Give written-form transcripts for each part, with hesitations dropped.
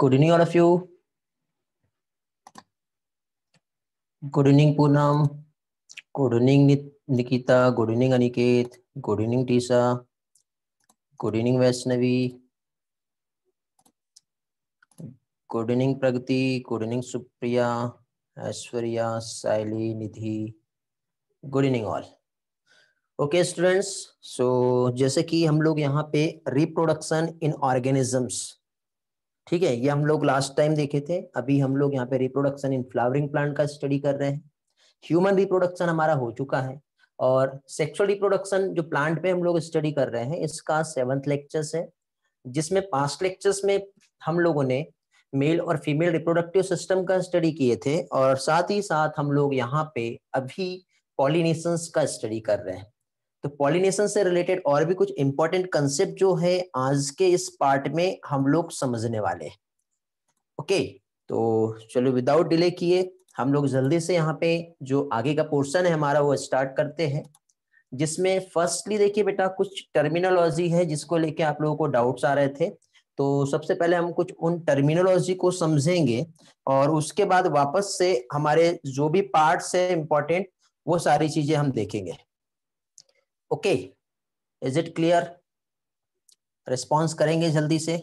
Good evening, all of you. Good evening, Poonam. Good evening, Nikita. Good evening, Aniket. Good evening, Tisha. Good evening, Vaishnavi. Good evening, Pragati. Good evening, Supriya, Aishwarya, Saili, Nidhi. Good evening, all. Okay, students. So, जैसे कि हम लोग यहाँ पे reproduction in organisms, ठीक है, ये हम लोग लास्ट टाइम देखे थे. अभी हम लोग यहाँ पे रिप्रोडक्शन इन फ्लावरिंग प्लांट का स्टडी कर रहे हैं. ह्यूमन रिप्रोडक्शन हमारा हो चुका है और सेक्सुअल रिप्रोडक्शन जो प्लांट पे हम लोग स्टडी कर रहे हैं इसका 7th लेक्चर्स है, जिसमें पास्ट लेक्चर्स में हम लोगों ने मेल और फीमेल रिप्रोडक्टिव सिस्टम का स्टडी किए थे और साथ ही साथ हम लोग यहाँ पे अभी पॉलिनेशंस का स्टडी कर रहे हैं. तो पॉलिनेशन से रिलेटेड और भी कुछ इंपॉर्टेंट कंसेप्ट जो है आज के इस पार्ट में हम लोग समझने वाले हैं. ओके, तो चलो विदाउट डिले किए हम लोग जल्दी से यहाँ पे जो आगे का पोर्शन है हमारा वो स्टार्ट करते हैं, जिसमें फर्स्टली देखिए बेटा कुछ टर्मिनोलॉजी है जिसको लेके आप लोगों को डाउट्स आ रहे थे. तो सबसे पहले हम कुछ उन टर्मिनोलॉजी को समझेंगे और उसके बाद वापस से हमारे जो भी पार्ट्स है इंपॉर्टेंट वो सारी चीजें हम देखेंगे. Okay, is it clear? Response करेंगे जल्दी से.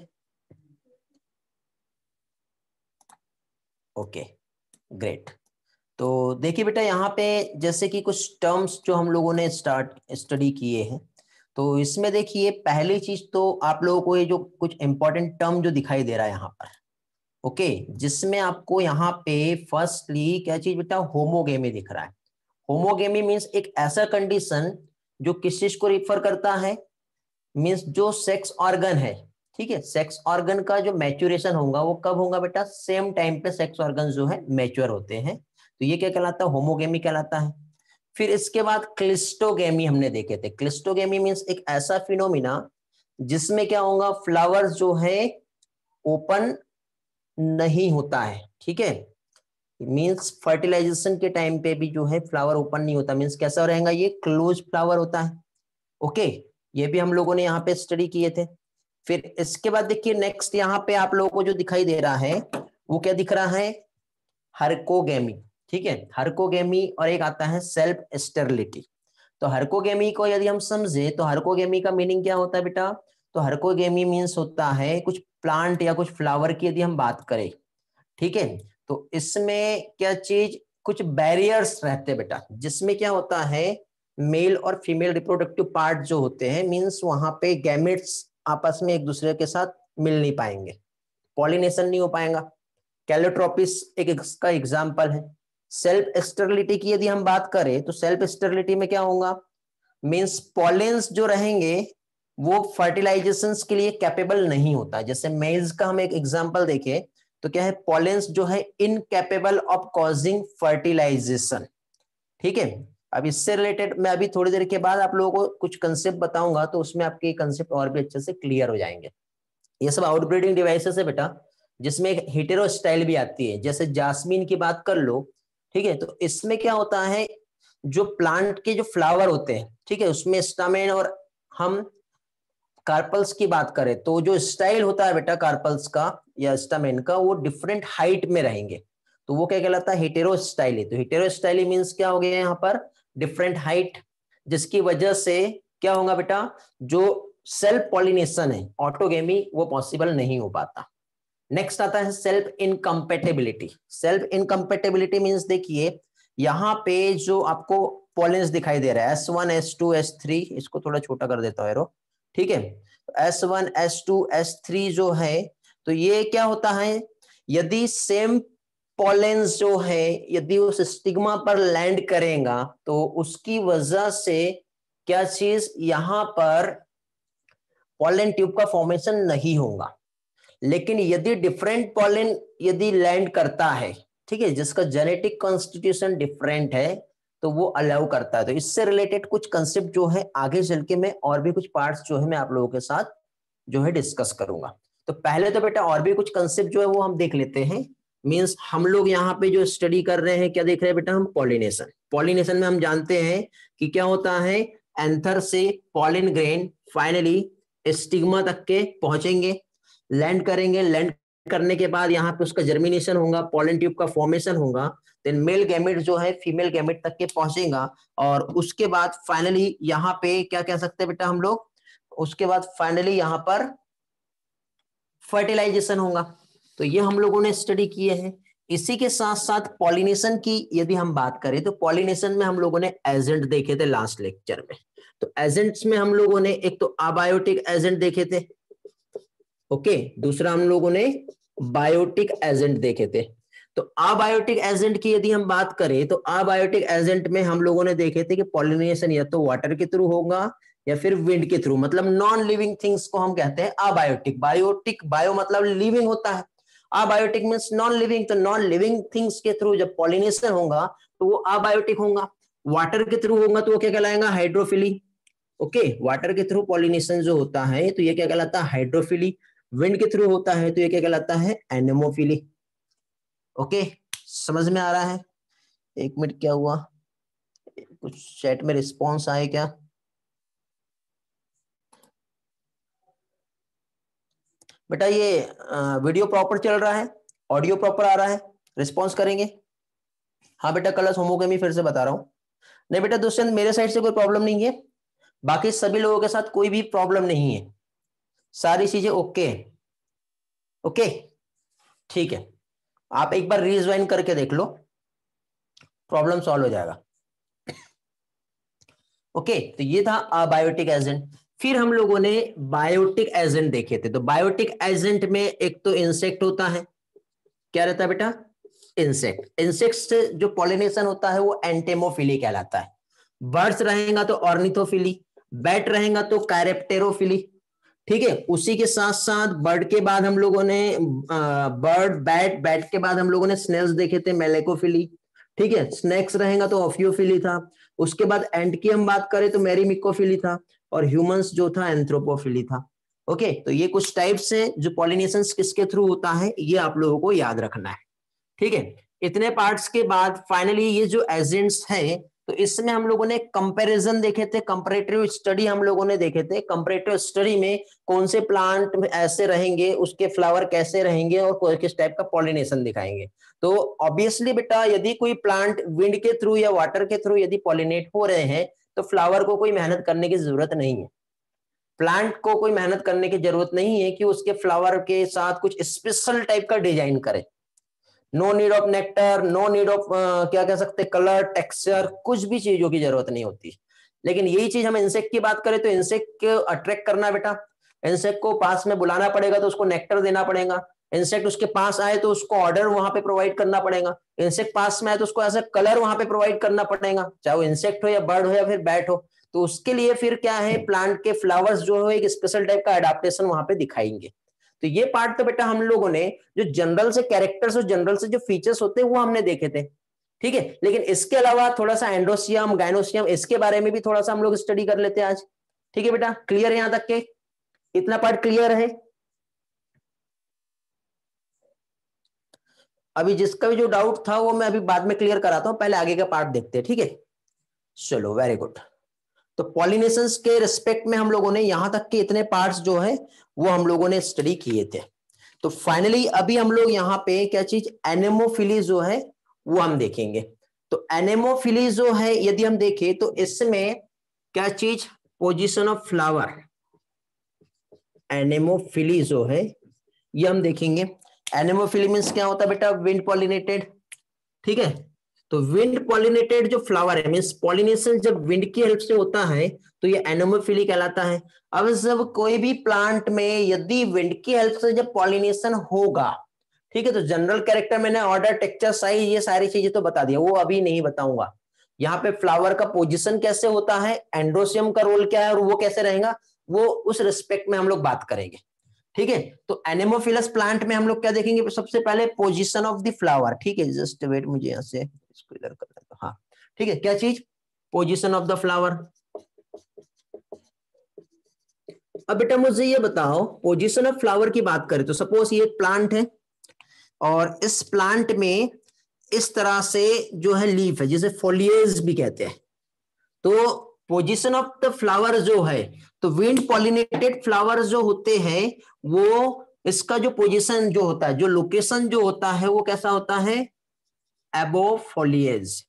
Okay, great. तो देखिए बेटा यहाँ पे जैसे कि कुछ टर्म्स जो हम लोगों ने स्टडी किए हैं, तो इसमें देखिए पहली चीज तो आप लोगों को ये जो कुछ इंपॉर्टेंट टर्म जो दिखाई दे रहा है यहाँ पर, ओके, जिसमें आपको यहाँ पे फर्स्टली क्या चीज बेटा, होमोगेमी दिख रहा है. होमोगेमी मीन्स एक ऐसा कंडीशन जो किस चीज को रिफर करता है, मीन्स जो सेक्स ऑर्गन है, ठीक है, सेक्स ऑर्गन का जो मैच्योरेशन होगा वो कब होगा बेटा, सेम टाइम पे सेक्स ऑर्गन जो है मैच्योर होते हैं. तो ये क्या कहलाता है, होमोगेमी कहलाता है. फिर इसके बाद क्लिस्टोगेमी हमने देखे थे. क्लिस्टोगेमी मीन्स एक ऐसा फिनोमिना जिसमें क्या होगा, फ्लावर्स जो है ओपन नहीं होता है, ठीक है, मीन्स फर्टिलाइजेशन के टाइम पे भी जो है फ्लावर ओपन नहीं होता, मीन्स कैसा रहेगा, ये क्लोज फ्लावर होता है. ओके, ये भी हम लोगों ने यहाँ पे स्टडी किए थे. फिर इसके बाद देखिए नेक्स्ट यहाँ पे आप लोगों को जो दिखाई दे रहा है वो क्या दिख रहा है, हरकोगेमी, ठीक है, हरकोगेमी. और एक आता है सेल्फ स्टेरिलिटी. तो हरकोगेमी को यदि हम समझे तो हरकोगेमी का मीनिंग क्या होता है बेटा, तो हरकोगेमी मीन्स होता है कुछ प्लांट या कुछ फ्लावर की यदि हम बात करें, ठीक है, तो इसमें क्या चीज, कुछ बैरियर्स रहते हैं बेटा, जिसमें क्या होता है मेल और फीमेल रिप्रोडक्टिव पार्ट जो होते हैं, मीन्स वहां पे गैमेट्स आपस में एक दूसरे के साथ मिल नहीं पाएंगे, पॉलिनेशन नहीं हो पाएगा. कैलोट्रोपिस एक इसका एग्जाम्पल है. सेल्फ स्टेरिलिटी की यदि हम बात करें तो सेल्फ स्टेरिलिटी में क्या होगा, मीन्स पॉलेंस जो रहेंगे वो फर्टिलाइजेशन के लिए कैपेबल नहीं होता. जैसे मेल्स का हम एक एग्जांपल देखें तो क्या है, पॉलेंस जो है इनकैपेबल ऑफ कॉजिंग फर्टिलाइजेशन, ठीक है. अब इससे रिलेटेड मैं अभी थोड़ी देर के बाद आप लोगों को कुछ कंसेप्ट बताऊंगा तो उसमें आपके कंसेप्ट और भी अच्छे से क्लियर हो जाएंगे. ये सब आउटब्रीडिंग डिवाइसेस है बेटा, जिसमें एक हेटेरो स्टाइल भी आती है. जैसे जास्मीन की बात कर लो, ठीक है, तो इसमें क्या होता है, जो प्लांट के जो फ्लावर होते हैं, ठीक है, उसमें स्टामेन, और हम कार्पल्स की बात करें तो जो स्टाइल होता है बेटा कार्पल्स का या स्टामेन का वो डिफरेंट हाइट में रहेंगे, तो वो क्या कहलाता है, हेटेरो स्टाइली. तो हेटेरो स्टाइली मीन्स क्या हो गया यहाँ पर, डिफरेंट हाइट, जिसकी वजह से क्या होगा बेटा, जो सेल्फ पॉलिनेशन है, ऑटोगेमी, वो पॉसिबल नहीं हो पाता. नेक्स्ट आता है self incompatibility. Self incompatibility means देखिए यहाँ पे जो आपको पॉलेंस दिखाई दे रहा है S1 S2 S3, इसको थोड़ा छोटा कर देता हूँ एरो, ठीक है, S1 S2 S3 जो है, तो ये क्या होता है, यदि सेम पॉलेंस जो है यदि उस स्टिग्मा पर लैंड करेगा तो उसकी वजह से क्या चीज, यहां पर पॉलन ट्यूब का फॉर्मेशन नहीं होगा. लेकिन यदि डिफरेंट पॉलन यदि लैंड करता है, ठीक है, जिसका जेनेटिक कॉन्स्टिट्यूशन डिफरेंट है, तो वो अलाउ करता है. तो इससे रिलेटेड कुछ कंसेप्ट जो है आगे चल के मैं और भी कुछ पार्ट्स जो है मैं आप लोगों के साथ जो है डिस्कस करूंगा. तो पहले तो बेटा और भी कुछ कंसेप्ट जो है वो हम देख लेते हैं. मींस हम लोग यहाँ पे जो स्टडी कर रहे हैं क्या देख रहे हैं बेटा, हम पॉलिनेशन. पॉलिनेशन में हम जानते हैं कि क्या होता है, एंथर से पॉलिन ग्रेन फाइनली स्टिग्मा तक के पहुंचेंगे, लैंड करेंगे, लैंड करने के बाद यहाँ पे उसका जर्मिनेशन होगा, पॉलन ट्यूब का फॉर्मेशन होगा, देन मेल गैमेट जो है फीमेल गैमेट तक के पहुंचेगा, और उसके बाद फाइनली यहाँ पे क्या कह सकते हैं बेटा हम लोग, उसके बाद फाइनली यहाँ पर फर्टिलाइजेशन होगा। तो ये हम लोगों ने स्टडी किए हैं। इसी के साथ साथ पॉलिनेशन की यदि हम बात करें तो पॉलिनेशन में हम लोगों ने एजेंट देखे थे लास्ट लेक्चर में। तो एजेंट्स में हम लोगों ने एक तो अबायोटिक एजेंट देखे थे, ओके, दूसरा हम लोगों ने बायोटिक एजेंट देखे थे। तो अबायोटिक एजेंट की यदि हम बात करें तो अबायोटिक एजेंट में हम लोगों ने देखे थे कि पॉलिनेशन या तो वाटर के थ्रू होगा या फिर विंड के थ्रू, मतलब नॉन लिविंग थिंग्स को हम कहते हैं अबायोटिक। बायोटिक, बायो मतलब लिविंग होता है, अबायोटिक मींस नॉन लिविंग, तो नॉन लिविंग थिंग्स के थ्रू जब पॉलिनेशन होगा तो वो अबायोटिक होगा। वाटर के थ्रू होगा तो वो क्या कहलाएगा, हाइड्रोफिली। ओके, वाटर के थ्रू पॉलिनेशन जो होता है तो ये क्या कहलाता है, हाइड्रोफिली। विंड के थ्रू होता है तो ये क्या कहलाता है, एनेमोफिली। ओके, समझ में आ रहा है? एक मिनट, क्या हुआ, कुछ चैट में रिस्पॉन्स आए क्या? बेटा ये वीडियो प्रॉपर चल रहा है, ऑडियो प्रॉपर आ रहा है, रिस्पॉन्स करेंगे? हाँ बेटा, कलश होमोगेमी फिर से बता रहा हूं। नहीं बेटा दुष्यंत, मेरे साइड से कोई प्रॉब्लम नहीं है, बाकी सभी लोगों के साथ कोई भी प्रॉब्लम नहीं है, सारी चीजें ओके। ओके ठीक है, आप एक बार रीज्वाइन करके देख लो, प्रॉब्लम सॉल्व हो जाएगा। ओके, तो ये था अबायोटिक एजेंट। फिर हम लोगों ने बायोटिक एजेंट देखे थे। तो बायोटिक एजेंट में एक तो इंसेक्ट होता है, क्या रहता है बेटा, इंसेक्ट। इंसेक्ट से जो पॉलिनेशन होता है वो एंटेमोफिली कहलाता है। बर्ड्स रहेगा तो ऑर्निथोफिली, बैट रहेगा तो कैरेप्टेरोफिली। ठीक है, उसी के साथ साथ बर्ड के बाद हम लोगों ने बर्ड, बैट, बैट के बाद हम लोगों ने स्नेल्स देखे थे, मेलेकोफिली। ठीक है, स्नेक्स रहेगा तो ऑफियोफिली था। उसके बाद एंट की हम बात करें तो मेरीमिकोफिली था, और ह्यूमंस जो था एंथ्रोपोफिली था। ओके, तो ये कुछ टाइप्स हैं जो पॉलिनेशन किसके थ्रू होता है, ये आप लोगों को याद रखना है। ठीक है, इतने पार्ट्स के बाद फाइनली ये जो एजेंट्स है, तो इसमें हम लोगों ने कंपैरिजन देखे थे, कंपैरेटिव स्टडी हम लोगों ने देखे थे। कंपैरेटिव स्टडी में कौन से प्लांट में ऐसे रहेंगे, उसके फ्लावर कैसे रहेंगे, और किस टाइप का पॉलिनेशन दिखाएंगे। तो ऑब्वियसली बेटा यदि कोई प्लांट विंड के थ्रू या वाटर के थ्रू यदि पॉलिनेट हो रहे हैं तो फ्लावर को कोई मेहनत करने की जरूरत नहीं है। प्लांट को कोई मेहनत करने की जरूरत नहीं है कि उसके फ्लावर के साथ कुछ स्पेशल टाइप का डिजाइन करे। No need of nectar, no need of क्या कह सकते, कलर, टेक्सचर, कुछ भी चीजों की जरूरत नहीं होती। लेकिन यही चीज हम इंसेक्ट की बात करें तो इंसेक्ट को अट्रैक्ट करना बेटा, इंसेक्ट को पास में बुलाना पड़ेगा तो उसको नेक्टर देना पड़ेगा। इंसेक्ट उसके पास आए तो उसको ऑर्डर वहां पे प्रोवाइड करना पड़ेगा। इंसेक्ट पास में आए तो उसको ऐसा कलर वहां पे प्रोवाइड करना पड़ेगा, चाहे वो इंसेक्ट हो या बर्ड हो या फिर बैट हो। तो उसके लिए फिर क्या है, प्लांट के फ्लावर्स जो है एक स्पेशल टाइप का एडाप्टेशन वहां पे दिखाएंगे। तो ये पार्ट तो बेटा हम लोगों ने जो जनरल से कैरेक्टर्स और जनरल से जो फीचर्स होते हैं वो हमने देखे थे। ठीक है, लेकिन इसके अलावा थोड़ा सा एंडोसियम, गाइनोसियम, इसके बारे में भी थोड़ा सा हम लोग स्टडी कर लेते हैं आज। ठीक है बेटा, क्लियर है यहां तक के? इतना पार्ट क्लियर है? अभी जिसका भी जो डाउट था वो मैं अभी बाद में क्लियर कराता हूं, पहले आगे का पार्ट देखते हैं। ठीक है, चलो वेरी गुड। तो पॉलिनेशंस के रिस्पेक्ट में हम लोगों ने यहां तक के इतने पार्ट्स जो है वो हम लोगों ने स्टडी किए थे। तो फाइनली अभी हम लोग यहाँ पे क्या चीज, एनेमोफिली जो है वो हम देखेंगे। तो एनेमोफिली जो है यदि हम देखें तो इसमें क्या चीज, पोजीशन ऑफ फ्लावर, एनेमोफिली जो है ये हम देखेंगे। एनेमोफिली मींस क्या होता है बेटा, विंड पॉलिनेटेड। ठीक है, तो विंड पॉलिनेटेड जो फ्लावर है मींस पॉलिनेशन जब विंड की हेल्प से होता है तो ये एनेमोफिली कहलाता है। अब जब कोई भी प्लांट में यदि विंड की हेल्प से जब पॉलिनेशन होगा, ठीक है, तो जनरल कैरेक्टर मैंने ऑर्डर, टेक्सचर, साइज, ये सारी चीजें तो बता दिया, वो अभी नहीं बताऊंगा। यहाँ पे फ्लावर का पोजीशन कैसे होता है, एंड्रोसियम का रोल क्या है और वो कैसे रहेगा, वो उस रिस्पेक्ट में हम लोग बात करेंगे। ठीक है, तो एनेमोफिलस प्लांट में हम लोग क्या देखेंगे, सबसे पहले पोजीशन ऑफ द फ्लावर। ठीक है, जस्ट वेट, मुझे यहाँ से इसको इधर कर देता हूं। हाँ ठीक है, क्या चीज, पोजीशन ऑफ द फ्लावर। अब बेटा मुझे ये बताओ, पोजीशन ऑफ फ्लावर की बात करें तो सपोज ये एक प्लांट है और इस प्लांट में इस तरह से जो है लीफ है, जिसे फोलिएज भी कहते हैं। तो पोजीशन ऑफ द फ्लावर जो है, तो विंड पॉलिनेटेड फ्लावर जो होते हैं वो इसका जो पोजीशन जो होता है, जो लोकेशन जो होता है, वो कैसा होता है? एबो फोलिएज।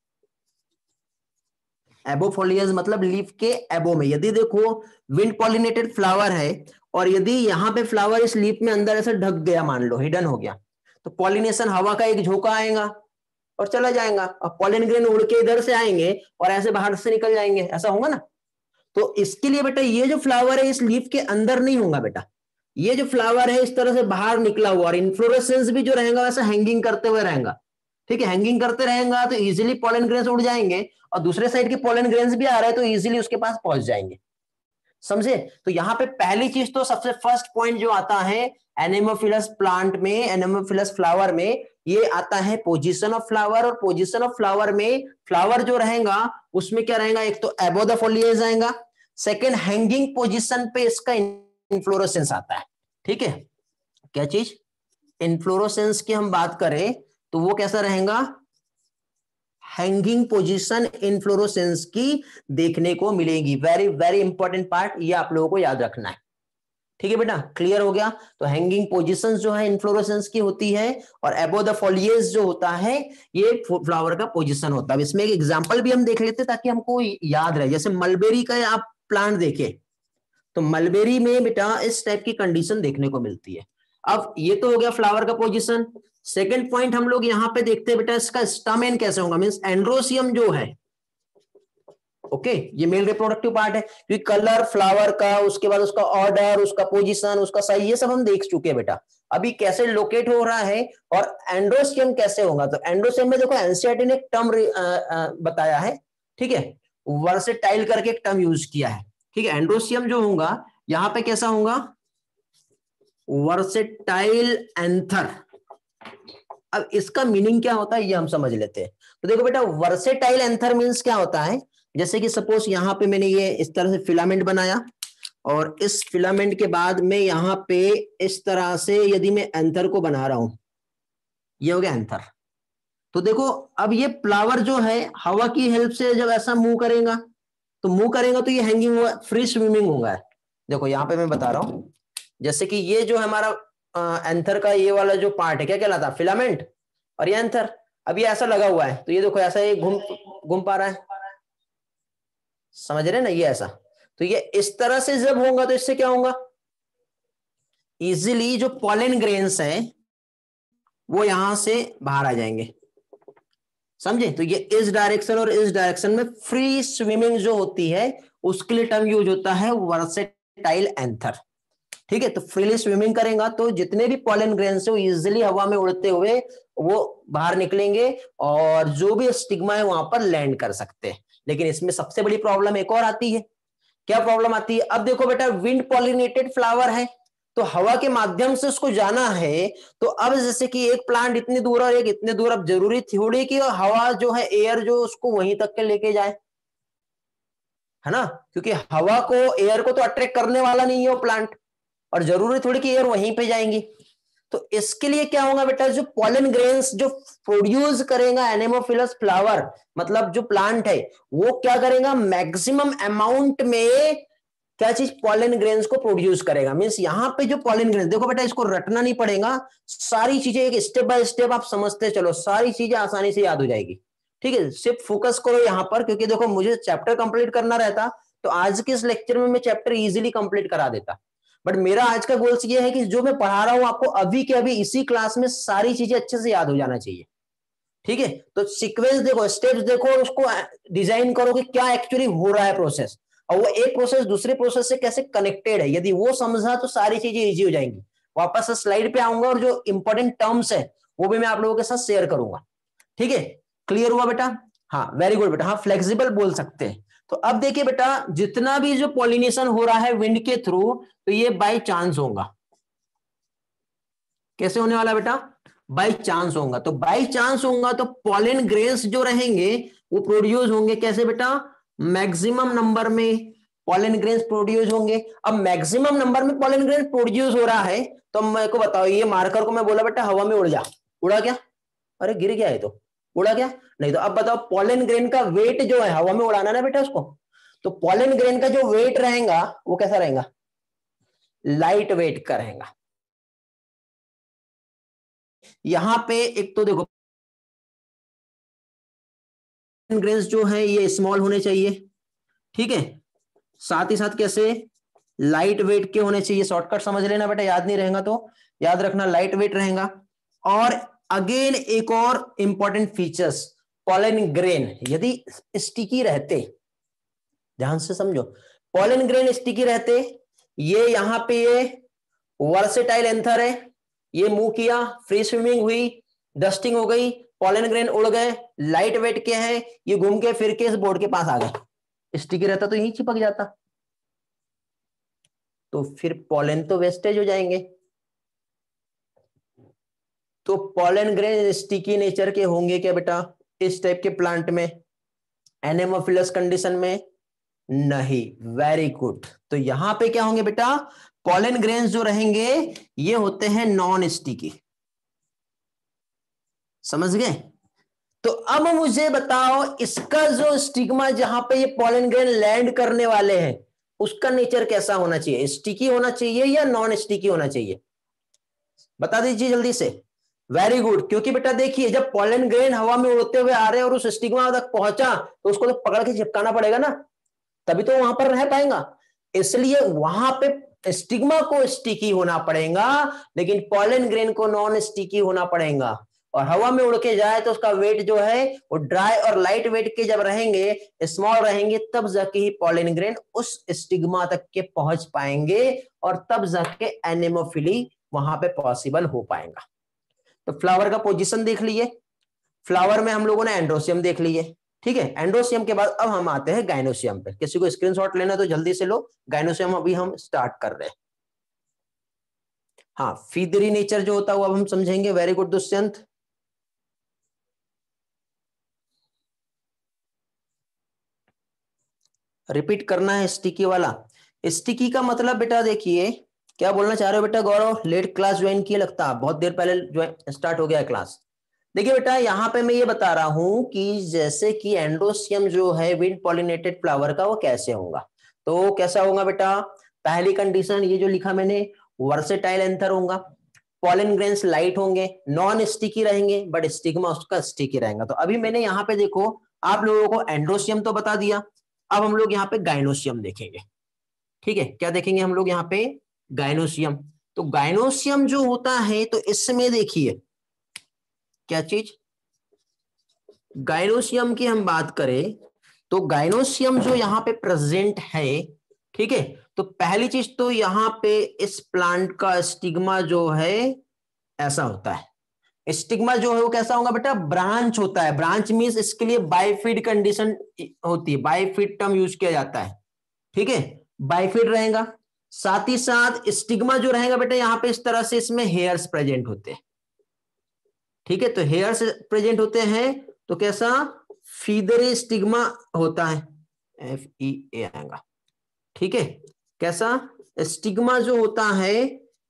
एबो फोलिएज मतलब लीफ के एबो में। यदि देखो विंड पॉलिनेटेड फ्लावर है और यदि यहाँ पे फ्लावर इस लीफ में अंदर ऐसे ढक गया, मान लो हिडन हो गया, तो पॉलिनेशन हवा का एक झोंका आएगा और चला जाएगा, और पॉलन ग्रेन उड़ के इधर से आएंगे और ऐसे बाहर से निकल जाएंगे, ऐसा होगा ना। तो इसके लिए बेटा ये जो फ्लावर है इस लीफ के अंदर नहीं होगा बेटा, ये जो फ्लावर है इस तरह से बाहर निकला हुआ, और इन्फ्लोरेसेंस भी जो रहेगा वैसा हैंगिंग करते हुए रहेगा। ठीक है, हैंगिंग करते रहेगा तो इजीली पॉलन ग्रेन्स उड़ जाएंगे, और दूसरे साइड के पॉलन ग्रेन्स भी आ रहे हैं तो इजीली उसके पास पहुंच जाएंगे। समझे? तो यहाँ पे पहली चीज तो सबसे फर्स्ट पॉइंट जो आता है एनेमोफिलस प्लांट में, एनेमोफिलस फ्लावर में, ये आता है पोजीशन ऑफ फ्लावर। और पोजीशन ऑफ फ्लावर में फ्लावर जो रहेगा उसमें क्या रहेगा? एक तो एबो द फोलिएज आएगा, सेकंड हैंगिंग पोजीशन पे इसका इन्फ्लोरेसेंस आता है। ठीक है, क्या चीज? इन्फ्लोरेसेंस की हम बात करें तो वो कैसा रहेगा? हैंगिंग पोजीशन इन्फ्लोरेसेंस की देखने को मिलेगी। वेरी वेरी इंपॉर्टेंट पार्ट, ये आप लोगों को याद रखना है। ठीक है बेटा, क्लियर हो गया? तो हैंगिंग पोजीशन जो है इन्फ्लोरेसेंस की होती है, और एबो द फोलिएज जो होता है ये फ्लावर का पोजीशन होता है। इसमें एक एग्जांपल भी हम देख लेते ताकि हमको याद रहे। जैसे मलबेरी का आप प्लांट देखे तो मलबेरी में बेटा इस टाइप की कंडीशन देखने को मिलती है। अब ये तो हो गया फ्लावर का पोजीशन। सेकंड पॉइंट हम लोग यहाँ पे देखते हैं बेटा इसका स्टामेन कैसे होगा, मींस एंड्रोसियम जो है, ओके ये मेल रिप्रोडक्टिव पार्ट है, क्योंकि कलर फ्लावर का, उसके बाद उसका ऑर्डर, उसका पोजीशन, उसका साइज, ये सब हम देख चुके हैं बेटा। अभी कैसे लोकेट हो रहा है और एंड्रोसियम कैसे होगा, तो एंड्रोसियम में देखो एनसीईआरटी ने एक टर्म बताया है, ठीक है, वर्सेटाइल करके एक टर्म यूज किया है। ठीक है, एंड्रोसियम जो होगा यहाँ पे कैसा होगा? Versatile anther. अब इसका मीनिंग क्या होता है ये हम समझ लेते हैं। तो देखो बेटा वर्सेटाइल एंथर मींस क्या होता है, जैसे कि सपोज यहाँ पे मैंने ये इस तरह से फिलामेंट बनाया, और इस फिलामेंट के बाद में यहाँ पे इस तरह से यदि मैं एंथर को बना रहा हूं, ये हो गया एंथर। तो देखो अब ये फ्लावर जो है हवा की हेल्प से जब ऐसा मूव करेगा तो ये हैंगिंग हुआ, फ्री स्विमिंग होगा। देखो यहाँ पे मैं बता रहा हूं, जैसे कि ये जो हमारा एंथर का ये वाला जो पार्ट है क्या कहलाता है? फिलामेंट। और ये एंथर, अब ये ऐसा लगा हुआ है तो ये देखो ऐसा ये घूम पा रहा है, समझ रहे ना? ये ऐसा, तो ये इस तरह से जब होगा तो इससे क्या होगा? इजीली जो पॉलन ग्रेन्स है वो यहां से बाहर आ जाएंगे, समझे? तो ये इस डायरेक्शन और इस डायरेक्शन में फ्री स्विमिंग जो होती है उसके लिए टर्म यूज होता है वर्सेटाइल एंथर। ठीक है, तो फ्रीली स्विमिंग करेगा तो जितने भी पॉलन ग्रेन्स है वो इजिली हवा में उड़ते हुए वो बाहर निकलेंगे, और जो भी स्टिग्मा है वहां पर लैंड कर सकते हैं। लेकिन इसमें सबसे बड़ी प्रॉब्लम एक और आती है। क्या प्रॉब्लम आती है? अब देखो बेटा विंड पॉलिनेटेड फ्लावर है तो हवा के माध्यम से उसको जाना है, तो अब जैसे कि एक प्लांट इतनी दूर और एक इतने दूर, अब जरूरी थोड़ी कि हवा जो है एयर जो उसको वहीं तक के लेके जाए, है ना? क्योंकि हवा को एयर को तो अट्रैक्ट करने वाला नहीं है वो प्लांट, और जरूरी थोड़ी कि एयर वहीं पे जाएंगी। तो इसके लिए क्या होगा बेटा, जो पॉलन ग्रेन्स जो प्रोड्यूस करेगा एनेमोफिलस फ्लावर, मतलब जो प्लांट है वो क्या करेगा? मैक्सिमम अमाउंट में क्या चीज? पॉलन ग्रेन्स को प्रोड्यूस करेगा। मींस यहाँ पे जो पॉलन ग्रेन्स, देखो बेटा इसको रटना नहीं पड़ेगा, सारी चीजें एक स्टेप बाय स्टेप आप समझते चलो, सारी चीजें आसानी से याद हो जाएगी। ठीक है, सिर्फ फोकस करो यहाँ पर, क्योंकि देखो मुझे चैप्टर कंप्लीट करना रहता तो आज के इस लेक्चर में मैं चैप्टर इजीली कंप्लीट करा देता, बट मेरा आज का गोल्स ये है कि जो मैं पढ़ा रहा हूं आपको अभी के अभी इसी क्लास में सारी चीजें अच्छे से याद हो जाना चाहिए। ठीक है, तो सीक्वेंस देखो, स्टेप्स देखो, और उसको डिजाइन करो कि क्या एक्चुअली हो रहा है प्रोसेस, और वो एक प्रोसेस दूसरे प्रोसेस से कैसे कनेक्टेड है। यदि वो समझा तो सारी चीजें इजी हो जाएंगी। वापस स्लाइड पे आऊंगा और जो इंपॉर्टेंट टर्म्स है वो भी मैं आप लोगों के साथ शेयर करूंगा। ठीक है, क्लियर हुआ बेटा? हाँ वेरी गुड बेटा, हाँ फ्लेक्सिबल बोल सकते हैं। तो अब देखिए बेटा जितना भी जो पॉलिनेशन हो रहा है विंड के थ्रू, तो ये बाय चांस होगा। कैसे होने वाला बेटा? बाय चांस होगा। तो बाय चांस होगा तो पॉलन ग्रेन्स जो रहेंगे वो प्रोड्यूस होंगे कैसे बेटा? मैक्सिमम नंबर में पॉलन ग्रेन्स प्रोड्यूस होंगे। अब मैक्सिमम नंबर में पॉलन ग्रेन्स प्रोड्यूस हो रहा है तो मेरे को बताओ, ये मार्कर को मैं बोला बेटा हवा में उड़ जा, उड़ा क्या? अरे गिर गया है तो उड़ा क्या? नहीं। तो अब बताओ पॉलन ग्रेन का वेट जो है, हवा में उड़ाना ना बेटा उसको, तो पॉलन ग्रेन का जो वेट रहेगा वो कैसा रहेगा? लाइट वेट का रहेगा। यहां पे एक तो देखो ग्रेन्स जो है ये स्मॉल होने चाहिए, ठीक है, साथ ही साथ कैसे लाइट वेट के होने चाहिए। शॉर्टकट समझ लेना बेटा, याद नहीं रहेगा तो याद रखना लाइट वेट रहेगा। और अगेन एक और इंपॉर्टेंट फीचर्स, पॉलन ग्रेन यदि स्टिकी रहते, ध्यान से समझो, पॉलन ग्रेन स्टिकी रहते, ये यहां पे ये वर्सेटाइल एंथर है, ये मूव किया, फ्री स्विमिंग हुई, डस्टिंग हो गई, पॉलन ग्रेन उड़ गए, लाइट वेट के हैं, ये घूम के फिर के इस बोर्ड के पास आ गए, स्टिकी रहता तो यही चिपक जाता, तो फिर पॉलन तो वेस्टेज हो जाएंगे। तो पॉलन ग्रेन स्टिकी नेचर के होंगे क्या बेटा इस टाइप के प्लांट में, एनेमोफिलस कंडीशन में नहीं। Very good. तो यहां पे क्या होंगे बेटा, पॉलन ग्रेन्स जो रहेंगे ये होते हैं नॉन स्टिकी, समझ गए। तो अब मुझे बताओ इसका जो स्टिग्मा जहां पे ये पॉलन ग्रेन लैंड करने वाले हैं उसका नेचर कैसा होना चाहिए, स्टिकी होना चाहिए या नॉन स्टिकी होना चाहिए, बता दीजिए जल्दी से। वेरी गुड, क्योंकि बेटा देखिए जब पॉलन ग्रेन हवा में उड़ते हुए आ रहे हैं और उस स्टिग्मा तक पहुंचा तो उसको तो पकड़ के चिपकाना पड़ेगा ना, तभी तो वहां पर रह पाएगा, इसलिए वहां पे स्टिग्मा को स्टिकी होना पड़ेगा लेकिन पॉलन ग्रेन को नॉन स्टिकी होना पड़ेगा। और हवा में उड़ के जाए तो उसका वेट जो है वो ड्राई और लाइट वेट के जब रहेंगे, स्मॉल रहेंगे, तब जाके ही पॉलन ग्रेन उस स्टिग्मा तक के पहुंच पाएंगे और तब जाके एनेमोफिली वहां पे पॉसिबल हो पाएगा। तो फ्लावर का पोजीशन देख लिए, फ्लावर में हम लोगों ने एंड्रोसियम देख लिए, ठीक है। एंड्रोसियम के बाद अब हम आते हैं गाइनोसियम पे, किसी को स्क्रीनशॉट लेना तो जल्दी से लो, गाइनोसियम अभी हम स्टार्ट कर रहे हैं। हाँ, फीदरी नेचर जो होता है वो अब हम समझेंगे। Very good Dushyant. रिपीट करना है स्टिकी वाला। स्टिकी का मतलब बेटा देखिए क्या बोलना चाह रहे हो बेटा गौरव, लेट क्लास ज्वाइन किए लगता, बहुत देर पहले स्टार्ट हो गया क्लास। देखिए बेटा यहाँ पे मैं ये बता रहा हूं कि जैसे कि एंड्रोसियम जो है विंड पॉलिनेटेड फ्लावर का वो कैसे होगा, तो कैसा होगा बेटा, पहली कंडीशन ये जो लिखा मैंने, वर्सेटाइल एंथर होगा, पॉलन ग्रेन्स लाइट होंगे, नॉन स्टिकी रहेंगे बट स्टिग्मा उसका स्टिकी रहेगा। तो अभी मैंने यहाँ पे देखो आप लोगों को एंड्रोसियम तो बता दिया, अब हम लोग यहाँ पे गाइनोसियम देखेंगे, ठीक है। क्या देखेंगे हम लोग यहाँ पे, गाइनोसियम। तो गाइनोसियम जो होता है तो इसमें देखिए क्या चीज, गाइनोसियम की हम बात करें तो गाइनोसियम जो यहाँ पे प्रेजेंट है, ठीक है, तो पहली चीज तो यहाँ पे इस प्लांट का स्टिग्मा जो है ऐसा होता है, स्टिग्मा जो है वो कैसा होगा बेटा, ब्रांच होता है, ब्रांच मींस इसके लिए बाइफिड कंडीशन होती है, बाइफिड टर्म यूज किया जाता है, ठीक है, बाइफिड रहेगा। साथ ही साथ स्टिग्मा जो रहेगा बेटा यहाँ पे इस तरह से इसमें हेयर्स प्रेजेंट होते हैं, ठीक है, तो हेयर्स प्रेजेंट होते हैं तो कैसा फीदरी स्टिग्मा होता है, FEA आएगा, ठीक है। कैसा स्टिग्मा जो होता है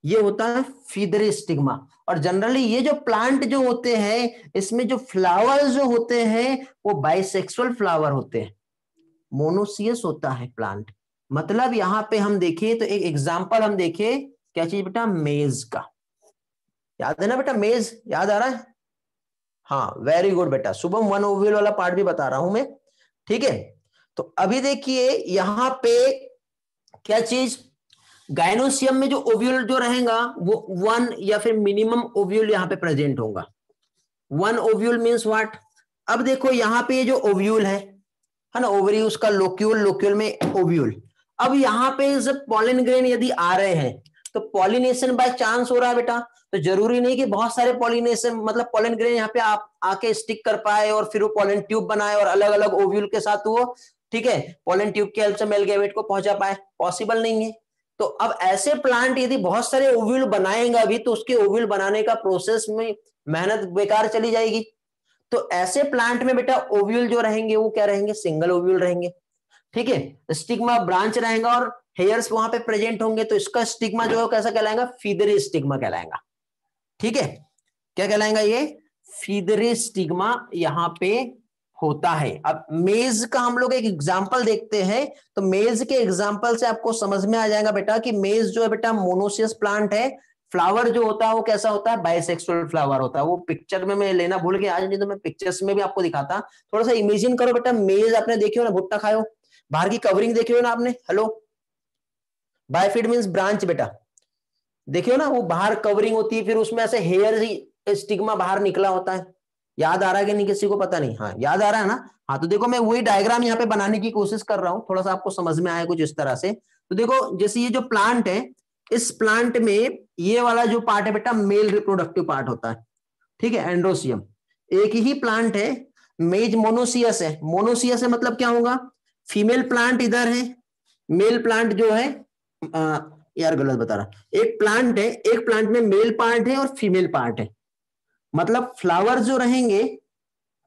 ये होता है फीदरी स्टिग्मा। और जनरली ये जो प्लांट जो होते हैं इसमें जो फ्लावर्स जो होते हैं वो बाइसेक्सुअल फ्लावर होते हैं, मोनोसियस होता है प्लांट। मतलब यहां पे हम देखें तो एक एग्जांपल हम देखें, क्या चीज बेटा, मेज का, याद है ना बेटा, मेज याद आ रहा है, हाँ वेरी गुड बेटा शुभम, वन ओव्यूल वाला पार्ट भी बता रहा हूं मैं, ठीक है। तो अभी देखिए यहां पे क्या चीज, गाइनोसियम में जो ओव्यूल जो रहेगा वो वन या फिर मिनिमम ओव्यूल यहां पे प्रेजेंट होगा, वन ओव्यूल मींस व्हाट। अब देखो यहां पे ये जो ओव्यूल है ना, ओवरी उसका लोक्यूल, लोक्यूल में ओव्यूल। अब यहाँ पे जब पॉलिन ग्रेन यदि आ रहे हैं तो पॉलिनेशन बाय चांस हो रहा है बेटा, तो जरूरी नहीं कि बहुत सारे पॉलिनेशन मतलब पॉलिन ग्रेन यहाँ पे आप आके स्टिक कर पाए और फिर वो पॉलिन ट्यूब बनाए और अलग अलग ओव्यूल के साथ वो, ठीक है, पॉलिन ट्यूब के हेल्प से मेल गैमेट को पहुंचा पाए, पॉसिबल नहीं है। तो अब ऐसे प्लांट यदि बहुत सारे ओव्यूल बनाएगा भी तो उसके ओव्यूल बनाने का प्रोसेस में मेहनत बेकार चली जाएगी। तो ऐसे प्लांट में बेटा ओव्यूल जो रहेंगे वो क्या रहेंगे, सिंगल ओव्यूल रहेंगे, ठीक है। स्टिग्मा ब्रांच रहेगा और हेयर्स वहां पे प्रेजेंट होंगे तो इसका स्टिग्मा जो है कैसा कहलाएगा, फीदरी स्टिग्मा कहलाएगा, ठीक है। क्या कहलाएगा ये, फीदरी स्टिग्मा यहाँ पे होता है। अब मेज का हम लोग एक एग्जांपल देखते हैं, तो मेज के एग्जांपल से आपको समझ में आ जाएगा बेटा कि मेज जो है बेटा मोनोसियस प्लांट है, फ्लावर जो होता है वो कैसा होता है, बाइसेक्सुअल फ्लावर होता है। वो पिक्चर में मैं लेना भूल गया आज, नहीं तो मैं पिक्चर्स में भी आपको दिखाता। थोड़ा सा इमेजिन करो बेटा, मेज आपने देखी हो ना, भुट्टा खाए हो, बाहर की कवरिंग देखी हो ना आपने, हेलो, बायफिड मींस ब्रांच बेटा, देखियो ना, वो बाहर कवरिंग होती है, फिर उसमें ऐसे हेयर स्टिग्मा बाहर निकला होता है। याद आ रहा है कि नहीं, किसी को पता नहीं, हाँ याद आ रहा है ना। हाँ तो देखो मैं वही डायग्राम यहाँ पे बनाने की कोशिश कर रहा हूँ, थोड़ा सा आपको समझ में आया कुछ इस तरह से। तो देखो जैसे ये जो प्लांट है, इस प्लांट में ये वाला जो पार्ट है बेटा मेल रिप्रोडक्टिव पार्ट होता है, ठीक है, एंड्रोसियम। एक ही प्लांट है, मेज मोनोसियस है। मोनोसियस है मतलब क्या होगा, फीमेल प्लांट इधर है, मेल प्लांट जो है यार गलत बता रहा, एक प्लांट है, एक प्लांट में मेल पार्ट है और फीमेल पार्ट है। मतलब फ्लावर जो रहेंगे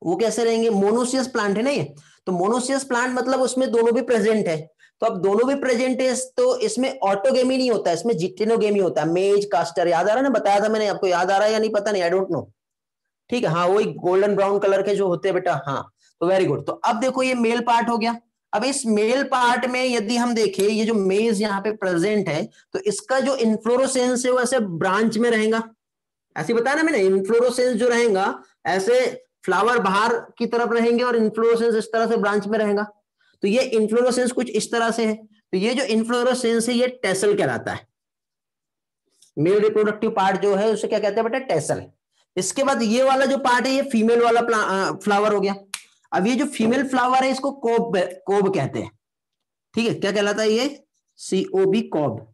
वो कैसे रहेंगे, मोनोसियस प्लांट है ना ये, तो मोनोसियस प्लांट मतलब उसमें दोनों भी प्रेजेंट है। तो अब दोनों भी प्रेजेंट है तो इसमें ऑटोगेमी नहीं होता, इसमें जिटेनोगेमी होता है। मेज कास्टर, याद आ रहा है ना, बताया था मैंने आपको, याद आ रहा है या नहीं पता नहीं, आई डोंट नो। ठीक है, हाँ वही गोल्डन ब्राउन कलर के जो होते हैं बेटा, हाँ तो वेरी गुड। तो अब देखो ये मेल पार्ट हो गया। अब इस मेल पार्ट में यदि हम देखें, ये जो मेज यहाँ पे प्रेजेंट है, तो इसका जो इन्फ्लोरोसेंस है वो ऐसे ब्रांच में रहेगा, ऐसे बताया ना मैंने, इन्फ्लोरोसेंस जो रहेगा ऐसे फ्लावर बाहर की तरफ रहेंगे और इन्फ्लोरोसेंस इस तरह से ब्रांच में रहेगा। तो ये इन्फ्लोरोसेंस कुछ इस तरह से है। तो ये जो इन्फ्लोरोसेंस है ये टेसल कहलाता है। मेल रिप्रोडक्टिव पार्ट जो है उसे क्या कहते हैं बेटा, टेसल। इसके बाद ये वाला जो पार्ट है ये फीमेल वाला फ्लावर हो गया। अब ये जो फीमेल फ्लावर है इसको कोब कोब कहते हैं, ठीक है, क्या कहलाता है ये, COB कोब,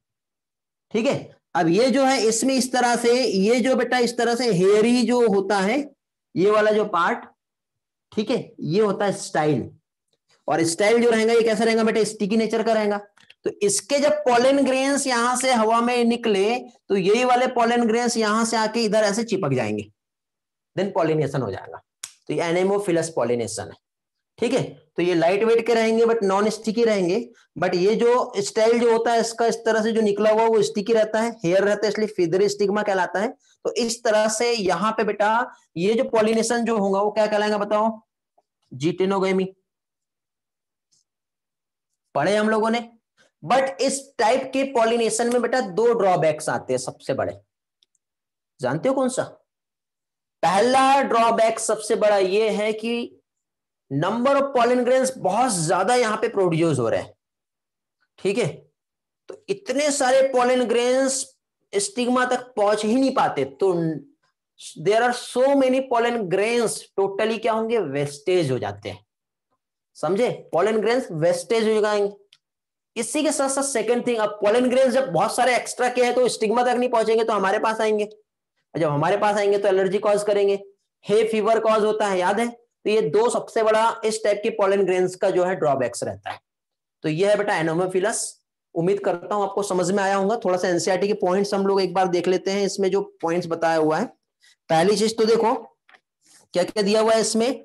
ठीक है। अब ये जो है इसमें इस तरह से, ये जो बेटा इस तरह से हेयरी जो होता है ये वाला जो पार्ट, ठीक है, ये होता है स्टाइल। और स्टाइल जो रहेगा ये कैसा रहेगा बेटा, स्टिकी नेचर का रहेगा। तो इसके जब पोलन ग्रेन्स यहां से हवा में निकले तो यही वाले पोलन ग्रेन्स यहां से आके इधर ऐसे चिपक जाएंगे, देन पॉलिनेशन हो जाएगा। तो ये एनेमोफिलस पॉलिनेशन है, ठीक है। तो ये लाइट वेट के रहेंगे बट नॉन स्टिकी रहेंगे। बट ये जो स्टाइल जो होता है इसका इस तरह से जो निकला हुआ वो स्टिकी रहता है, हेयर रहता है, इसलिए फिदरी स्टिग्मा कहलाता है। तो इस तरह से यहाँ पे बेटा ये जो पॉलिनेशन जो होगा वो क्या कहलाएगा बताओ, जिटेनोगेमी, पढ़े हम लोगों ने। बट इस टाइप के पॉलिनेशन में बेटा दो ड्रॉबैक्स आते हैं सबसे बड़े, जानते हो कौन सा? पहला ड्रॉबैक सबसे बड़ा ये है कि नंबर ऑफ पॉलन ग्रेन्स बहुत ज्यादा यहां पे प्रोड्यूस हो रहे हैं, ठीक है। तो इतने सारे पॉलन ग्रेन्स स्टिग्मा तक पहुंच ही नहीं पाते, तो there are so many pollen grains, totally क्या होंगे, वेस्टेज हो जाते हैं, समझे, पॉलन ग्रेन्स वेस्टेज हो जाएंगे। इसी के साथ साथ सेकंड थिंग, अब पॉलन ग्रेन्स जब बहुत सारे एक्स्ट्रा के हैं तो स्टिग्मा तक नहीं पहुंचेंगे तो हमारे पास आएंगे, जब हमारे पास आएंगे तो एलर्जी कॉज करेंगे, हे फीवर कॉज होता है, याद है। तो ये दो सबसे बड़ा इस टाइप के पॉलन ग्रेन्स का जो है ड्रॉबैक्स रहता है। तो ये है बेटा एनोमोफिलस। उम्मीद करता हूं आपको समझ में आया होगा। थोड़ा सा एनसीईआरटी के पॉइंट्स हम लोग एक बार देख लेते हैं, इसमें जो पॉइंट्स बताया हुआ है। पहली चीज तो देखो क्या क्या दिया हुआ है इसमें,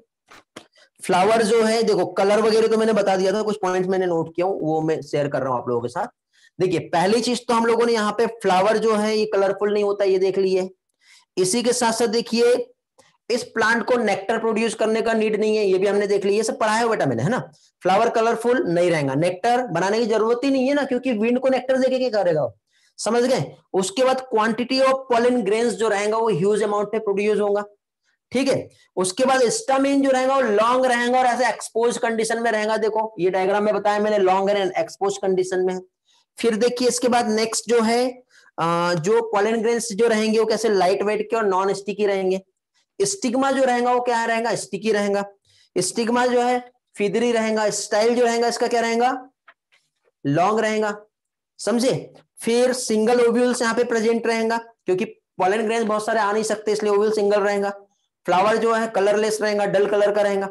फ्लावर जो है देखो, कलर वगैरह तो मैंने बता दिया था, कुछ पॉइंट्स मैंने नोट किया हूं वो मैं शेयर कर रहा हूं आप लोगों के साथ। देखिए पहली चीज तो हम लोगों ने यहाँ पे फ्लावर जो है ये कलरफुल नहीं होता, ये देख लिए। इसी के साथ साथ देखिए इस प्लांट को नेक्टर प्रोड्यूस करने का नीड नहीं है, ये भी हमने देख लिया, ये सब पढ़ाया बेटा मैंने, है ना। फ्लावर कलरफुल नहीं रहेगा, नेक्टर बनाने की जरूरत ही नहीं है ना, क्योंकि विंड को नेक्टर देके क्या करेगा, समझ गए। उसके बाद क्वांटिटी ऑफ पॉलन ग्रेन्स जो रहेगा वो ह्यूज अमाउंट में प्रोड्यूस होगा, ठीक है। उसके बाद स्टामेन जो रहेगा वो लॉन्ग रहेगा और ऐसे एक्सपोज कंडीशन में रहेगा, देखो ये डायग्राम में बताया मैंने, लॉन्ग एंड एक्सपोज कंडीशन में। फिर देखिए इसके बाद नेक्स्ट जो है जो पॉलन ग्रेन्स जो रहेंगे वो कैसे लाइट वेट के और नॉन स्टिकी रहेंगे। स्टिग्मा जो रहेगा वो क्या रहेगा, स्टिकी रहेगा। स्टिग्मा जो है फिदरी रहेगा। स्टाइल जो रहेगा इसका क्या रहेगा, लॉन्ग रहेगा, समझे। फिर सिंगल ओव्यूल्स यहाँ पे प्रेजेंट रहेगा, क्योंकि पॉलन ग्रेन्स बहुत सारे आ नहीं सकते इसलिए ओव्यूल सिंगल रहेगा। फ्लावर जो है कलरलेस रहेगा, डल कलर का रहेगा,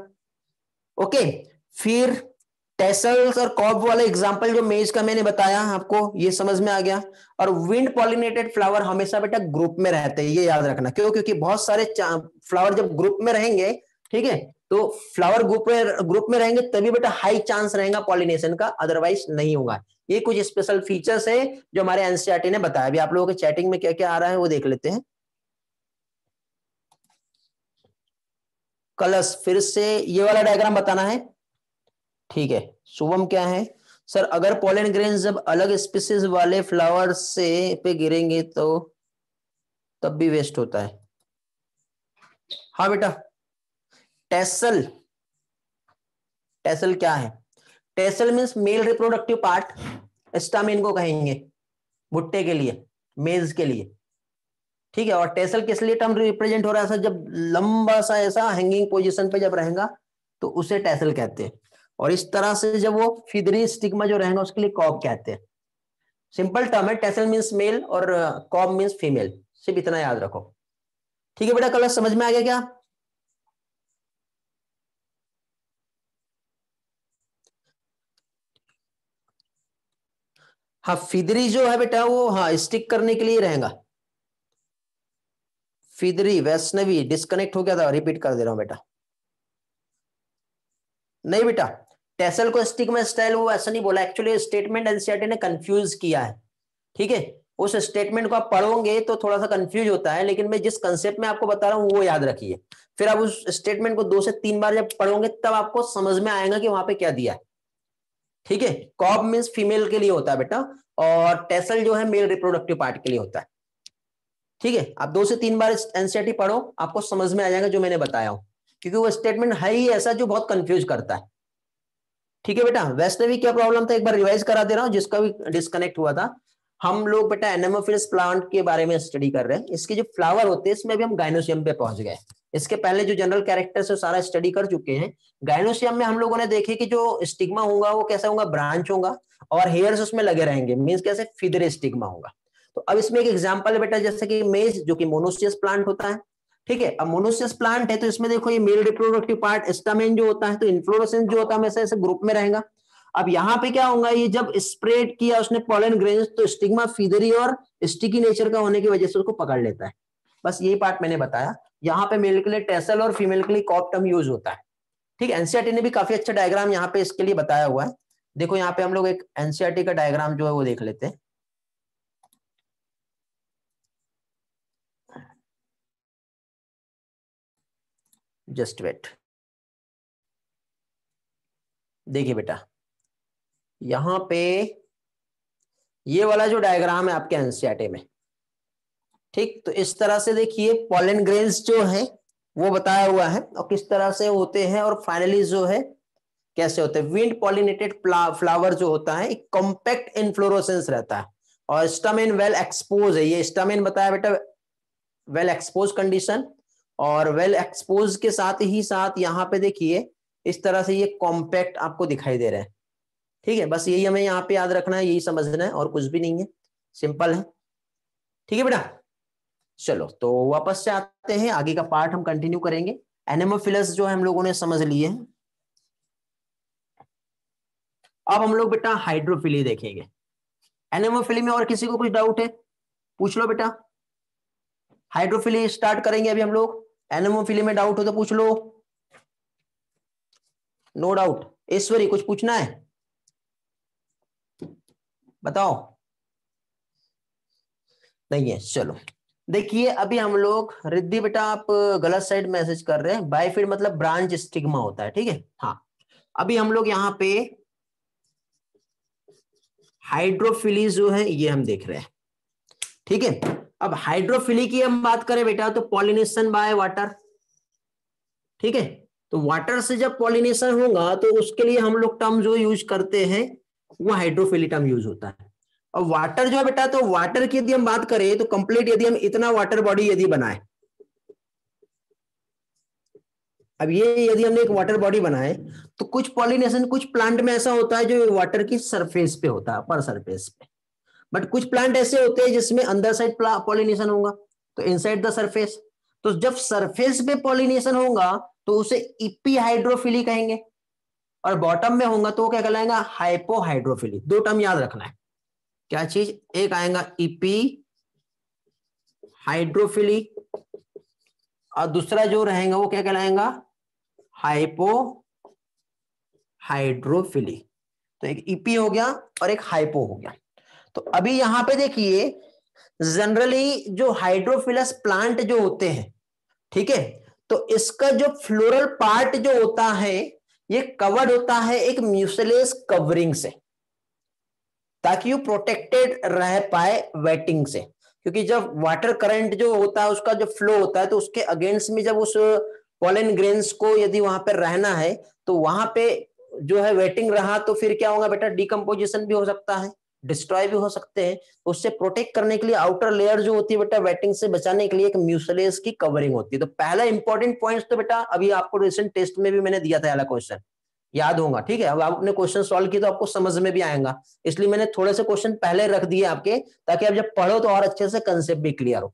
ओके। फिर टेसल्स और कॉब वाले एग्जांपल जो मेज का मैंने बताया आपको, ये समझ में आ गया। और विंड पॉलिनेटेड फ्लावर हमेशा बेटा ग्रुप में रहते हैं, ये याद रखना, क्यों, क्योंकि बहुत सारे फ्लावर जब ग्रुप में रहेंगे, ठीक है, तो फ्लावर ग्रुप में रहेंगे तभी बेटा हाई चांस रहेगा पॉलिनेशन का, अदरवाइज नहीं होगा। ये कुछ स्पेशल फीचर्स है जो हमारे एनसीईआरटी ने बताया। अभी आप लोगों के चैटिंग में क्या क्या आ रहा है वो देख लेते हैं। कलर्स, फिर से ये वाला डायग्राम बताना है, ठीक है। शुभम क्या है, सर अगर पोलन ग्रेन जब अलग स्पीसीज वाले फ्लावर से पे गिरेंगे तो तब भी वेस्ट होता है। हाँ बेटा, टेसल, टेसल क्या है? Tassel means male reproductive part, stamen को कहेंगे भुट्टे के लिए, मेज के लिए, ठीक है। और टेसल किस लिए टर्म रिप्रेजेंट हो रहा है सर? जब लंबा सा ऐसा हैंगिंग पोजीशन पे जब रहेगा तो उसे टेसल कहते हैं, और इस तरह से जब वो फिदरी स्टिग्मा जो रहेगा उसके लिए कॉब कहते हैं। सिंपल टर्म है, टेसल मीन्स मेल और कॉब मीन्स फीमेल, सिर्फ इतना याद रखो। ठीक है बेटा, कलर समझ में आ गया क्या? हाँ, फिदरी जो है बेटा वो हाँ स्टिक करने के लिए रहेगा। फिदरी, वैष्णवी डिस्कनेक्ट हो गया था, रिपीट कर दे रहा हूं बेटा। नहीं बेटा, टेसल को स्टिक में स्टाइल वो ऐसा नहीं बोला, एक्चुअली स्टेटमेंट एनसीईआरटी ने कंफ्यूज किया है, ठीक है। उस स्टेटमेंट को आप पढ़ोगे तो थोड़ा सा कंफ्यूज होता है, लेकिन मैं जिस कंसेप्ट में आपको बता रहा हूं वो याद रखिए। फिर आप उस स्टेटमेंट को 2 से 3 बार जब पढ़ोगे तब आपको समझ में आएगा कि वहां पे क्या दिया है, ठीक है। कॉब मीन्स फीमेल के लिए होता है बेटा, और टेसल जो है मेल रिप्रोडक्टिव पार्ट के लिए होता है, ठीक है। आप 2 से 3 बार एनसीईआरटी पढ़ो, आपको समझ में आ जाएगा जो मैंने बताया हूं, क्योंकि वो स्टेटमेंट है ही ऐसा जो बहुत कंफ्यूज करता है, ठीक है बेटा। वैष्णवी क्या प्रॉब्लम था, एक बार रिवाइज करा दे रहा हूं जिसका भी डिस्कनेक्ट हुआ था। हम लोग बेटा एनेमोफिलस प्लांट के बारे में स्टडी कर रहे हैं, इसके जो फ्लावर होते हैं इसमें भी हम गाइनोसियम पे पहुंच गए। इसके पहले जो जनरल कैरेक्टर्स है सारा स्टडी कर चुके हैं। गाइनोसियम में हम लोगों ने देखे कि जो स्टिग्मा होगा वो कैसा होगा, ब्रांच होगा, और हेयर्स उसमें लगे रहेंगे, मीन्स कैसे, फिदरे स्टिग्मा होगा। तो अब इसमें एक एग्जांपल है बेटा, जैसे कि मेज जो कि मोनोसियस प्लांट होता है, ठीक है। अब मोनोसियस प्लांट है तो इसमें देखो ये मेल रिप्रोडक्टिव पार्ट स्टामेन जो होता है, तो इन्फ्लोरेसेंस जो होता है हमेशा ऐसे ग्रुप में रहेगा। अब यहाँ पे क्या होगा, ये जब स्प्रेड किया उसने पॉलन ग्रेन्स, तो स्टिग्मा फिदरी और स्टिकी नेचर का होने की वजह से उसको पकड़ लेता है। बस यही पार्ट मैंने बताया। यहाँ पे मेल के लिए टेसल और फीमेल के लिए कॉप टर्म यूज होता है, ठीक है। एनसीईआरटी ने भी काफी अच्छा डायग्राम यहाँ पे इसके लिए बताया हुआ है। देखो यहाँ पे हम लोग एक एनसीईआरटी का डायग्राम जो है वो देख लेते हैं। जस्ट वेट, देखिए बेटा यहाँ पे ये वाला जो डायग्राम है आपके एनसीईआरटी में, ठीक, तो इस तरह से देखिए पॉलन ग्रेन्स जो है वो बताया हुआ है और किस तरह से होते हैं, और फाइनली जो है कैसे होते हैं। विंड पॉलिनेटेड फ्लावर जो होता है एक कॉम्पैक्ट इन्फ्लोरोसेंस रहता है, और स्टमेन वेल एक्सपोज है, ये स्टमेन बताया बेटा वेल एक्सपोज कंडीशन, और वेल एक्सपोज के साथ ही साथ यहाँ पे देखिए इस तरह से ये कॉम्पैक्ट आपको दिखाई दे रहा है, ठीक है। बस यही हमें यहाँ पे याद रखना है, यही समझना है, और कुछ भी नहीं है, सिंपल है, ठीक है बेटा। चलो तो वापस से आते हैं, आगे का पार्ट हम कंटिन्यू करेंगे। एनेमोफिलस जो है हम लोगों ने समझ लिए हैं। अब हम लोग बेटा हाइड्रोफिली देखेंगे। एनेमोफिली में और किसी को कुछ डाउट है, पूछ लो बेटा। हाइड्रोफिली स्टार्ट करेंगे अभी हम लोग, एनेमोफिली में डाउट हो तो पूछ लो। No doubt. ईश्वरी कुछ पूछना है, बताओ। नहीं है, चलो। देखिए अभी हम लोग, रिद्धि बेटा आप गलत साइड मैसेज कर रहे हैं, बाइफिड मतलब ब्रांच स्टिग्मा होता है, ठीक है। हाँ, अभी हम लोग यहाँ पे हाइड्रोफिली जो है ये हम देख रहे हैं, ठीक है। अब हाइड्रोफिली की हम बात करें बेटा तो पॉलिनेशन बाय वाटर, ठीक है। तो वाटर से जब पॉलिनेशन होगा तो उसके लिए हम लोग टर्म जो यूज करते हैं वो हाइड्रोफिली टर्म यूज होता है। और वाटर जो है बेटा, तो वाटर की यदि हम बात करें तो कंप्लीट यदि हम इतना वाटर बॉडी यदि बनाए, अब ये यदि हमने एक वाटर बॉडी बनाए तो कुछ पॉलिनेशन कुछ प्लांट में ऐसा होता है जो वाटर की सरफेस पे होता है, पर सरफेस पे, बट कुछ प्लांट ऐसे होते हैं जिसमें अंदर साइड पॉलिनेशन होगा, तो इनसाइड द सरफेस। तो जब सरफेस पे पॉलिनेशन होगा तो उसे इपी हाइड्रोफिली कहेंगे, और बॉटम में होगा तो वो क्या कहलाएगा, हाइपोहाइड्रोफिली। दो टर्म याद रखना है, क्या चीज, एक आएगा इपी हाइड्रोफिली, और दूसरा जो रहेगा वो क्या कहलाएगा, हाइपो हाइड्रोफिली। तो एक ईपी हो गया और एक हाइपो हो गया। तो अभी यहां पे देखिए जनरली जो हाइड्रोफिलस प्लांट जो होते हैं, ठीक है, तो इसका जो फ्लोरल पार्ट जो होता है ये कवर्ड होता है एक म्यूसिलेस कवरिंग से, ताकि वो प्रोटेक्टेड रह पाए वेटिंग से। क्योंकि जब वाटर करंट जो होता है उसका जो फ्लो होता है तो उसके अगेंस्ट में जब उस पॉलन ग्रेन्स को यदि वहां पर रहना है तो वहां पे जो है वेटिंग रहा तो फिर क्या होगा बेटा, डिकम्पोजिशन भी हो सकता है, डिस्ट्रॉय भी हो सकते हैं। तो उससे प्रोटेक्ट करने के लिए आउटर लेयर जो होती है बेटा, वेटिंग से बचाने के लिए एक म्यूसिलेज की कवरिंग होती है। तो पहला इंपॉर्टेंट पॉइंट तो बेटा अभी आपको रिसेंट टेस्ट में भी मैंने दिया था, वाला क्वेश्चन याद होगा, ठीक है। अब आप अपने क्वेश्चन सॉल्व किए तो आपको समझ में भी आएगा, इसलिए मैंने थोड़े से क्वेश्चन पहले रख दिए आपके, ताकि आप जब पढ़ो तो और अच्छे से कंसेप्ट भी क्लियर हो,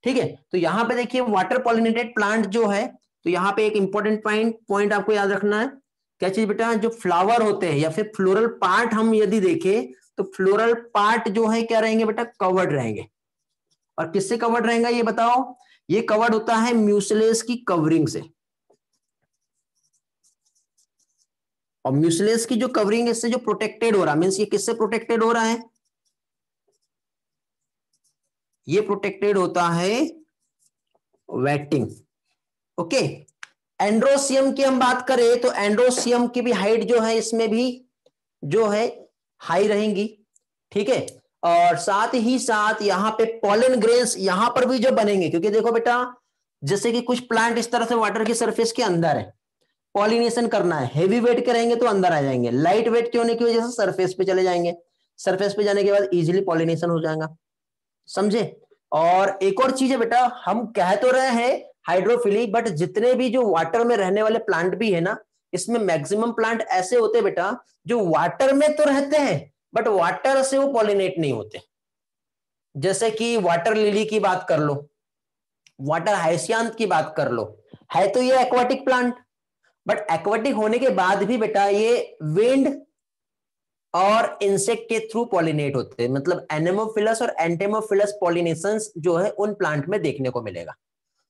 ठीक है। तो यहाँ पे देखिए वाटर पॉलिनेटेड प्लांट जो है, तो यहाँ पे एक इंपॉर्टेंट पॉइंट आपको याद रखना है। क्या चीज बेटा, जो फ्लावर होते हैं या फिर फ्लोरल पार्ट हम यदि देखें तो फ्लोरल पार्ट जो है क्या रहेंगे बेटा, कवर्ड रहेंगे। और किससे कवर्ड रहेगा ये बताओ, ये कवर्ड होता है म्यूसिलेज की कवरिंग से। और म्यूसिलेज की जो कवरिंग इससे जो प्रोटेक्टेड हो रहा है, मींस ये किससे प्रोटेक्टेड हो रहा है, ये प्रोटेक्टेड होता है वेटिंग, ओके। एंड्रोसियम की हम बात करें तो एंड्रोसियम की भी हाइट जो है इसमें भी जो है हाई रहेंगी, ठीक है। और साथ ही साथ यहाँ पे पॉलन ग्रेन्स यहाँ पर भी जो बनेंगे, क्योंकि देखो बेटा जैसे कि कुछ प्लांट इस तरह से वाटर की सरफेस के अंदर है, पॉलिनेशन करना है, हेवी वेट के रहेंगे तो अंदर आ जाएंगे, लाइट वेट के होने की वजह से सरफेस पे चले जाएंगे, सरफेस पे जाने के बाद इजीली पॉलिनेशन हो जाएगा, समझे। और एक और चीज है बेटा, हम कह तो रहे हैं हाइड्रोफिली, बट जितने भी जो वाटर में रहने वाले प्लांट भी है ना, इसमें मैक्सिमम प्लांट ऐसे होते हैं बेटा जो वाटर में तो रहते हैं बट वाटर से वो पॉलिनेट नहीं होते। जैसे कि वाटर लिली की बात कर लो, वाटर हाइसियांथ की बात कर लो, है तो ये एक्वाटिक प्लांट, बट एक्वाटिक होने के बाद भी बेटा ये विंड और इंसेक्ट के थ्रू पॉलिनेट होते हैं, मतलब एनेमोफिलस और एंटेमोफिलस पॉलिनेशंस जो है उन प्लांट में देखने को मिलेगा।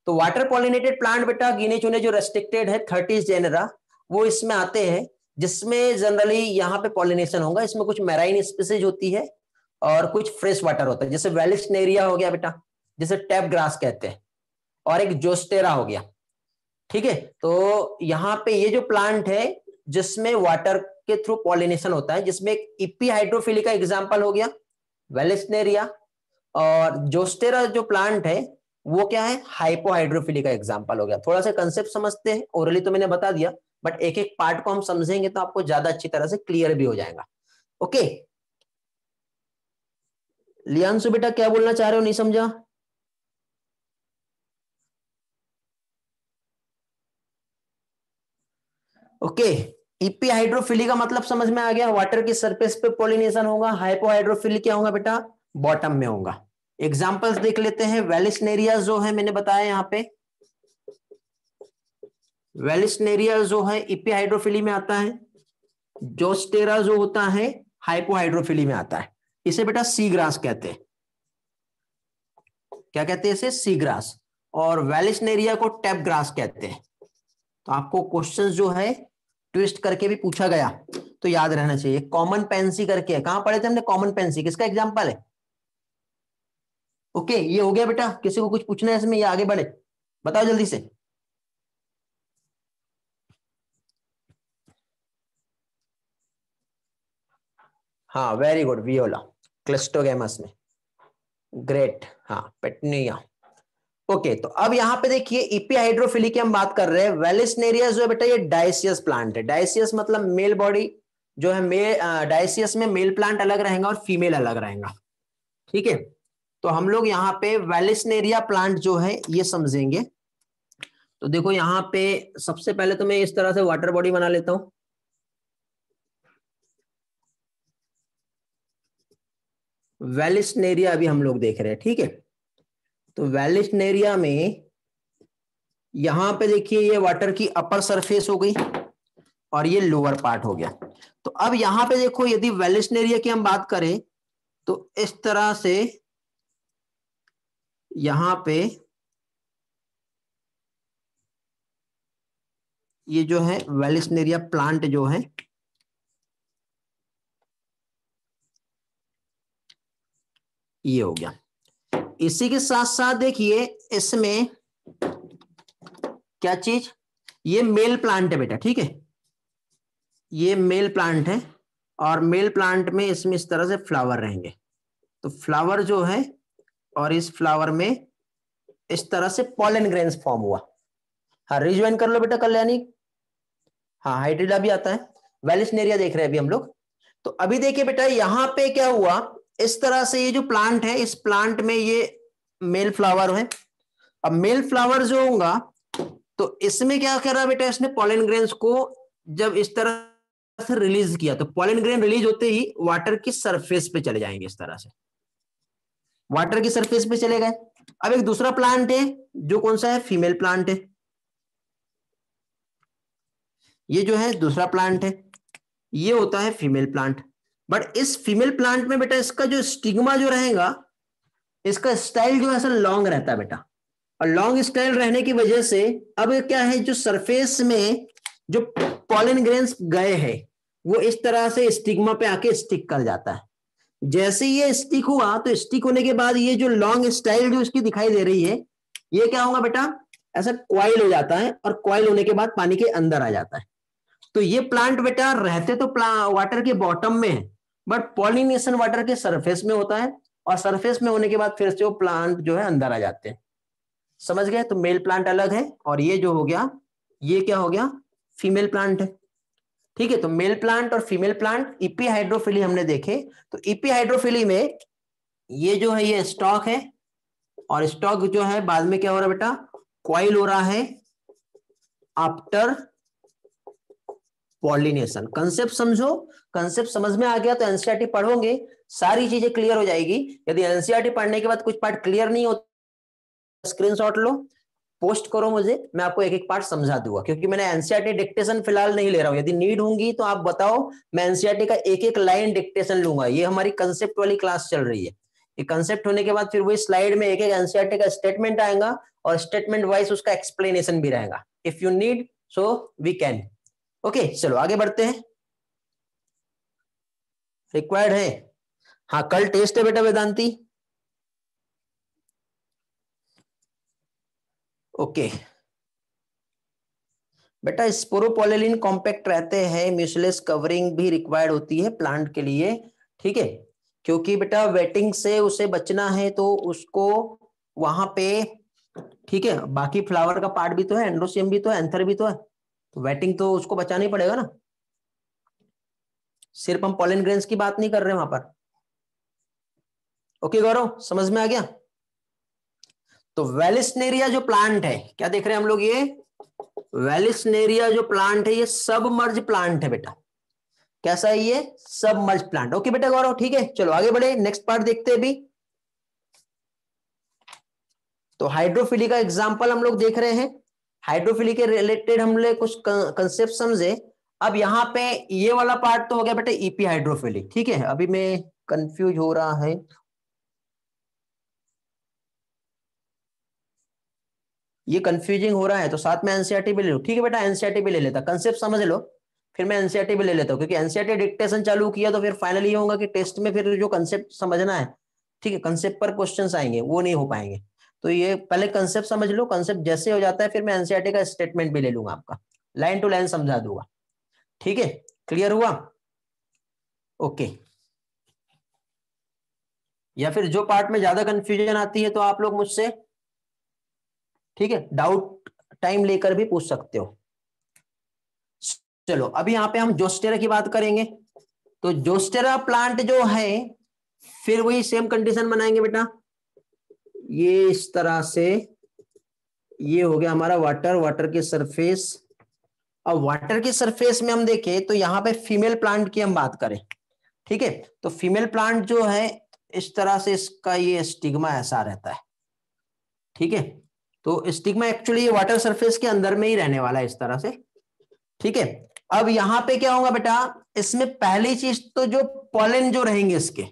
तो वाटर पॉलिनेटेड प्लांट बेटा गिने चुने जो रेस्ट्रिक्टेड है 30 जेनेरा वो इसमें आते हैं, जिसमें जनरली यहाँ पे पॉलिनेशन होगा। इसमें कुछ मैराइन स्पीसीज होती है और कुछ फ्रेश वाटर होता है, जैसे वेलिस्नेरिया हो गया बेटा, जिसे टैप ग्रास कहते हैं, और एक जोस्टेरा हो गया, ठीक है। तो यहाँ पे ये जो प्लांट है जिसमें वाटर के थ्रू पॉलिनेशन होता है, जिसमें एक इपी हाइड्रोफिली का एग्जाम्पल हो गया वेलिस्नेरिया, और जोस्टेरा जो प्लांट है वो क्या है, हाइपोहाइड्रोफिली का एग्जाम्पल हो गया। थोड़ा सा कंसेप्ट समझते हैं, ओरली तो मैंने बता दिया, बट एक एक पार्ट को हम समझेंगे तो आपको ज्यादा अच्छी तरह से क्लियर भी हो जाएगा, ओके। लियांशु बेटा क्या बोलना चाह रहे हो, नहीं समझा। ओके, इपी हाइड्रोफिली का मतलब समझ में आ गया, वाटर की सरफेस पे पॉलिनेशन होगा। हाइपोहाइड्रोफिली क्या होगा बेटा, बॉटम में होगा। एग्जांपल्स देख लेते हैं। वेलिस्नेरिया जो है मैंने बताया यहाँ पे, वेलिस्नेरिया जो है इपी हाइड्रोफिली में आता है, जोस्टेरा जो होता है हाइपोहाइड्रोफिली में आता है। इसे बेटा सी ग्रास कहते हैं, क्या कहते हैं इसे, सी ग्रास। और वेलिस्नेरिया को टैप ग्रास कहते हैं। तो आपको क्वेश्चन जो है ट्विस्ट करके भी पूछा गया तो याद रहना चाहिए। कॉमन पेंसी करके है, कहां पढ़े थे हमने कॉमन पेंसी, किसका एग्जांपल है। ओके, ये हो गया बेटा, किसी को कुछ पूछना है इसमें या आगे बढ़े, बताओ जल्दी से। हाँ वेरी गुड, वियोला क्लिस्टोगेमस में, ग्रेट। हाँ पेटनिया, ओके। तो अब यहाँ पे देखिए इपी हाइड्रोफिली की हम बात कर रहे हैं। वेलिस्नेरिया जो है बेटा ये डायसियस प्लांट है। डायसियस मतलब मेल बॉडी जो है, मेल डायसियस में मेल प्लांट अलग रहेगा और फीमेल अलग रहेगा, ठीक है। तो हम लोग यहाँ पे वेलिस्नेरिया प्लांट जो है ये समझेंगे। तो देखो यहाँ पे सबसे पहले तो मैं इस तरह से वाटर बॉडी बना लेता हूं। वेलिस्नेरिया अभी हम लोग देख रहे हैं, ठीक है। तो वेलिस्नेरिया में यहां पे देखिए ये वाटर की अपर सरफेस हो गई और ये लोअर पार्ट हो गया। तो अब यहां पे देखो यदि वेलिस्नेरिया की हम बात करें तो इस तरह से यहां पे ये जो है वेलिस्नेरिया प्लांट जो है ये हो गया। इसी के साथ साथ देखिए इसमें क्या चीज, ये मेल प्लांट है बेटा, ठीक है। ये मेल प्लांट है और मेल प्लांट में इसमें इस तरह से फ्लावर रहेंगे। तो फ्लावर जो है और इस फ्लावर में इस तरह से पॉलन ग्रेन्स फॉर्म हुआ। हाँ रिज्वाइन कर लो बेटा कल्याणी। हाँ हाइड्रिला भी आता है। वेलिस्नेरिया देख रहे हैं अभी हम लोग। तो अभी देखिए बेटा यहां पे क्या हुआ, इस तरह से ये जो प्लांट है, इस प्लांट में ये मेल फ्लावर है। अब मेल फ्लावर जो होगा तो इसमें क्या कर रहा बेटा, इसने पॉलन ग्रेन्स को जब इस तरह से रिलीज किया तो पॉलन ग्रेन रिलीज होते ही वाटर की सरफेस पे चले जाएंगे, इस तरह से वाटर की सरफेस पे चले गए। अब एक दूसरा प्लांट है जो कौन सा है, फीमेल प्लांट है। ये जो है दूसरा प्लांट है, ये होता है फीमेल प्लांट। बट इस फीमेल प्लांट में बेटा इसका जो स्टिग्मा जो रहेगा, इसका स्टाइल जो है ऐसा लॉन्ग रहता है बेटा। और लॉन्ग स्टाइल रहने की वजह से अब क्या है, जो सरफेस में जो पॉलन ग्रेन्स गए हैं वो इस तरह से स्टिग्मा पे आके स्टिक कर जाता है। जैसे ये स्टिक हुआ तो स्टिक होने के बाद ये जो लॉन्ग स्टाइल जो इसकी दिखाई दे रही है, ये क्या होगा बेटा, ऐसा क्वाइल हो जाता है और क्वाइल होने के बाद पानी के अंदर आ जाता है। तो ये प्लांट बेटा रहते तो वाटर के बॉटम में है, बट पॉलिनेशन वाटर के सरफेस में होता है और सरफेस में होने के बाद फिर से वो प्लांट जो है अंदर आ जाते हैं। समझ गए? तो मेल प्लांट अलग है और ये जो हो गया, ये क्या हो गया, फीमेल प्लांट है। ठीक है, तो मेल प्लांट और फीमेल प्लांट इपीहाइड्रोफिली हमने देखे। तो इपीहाइड्रोफिली में ये जो है ये स्टॉक है और स्टॉक जो है बाद में क्या हो रहा है बेटा, क्वाइल हो रहा है आफ्टर पॉलिनेशन। कंसेप्ट समझो, कंसेप्ट समझ में आ गया तो एनसीईआरटी पढ़ोगे, सारी चीजें क्लियर हो जाएगी। यदि एनसीईआरटी पढ़ने के बाद कुछ पार्ट क्लियर नहीं होता, स्क्रीनशॉट लो, पोस्ट करो मुझे, मैं आपको एक एक पार्ट समझा दूंगा, क्योंकि मैंने एनसीईआरटी डिक्टेशन फिलहाल नहीं ले रहा हूं। यदि नीड होंगी तो आप बताओ, मैं एनसीईआरटी का एक एक लाइन डिक्टेशन लूंगा। ये हमारी कंसेप्ट वाली क्लास चल रही है। ये कंसेप्ट होने के बाद फिर वही स्लाइड में एक एक एनसीईआरटी का स्टेटमेंट आएगा और स्टेटमेंट वाइज उसका एक्सप्लेनेशन भी रहेगा। If you need so we can. Okay चलो आगे बढ़ते हैं। रिक्वायर्ड है, हाँ कल टेस्ट है बेटा वेदांती। ओके बेटा स्पोरोपोलिन कॉम्पैक्ट रहते हैं, म्यूसिलस कवरिंग भी रिक्वायर्ड होती है प्लांट के लिए। ठीक है, क्योंकि बेटा वेटिंग से उसे बचना है तो उसको वहां पे, ठीक है, बाकी फ्लावर का पार्ट भी तो है, एंड्रोसियम भी तो है, एंथर भी तो है, तो वेटिंग तो उसको बचाना ही पड़ेगा ना। सिर्फ हम पॉलन ग्रेन्स की बात नहीं कर रहे वहां पर। ओके गौरव समझ में आ गया? तो वेलिस्नेरिया जो प्लांट है, क्या देख रहे हैं हम लोग, ये वेलिस्नेरिया जो प्लांट है ये सबमर्ज प्लांट है बेटा। कैसा है ये, सबमर्ज प्लांट। ओके बेटा गौरव, ठीक है चलो आगे बढ़े, नेक्स्ट पार्ट देखते हैं अभी। तो हाइड्रोफिली का एग्जांपल हम लोग देख रहे हैं, हाइड्रोफिली के रिलेटेड हमने कुछ कंसेप्ट समझे। अब यहाँ पे ये वाला पार्ट तो हो गया बेटा ईपी हाइड्रोफिली। ठीक है, अभी मैं कंफ्यूज हो रहा है, ये कंफ्यूजिंग हो रहा है तो साथ में एनसीईआरटी भी ले लो। ठीक है बेटा एनसीईआरटी भी ले लेता, कंसेप्ट समझ लो, फिर मैं एनसीईआरटी भी ले लेता हूँ, क्योंकि एनसीईआरटी डिक्टेशन चालू किया तो फिर फाइनल ये होगा कि टेस्ट में फिर जो कंसेप्ट समझना है, ठीक है, कंसेप्ट पर क्वेश्चंस आएंगे वो नहीं हो पाएंगे। तो ये पहले कंसेप्ट समझ लो, कंसेप्ट जैसे हो जाता है फिर मैं एनसीईआरटी का स्टेटमेंट भी ले लूंगा, आपका लाइन टू लाइन समझा दूंगा। ठीक है, क्लियर हुआ? ओके, या फिर जो पार्ट में ज्यादा कंफ्यूजन आती है तो आप लोग मुझसे, ठीक है, डाउट टाइम लेकर भी पूछ सकते हो। चलो अभी यहाँ पे हम जोस्टेरा की बात करेंगे। तो जोस्टेरा प्लांट जो है फिर वही सेम कंडीशन बनाएंगे बेटा, ये इस तरह से, ये हो गया हमारा वाटर, वाटर की सरफेस। अब वाटर की सरफेस में हम देखें तो यहाँ पे फीमेल प्लांट की हम बात करें, ठीक है, तो फीमेल प्लांट जो है इस तरह से इसका ये स्टिग्मा ऐसा रहता है। ठीक है, तो स्टिग्मा एक्चुअली ये वाटर सरफेस के अंदर में ही रहने वाला है इस तरह से। ठीक है, अब यहां पे क्या होगा बेटा, इसमें पहली चीज तो जो पॉलन जो रहेंगे इसके,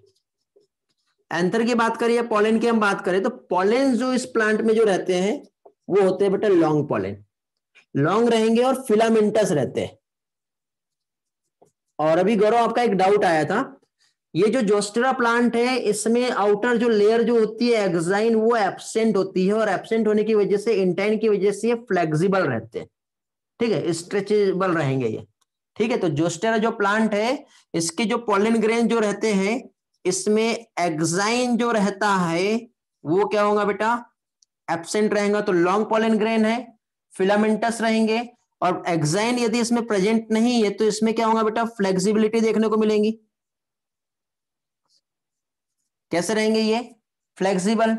एंथर की बात करिए, पॉलन की हम बात करें तो पॉलन जो इस प्लांट में जो रहते हैं वो होते हैं बेटा लॉन्ग पॉलन, लॉन्ग रहेंगे और फिलामेंटस रहते हैं। और अभी गौरव आपका एक डाउट आया था, ये जो जोस्टेरा प्लांट है इसमें आउटर जो लेयर जो होती है एक्साइन वो एब्सेंट होती है, और एब्सेंट होने की वजह से इंटाइन की वजह से ये फ्लेक्सिबल रहते हैं। ठीक है, स्ट्रेचेबल रहेंगे ये। ठीक है, तो जोस्टेरा जो प्लांट है इसके जो पॉलन ग्रेन जो रहते हैं इसमें एक्साइन जो रहता है वो क्या होगा बेटा, एब्सेंट रहेगा। तो लॉन्ग पॉलन ग्रेन है, फिलामेंटस रहेंगे, और एक्साइन यदि इसमें प्रेजेंट नहीं है तो इसमें क्या होगा बेटा, फ्लेक्सिबिलिटी देखने को मिलेंगी। कैसे रहेंगे ये, फ्लेक्सिबल।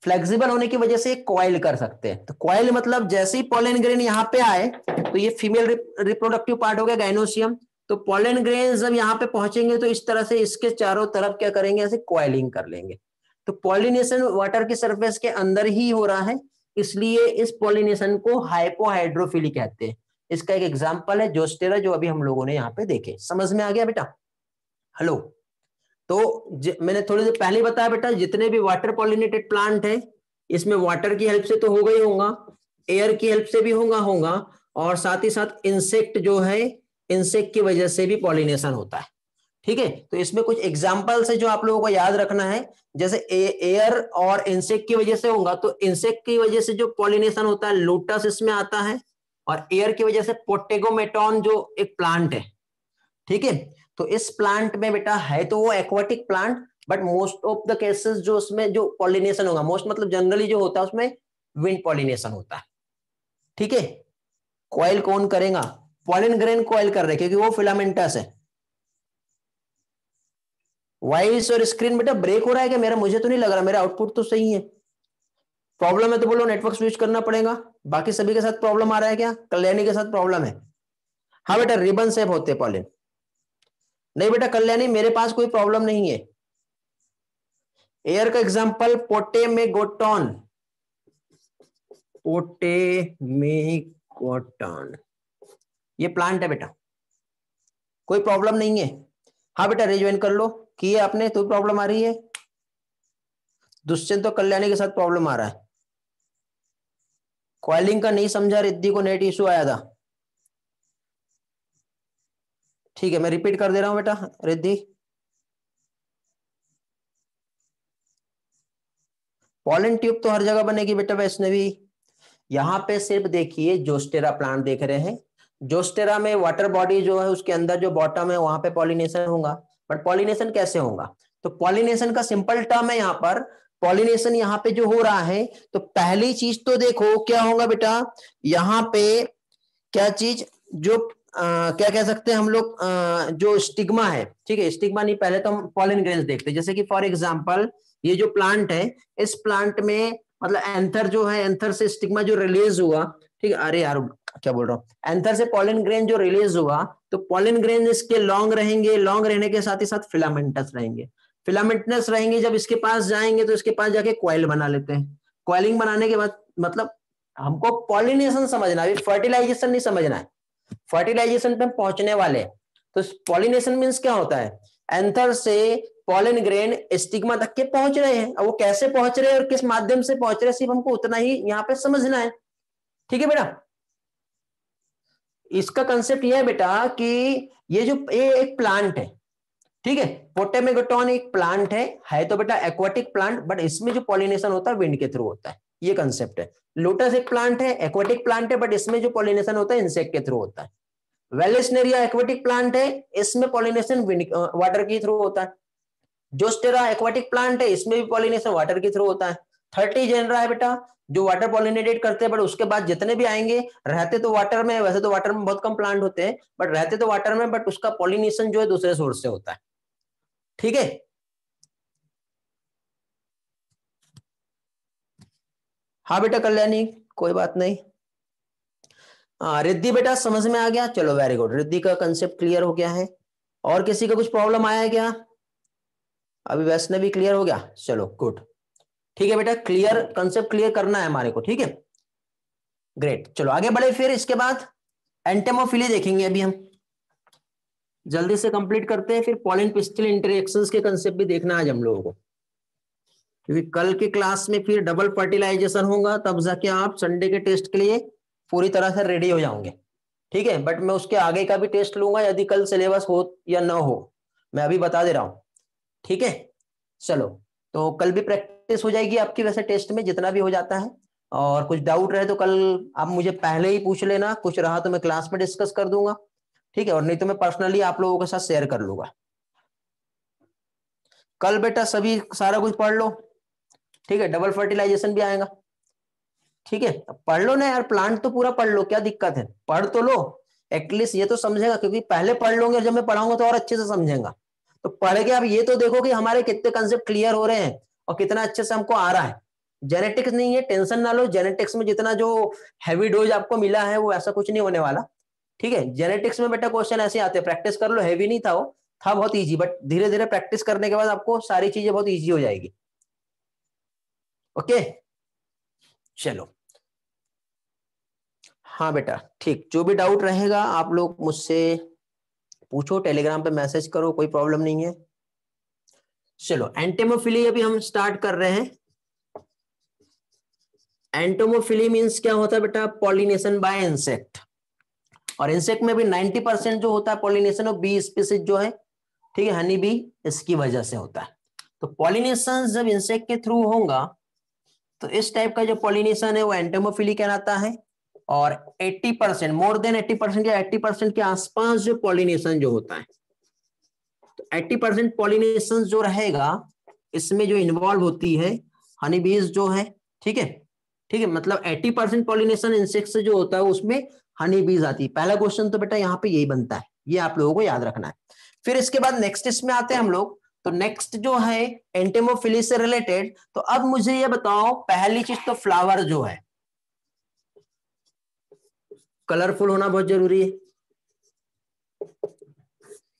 फ्लेक्सिबल होने की वजह से कॉइल कर सकते हैं। तो कॉइल मतलब जैसे ही पॉलन ग्रेन यहाँ पे आए तो ये फीमेल रिप्रोडक्टिव पार्ट हो गया गाइनोसियम, तो पॉलन ग्रेन जब यहाँ पे पहुंचेंगे तो इस तरह से इसके चारों तरफ क्या करेंगे, ऐसे कॉइलिंग कर लेंगे। तो पॉलिनेशन वाटर की सरफेस के अंदर ही हो रहा है, इसलिए इस पॉलिनेशन को हाइपोहाइड्रोफिली कहते हैं। इसका एक एग्जाम्पल है जोस्टेरा, जो अभी हम लोगों ने यहाँ पे देखे। समझ में आ गया बेटा? हेलो। तो मैंने थोड़ी देर पहले बताया बेटा, जितने भी वाटर पॉलिनेटेड प्लांट है इसमें वाटर की हेल्प से तो होगा ही होगा, एयर की हेल्प से भी होगा, और साथ ही साथ इंसेक्ट जो है, इंसेक्ट की वजह से भी पॉलिनेशन होता है। ठीक है, तो इसमें कुछ एग्जांपल्स है जो आप लोगों को याद रखना है। जैसे एयर और इंसेक्ट की वजह से होगा, तो इंसेक्ट की वजह से जो पॉलिनेशन होता है लोटस इसमें आता है, और एयर की वजह से पोटेगोमेटॉन जो एक प्लांट है। ठीक है, तो इस प्लांट में बेटा है तो वो aquatic plant, but most of the cases जो उसमें जो पॉलिनेशन होगा, मोस्ट मतलब जनरली जो होता है उसमें विंड पॉलिनेशन होता है। ठीक है, कॉइल कौन करेगा, पॉलिन ग्रेन कॉइल कर रहे क्योंकि वो फिलामेंटस है। वॉइस और स्क्रीन बेटा ब्रेक हो रहा है क्या मेरा? मुझे तो नहीं लग रहा, मेरा आउटपुट तो सही है। प्रॉब्लम है तो बोलो, नेटवर्क स्विच करना पड़ेगा। बाकी सभी के साथ प्रॉब्लम आ रहा है क्या? कल्याणी के साथ प्रॉब्लम है? हाँ बेटा, रिबन शेप होते पॉलिन। नहीं बेटा कल्याणी, मेरे पास कोई प्रॉब्लम नहीं है। एयर का एग्जांपल पोटेमेगोटॉन, पोटेमेगोटॉन ये प्लांट है बेटा, कोई प्रॉब्लम नहीं है। हाँ बेटा रिज्वाइन कर लो, किए आपने तो प्रॉब्लम आ रही है। दुष्यंत तो कल्याणी के साथ प्रॉब्लम आ रहा है। कॉइलिंग का नहीं समझा, रिद्धि को नेट इशू आया था। ठीक है, मैं रिपीट कर दे रहा हूं बेटा। रिद्धि, पॉलन ट्यूब तो हर जगह बनेगी बेटा वैष्णवी। यहाँ पे सिर्फ देखिए जोस्टेरा प्लांट देख रहे हैं, जोस्टेरा में वाटर बॉडी जो है उसके अंदर जो बॉटम है वहां पे पॉलिनेशन होगा। बट पॉलिनेशन कैसे होगा, तो पॉलिनेशन का सिंपल टर्म है यहाँ पर। पॉलिनेशन यहाँ पे जो हो रहा है, तो पहली चीज तो देखो क्या होगा बेटा, यहाँ पे क्या चीज जो क्या कह सकते हैं हम लोग, जो स्टिग्मा है। ठीक है, स्टिग्मा नहीं, पहले तो हम पॉलिन ग्रेन्स देखते हैं। जैसे कि फॉर एग्जांपल ये जो प्लांट है, इस प्लांट में मतलब एंथर जो है, एंथर से स्टिग्मा जो रिलीज हुआ। ठीक है, अरे यार क्या बोल रहा हूँ, एंथर से पॉलिन ग्रेन जो रिलीज हुआ, तो पॉलिन ग्रेन इसके लॉन्ग रहेंगे, लॉन्ग रहने के साथ ही साथ फिलामेंटस रहेंगे। फिलामेंटस रहेंगे, जब इसके पास जाएंगे तो इसके पास जाके कॉइल बना लेते हैं। कॉइलिंग बनाने के बाद मतलब हमको पॉलिनेशन समझना है, फर्टिलाइजेशन नहीं समझना है। फर्टिलाइजेशन पे पहुंचने वाले। तो पॉलिनेशन मींस क्या होता है, एंथर से पॉलन ग्रेन स्टिग्मा तक के पहुंच रहे हैं। अब वो कैसे पहुंच रहे हैं और किस माध्यम से पहुंच रहे हैं, सिर्फ हमको उतना ही यहाँ पे समझना है। ठीक है बेटा, इसका कंसेप्ट यह है बेटा कि ये जो ये एक प्लांट है। ठीक है, पोटेमेगोटॉन एक प्लांट है तो बेटा एक्वाटिक प्लांट, बट इसमें जो पॉलिनेशन होता है विंड के थ्रू होता है। ये कंसेप्ट है। लोटस एक प्लांट है, एक्वाटिक प्लांट है, बट इसमें जो पॉलिनेशन होता है इंसेक्ट के थ्रू होता है। वेलेस्नेरिया एक्वाटिक प्लांट है, इसमें पॉलिनेशन वाटर के थ्रू होता है। जोस्टेरा एक्वाटिक प्लांट है, इसमें भी पॉलिनेशन वाटर के थ्रू होता है। 30 जेनरा है बेटा जो वाटर पॉलिनेटेड करते हैं, बट उसके बाद जितने भी आएंगे रहते तो वाटर में, वैसे तो वाटर में बहुत कम प्लांट होते हैं, बट रहते तो वाटर में, बट उसका पॉलिनेशन जो है दूसरे सोर्स से होता है। ठीक है, हाँ बेटा कल्याणी, कोई बात नहीं। रिद्धि बेटा समझ में आ गया, चलो वेरी गुड, रिद्धि का कंसेप्ट क्लियर हो गया है। और किसी का कुछ प्रॉब्लम आया है क्या? अभी वैष्णवी क्लियर हो गया, चलो गुड। ठीक है बेटा, क्लियर कंसेप्ट क्लियर करना है हमारे को। ठीक है, ग्रेट, चलो आगे बढ़े। फिर इसके बाद एंटेमोफिली देखेंगे अभी हम, जल्दी से कंप्लीट करते हैं। फिर पॉलिन पिस्टिल इंटरेक्शंस के कंसेप्ट भी देखना है आज हम लोगों को, क्योंकि कल के क्लास में फिर डबल फर्टिलाइजेशन होगा, तब जाके आप संडे के टेस्ट के लिए पूरी तरह से रेडी हो जाओगे। ठीक है, बट मैं उसके आगे का भी टेस्ट लूंगा यदि कल सिलेबस हो या ना हो, मैं अभी बता दे रहा हूं। ठीक है, चलो, तो कल भी प्रैक्टिस हो जाएगी आपकी वैसे टेस्ट में जितना भी हो जाता है। और कुछ डाउट रहे तो कल आप मुझे पहले ही पूछ लेना, कुछ रहा तो मैं क्लास में डिस्कस कर दूंगा। ठीक है, और नहीं तो मैं पर्सनली आप लोगों के साथ शेयर कर लूंगा। कल बेटा सभी सारा कुछ पढ़ लो, ठीक है, डबल फर्टिलाइजेशन भी आएगा। ठीक है, पढ़ लो ना यार, प्लांट तो पूरा पढ़ लो, क्या दिक्कत है, पढ़ तो लो, एटलीस्ट ये तो समझेगा, क्योंकि पहले पढ़ लोगे और जब मैं पढ़ाऊंगा तो और अच्छे से समझेगा। तो पढ़ के अब ये तो देखो कि हमारे कितने कंसेप्ट क्लियर हो रहे हैं और कितना अच्छे से हमको आ रहा है। जेनेटिक्स नहीं है, टेंशन ना लो, जेनेटिक्स में जितना जो हैवी डोज आपको मिला है वो ऐसा कुछ नहीं होने वाला। ठीक है, जेनेटिक्स में बेटा क्वेश्चन ऐसे आते हैं, प्रैक्टिस कर लो, हैवी नहीं था वो, था बहुत इजी, बट धीरे धीरे प्रैक्टिस करने के बाद आपको सारी चीजें बहुत इजी हो जाएगी। ओके, चलो, हाँ बेटा ठीक, जो भी डाउट रहेगा आप लोग मुझसे पूछो, टेलीग्राम पे मैसेज करो, कोई प्रॉब्लम नहीं है। चलो, एंटेमोफिली अभी हम स्टार्ट कर रहे हैं। एंटोमोफिली मींस क्या होता है बेटा, पॉलिनेशन बाय इंसेक्ट, और इंसेक्ट में भी 90% जो होता है पॉलिनेशन ऑफ बी स्पीसीज जो है, ठीक है, हनी बी, इसकी वजह से होता है। तो पॉलिनेशन जब इंसेक्ट के थ्रू होगा तो इस टाइप का जो पॉलिनेशन है वो एंटोमोफिली कहलाता है। और 80%, मोर देन 80% या 80% के आसपास जो पॉलिनेशन जो होता है, तो 80% पॉलिनेशन जो रहेगा इसमें जो इन्वॉल्व होती है हनी बीज जो है, ठीक है, ठीक है, मतलब 80% पॉलिनेशन इंसेक्ट से जो होता है उसमें हनी बीज आती है। पहला क्वेश्चन तो बेटा यहाँ पे यही बनता है, ये आप लोगों को याद रखना है। फिर इसके बाद नेक्स्ट इसमें आते हैं हम लोग, तो नेक्स्ट जो है एंटेमोफिली से रिलेटेड, तो अब मुझे ये बताओ, पहली चीज तो फ्लावर जो है कलरफुल होना बहुत जरूरी है,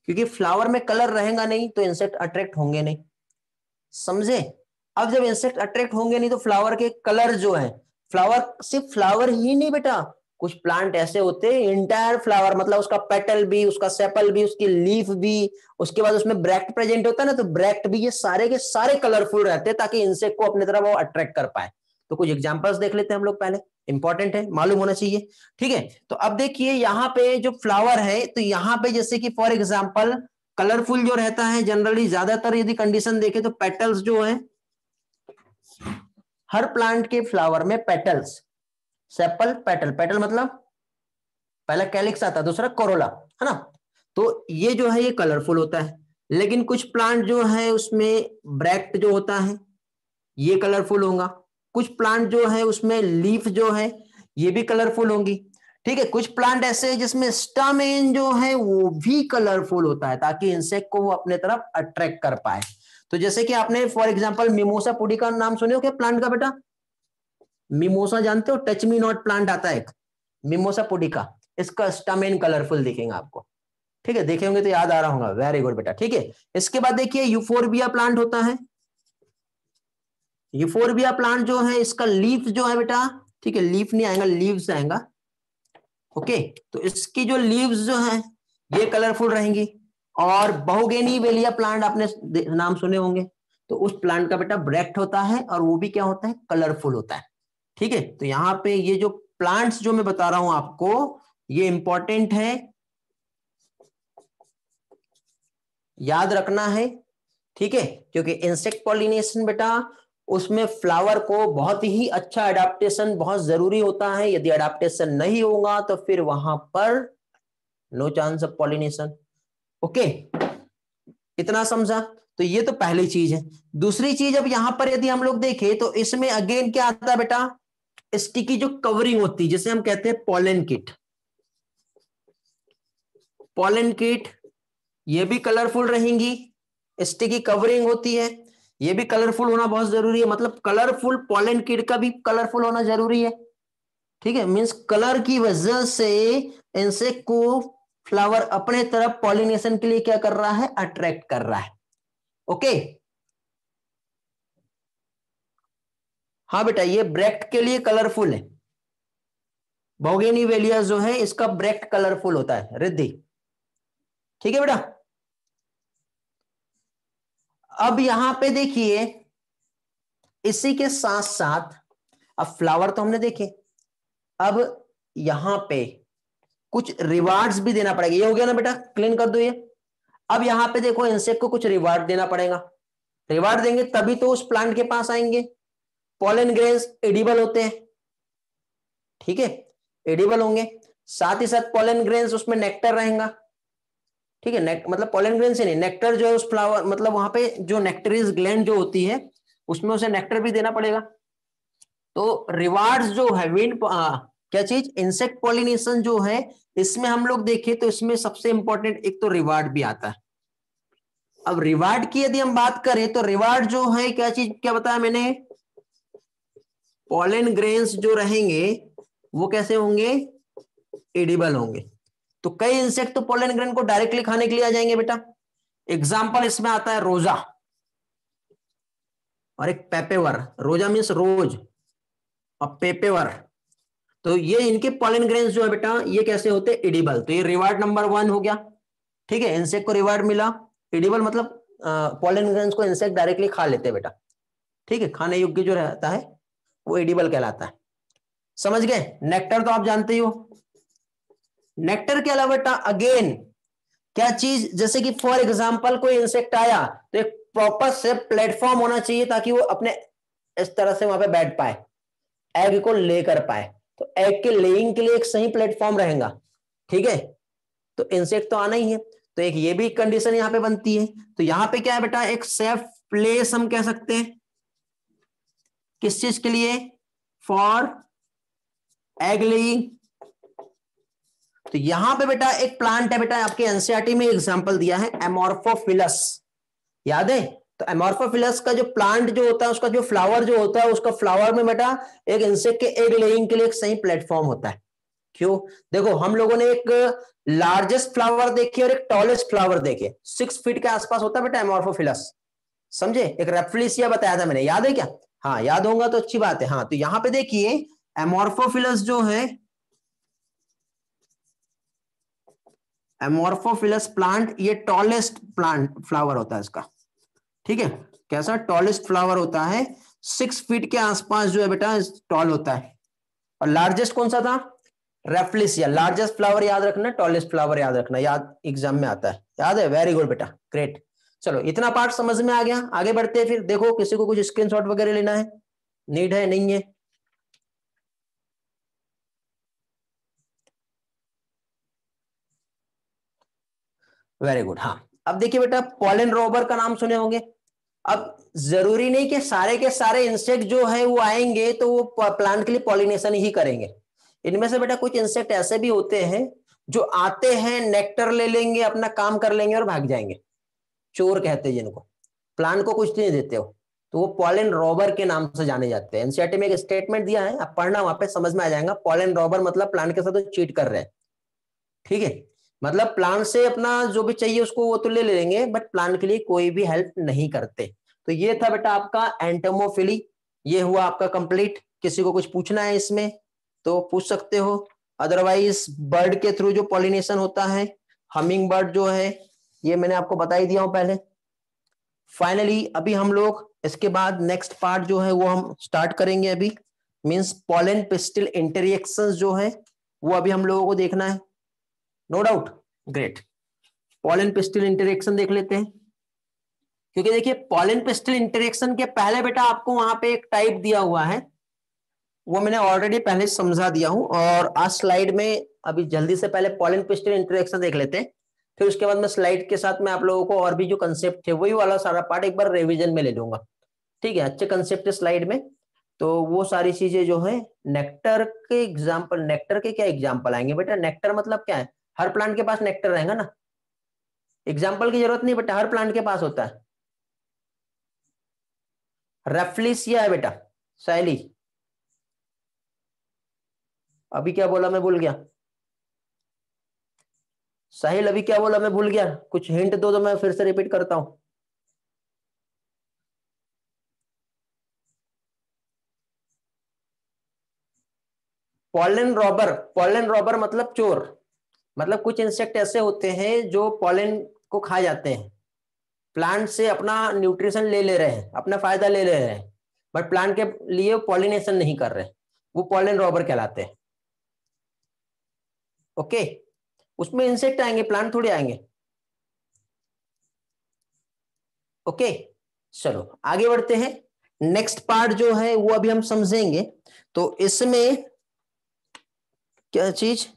क्योंकि फ्लावर में कलर रहेगा नहीं तो इंसेक्ट अट्रैक्ट होंगे नहीं, समझे। अब जब इंसेक्ट अट्रैक्ट होंगे नहीं तो फ्लावर के कलर जो है, फ्लावर सिर्फ फ्लावर ही नहीं बेटा, कुछ प्लांट ऐसे होते हैं इंटायर फ्लावर, मतलब उसका पेटल भी, उसका सेपल भी, उसकी लीफ भी, उसके बाद उसमें ब्रैक्ट प्रेजेंट होता है ना, तो ब्रैक्ट भी, ये सारे के सारे कलरफुल रहते हैं ताकि इंसेक्ट को अपनी तरफ वो अट्रैक्ट कर पाए। तो कुछ एग्जांपल्स देख लेते हैं हम लोग पहले, इंपॉर्टेंट है, मालूम होना चाहिए। ठीक है, तो अब देखिए यहाँ पे जो फ्लावर है, तो यहाँ पे जैसे कि फॉर एग्जाम्पल कलरफुल जो रहता है जनरली, ज्यादातर यदि कंडीशन देखे तो पेटल्स जो है, हर प्लांट के फ्लावर में पेटल्स, सेपल पेटल, पेटल मतलब पहला कैलिक्स आता है, दूसरा कोरोला, है ना, तो ये जो है ये कलरफुल होता है। लेकिन कुछ प्लांट जो है उसमें ब्रैक्ट जो होता है ये कलरफुल होगा, कुछ प्लांट जो है उसमें लीफ जो है ये भी कलरफुल होंगी। ठीक है, कुछ प्लांट ऐसे हैं जिसमें स्टामेन जो है वो भी कलरफुल होता है ताकि इंसेक्ट को वो अपने तरफ अट्रैक्ट कर पाए। तो जैसे कि आपने फॉर एग्जांपल मिमोसा पुडिका नाम सुने हो क्या प्लांट का बेटा, मिमोसा जानते हो, टच मी नॉट प्लांट आता है एक, मिमोसा पुडिका, इसका स्टामेन कलरफुल दिखेगा आपको। ठीक है, देखे होंगे तो याद आ रहा होगा, वेरी गुड बेटा। ठीक है, इसके बाद देखिए यूफोरबिया प्लांट होता है, यूफोरबिया प्लांट जो है इसका लीफ जो है बेटा, ठीक है, लीफ नहीं आएगा, लीव्स आएगा। ओके, तो इसकी जो लीव्स जो है ये कलरफुल रहेंगी। और बहुगेनी वेलिया प्लांट आपने नाम सुने होंगे, तो उस प्लांट का बेटा ब्रैक्ट होता है और वो भी क्या होता है, कलरफुल होता है। ठीक है, तो यहाँ पे ये जो प्लांट्स जो मैं बता रहा हूं आपको ये इंपॉर्टेंट है, याद रखना है। ठीक है, क्योंकि इंसेक्ट पॉलिनेशन बेटा उसमें फ्लावर को बहुत ही अच्छा अडाप्टेशन बहुत जरूरी होता है, यदि अडाप्टेशन नहीं होगा तो फिर वहां पर no chance of pollination. Okay, इतना समझा। तो ये तो पहली चीज है। दूसरी चीज अब यहां पर यदि हम लोग देखें तो इसमें अगेन क्या आता है बेटा, स्टिकी जो कवरिंग होती है जिसे हम कहते हैं पॉलन किट, पॉलन किट ये भी कलरफुल रहेंगी, स्टिकी कवरिंग होती है, ये भी कलरफुल होना बहुत जरूरी है, मतलब कलरफुल पॉलन किट का भी कलरफुल होना जरूरी है। ठीक है, मींस कलर की वजह से इंसेक्ट को फ्लावर अपने तरफ पॉलिनेशन के लिए क्या कर रहा है, अट्रैक्ट कर रहा है। ओके, हाँ बेटा ये ब्रैक्ट के लिए कलरफुल है, बोगेनिवेलिया जो है इसका ब्रैक्ट कलरफुल होता है, रिद्धि। ठीक है बेटा, अब यहां पे देखिए इसी के साथ साथ, अब फ्लावर तो हमने देखे, अब यहां पे कुछ रिवार्ड्स भी देना पड़ेगा, ये हो गया ना बेटा, क्लीन कर दो ये। अब यहां पे देखो इंसेक्ट को कुछ रिवार्ड देना पड़ेगा, रिवार्ड देंगे तभी तो उस प्लांट के पास आएंगे। पॉलन ग्रेन्स एडिबल होते हैं, ठीक है, एडिबल होंगे, साथ ही साथ पॉलन ग्रेन्स उसमें नेक्टर रहेगा। ठीक है, मतलब पॉलन ग्रेन से नहीं, नेक्टर जो है उस फ्लावर, मतलब वहां पे जो नेक्टरीज ग्लैंड जो होती है उसमें उसे नेक्टर भी देना पड़ेगा। तो रिवार्ड्स जो है विंड क्या चीज, इंसेक्ट पॉलिनेशन जो है, इसमें हम लोग देखें तो इसमें सबसे इंपॉर्टेंट एक तो रिवार्ड भी आता है। अब रिवार्ड की यदि हम बात करें तो रिवार्ड जो है क्या चीज, क्या बताया मैंने, पॉलन ग्रेन्स जो रहेंगे वो कैसे होंगे, एडिबल होंगे। तो कई इंसेक्ट तो पॉलन ग्रेन को डायरेक्टली खाने के लिए आ जाएंगे बेटा। एग्जाम्पल इसमें आता है रोजा और एक पेपेवर। रोजा मीन्स रोज और पेपेवर, तो ये इनके पॉलन ग्रेन्स जो है बेटा ये कैसे होते हैं, एडिबल। तो ये रिवार्ड नंबर 1 हो गया। ठीक है, इंसेक्ट को रिवार्ड मिला। एडिबल मतलब पॉलन ग्रेन्स को इंसेक्ट डायरेक्टली खा लेते हैं बेटा। ठीक है, खाने योग्य जो रहता है वो एडिबल कहलाता है। समझ गए। नेक्टर तो आप जानते ही हो। नेक्टर के अलावा बेटा अगेन क्या चीज, जैसे कि फॉर एग्जांपल कोई इंसेक्ट आया तो एक प्रॉपर से प्लेटफॉर्म होना चाहिए ताकि वो अपने इस तरह से वहां पे बैठ पाए, एग को लेकर पाए। तो एग के लेइंग के लिए एक सही प्लेटफॉर्म रहेगा। ठीक है, तो इंसेक्ट तो आना ही है, तो एक ये भी कंडीशन यहां पे बनती है। तो यहां पे क्या है बेटा, एक सेफ प्लेस हम कह सकते हैं किस चीज के लिए, फॉर एग लेइंग। तो यहां पे बेटा एक प्लांट है बेटा, आपके एनसीईआरटी में एग्जांपल दिया है एमोर्फोफिलस, याद है। तो एमोर्फोफिलस का जो प्लांट जो होता है, उसका जो फ्लावर जो होता है, उसका फ्लावर में बेटा एक इंसेक्ट के एग लेइंग के लिए एक सही प्लेटफॉर्म होता है। क्यों, देखो हम लोगों ने एक लार्जेस्ट फ्लावर देखे और एक टॉलेस्ट फ्लावर देखे, 6 फीट के आसपास होता है बेटा एमोर्फोफिलस, समझे। एक रेफ्लिसिया बताया था मैंने, याद है क्या, हाँ याद होगा तो अच्छी बात है। हाँ, तो यहां पे देखिए एमोर्फोफिलस जो है, एमोर्फोफिलस प्लांट, ये टॉलेस्ट प्लांट फ्लावर होता है इसका। ठीक है, कैसा टॉलेस्ट फ्लावर होता है, 6 फीट के आसपास जो है बेटा टॉल होता है। और लार्जेस्ट कौन सा था, रेफ्लिसिया। लार्जेस्ट फ्लावर याद रखना, टॉलेस्ट फ्लावर याद रखना, याद एग्जाम में आता है, याद है, वेरी गुड बेटा, ग्रेट। चलो इतना पार्ट समझ में आ गया, आगे बढ़ते हैं। फिर देखो किसी को कुछ स्क्रीनशॉट वगैरह लेना है, नीड है, नहीं है। Very good. हाँ, अब देखिए बेटा पॉलन रोबर का नाम सुने होंगे। अब जरूरी नहीं कि सारे के सारे इंसेक्ट जो है वो आएंगे तो वो प्लांट के लिए पॉलिनेशन ही करेंगे। इनमें से बेटा कुछ इंसेक्ट ऐसे भी होते हैं जो आते हैं, नेक्टर ले लेंगे, अपना काम कर लेंगे और भाग जाएंगे। चोर कहते हैं जिनको, प्लांट को कुछ नहीं देते हो, तो वो पॉलन रॉबर के नाम से जाने जाते हैं। एनसीईआरटी में एक स्टेटमेंट दिया है, आप पढ़ना, वहां पे समझ में आ जाएगा। पॉलन रॉबर मतलब प्लांट के साथ तो चीट कर रहे हैं। ठीक है, मतलब प्लांट से अपना जो भी चाहिए उसको वो तो ले लेंगे, बट प्लांट के लिए कोई भी हेल्प नहीं करते। तो ये था बेटा आपका एंटोमोफिली, ये हुआ आपका कंप्लीट। किसी को कुछ पूछना है इसमें तो पूछ सकते हो, अदरवाइज बर्ड के थ्रू जो पॉलिनेशन होता है, हमिंग बर्ड जो है, ये मैंने आपको बता ही दिया हूं पहले। फाइनली अभी हम लोग इसके बाद नेक्स्ट पार्ट जो है वो हम स्टार्ट करेंगे अभी, मींस पॉलन पिस्टिल इंटरेक्शंस जो है वो अभी हम लोगों को देखना है। No doubt, great. Pollen pistil interaction देख लेते हैं, क्योंकि देखिए पॉलन पिस्टिल इंटरेक्शन के पहले बेटा आपको वहां पे एक टाइप दिया हुआ है, वो मैंने ऑलरेडी पहले समझा दिया हूं। और आज स्लाइड में अभी जल्दी से पहले पॉलन पिस्टिल इंटरेक्शन देख लेते हैं, फिर उसके बाद मैं स्लाइड के साथ में आप लोगों को और भी जो कंसेप्ट थे वही वाला सारा पार्ट एक बार रिवीजन में ले लूंगा। ठीक है, अच्छे कंसेप्ट है स्लाइड में, तो वो सारी चीजें जो है नेक्टर के एग्जाम्पल, नेक्टर के क्या एग्जाम्पल आएंगे बेटा। नेक्टर मतलब क्या है, हर प्लांट के पास नेक्टर रहेगा ना, एग्जाम्पल की जरूरत नहीं बेटा, हर प्लांट के पास होता है। रेफ्लिसिया है बेटा, शैली, अभी क्या बोला मैं भूल गया, साहिल अभी क्या बोला मैं भूल गया, कुछ हिंट दो तो मैं फिर से रिपीट करता हूं। पॉलन रॉबर, पॉलन रॉबर मतलब चोर, मतलब कुछ इंसेक्ट ऐसे होते हैं जो पॉलन को खा जाते हैं, प्लांट से अपना न्यूट्रिशन ले ले रहे हैं, अपना फायदा ले ले रहे हैं, बट प्लांट के लिए पॉलिनेशन नहीं कर रहे, वो पॉलन रॉबर कहलाते हैं। ओके, उसमें इंसेक्ट आएंगे, प्लांट थोड़े आएंगे। ओके, चलो आगे बढ़ते हैं। नेक्स्ट पार्ट जो है वो अभी हम समझेंगे। तो इसमें क्या चीज,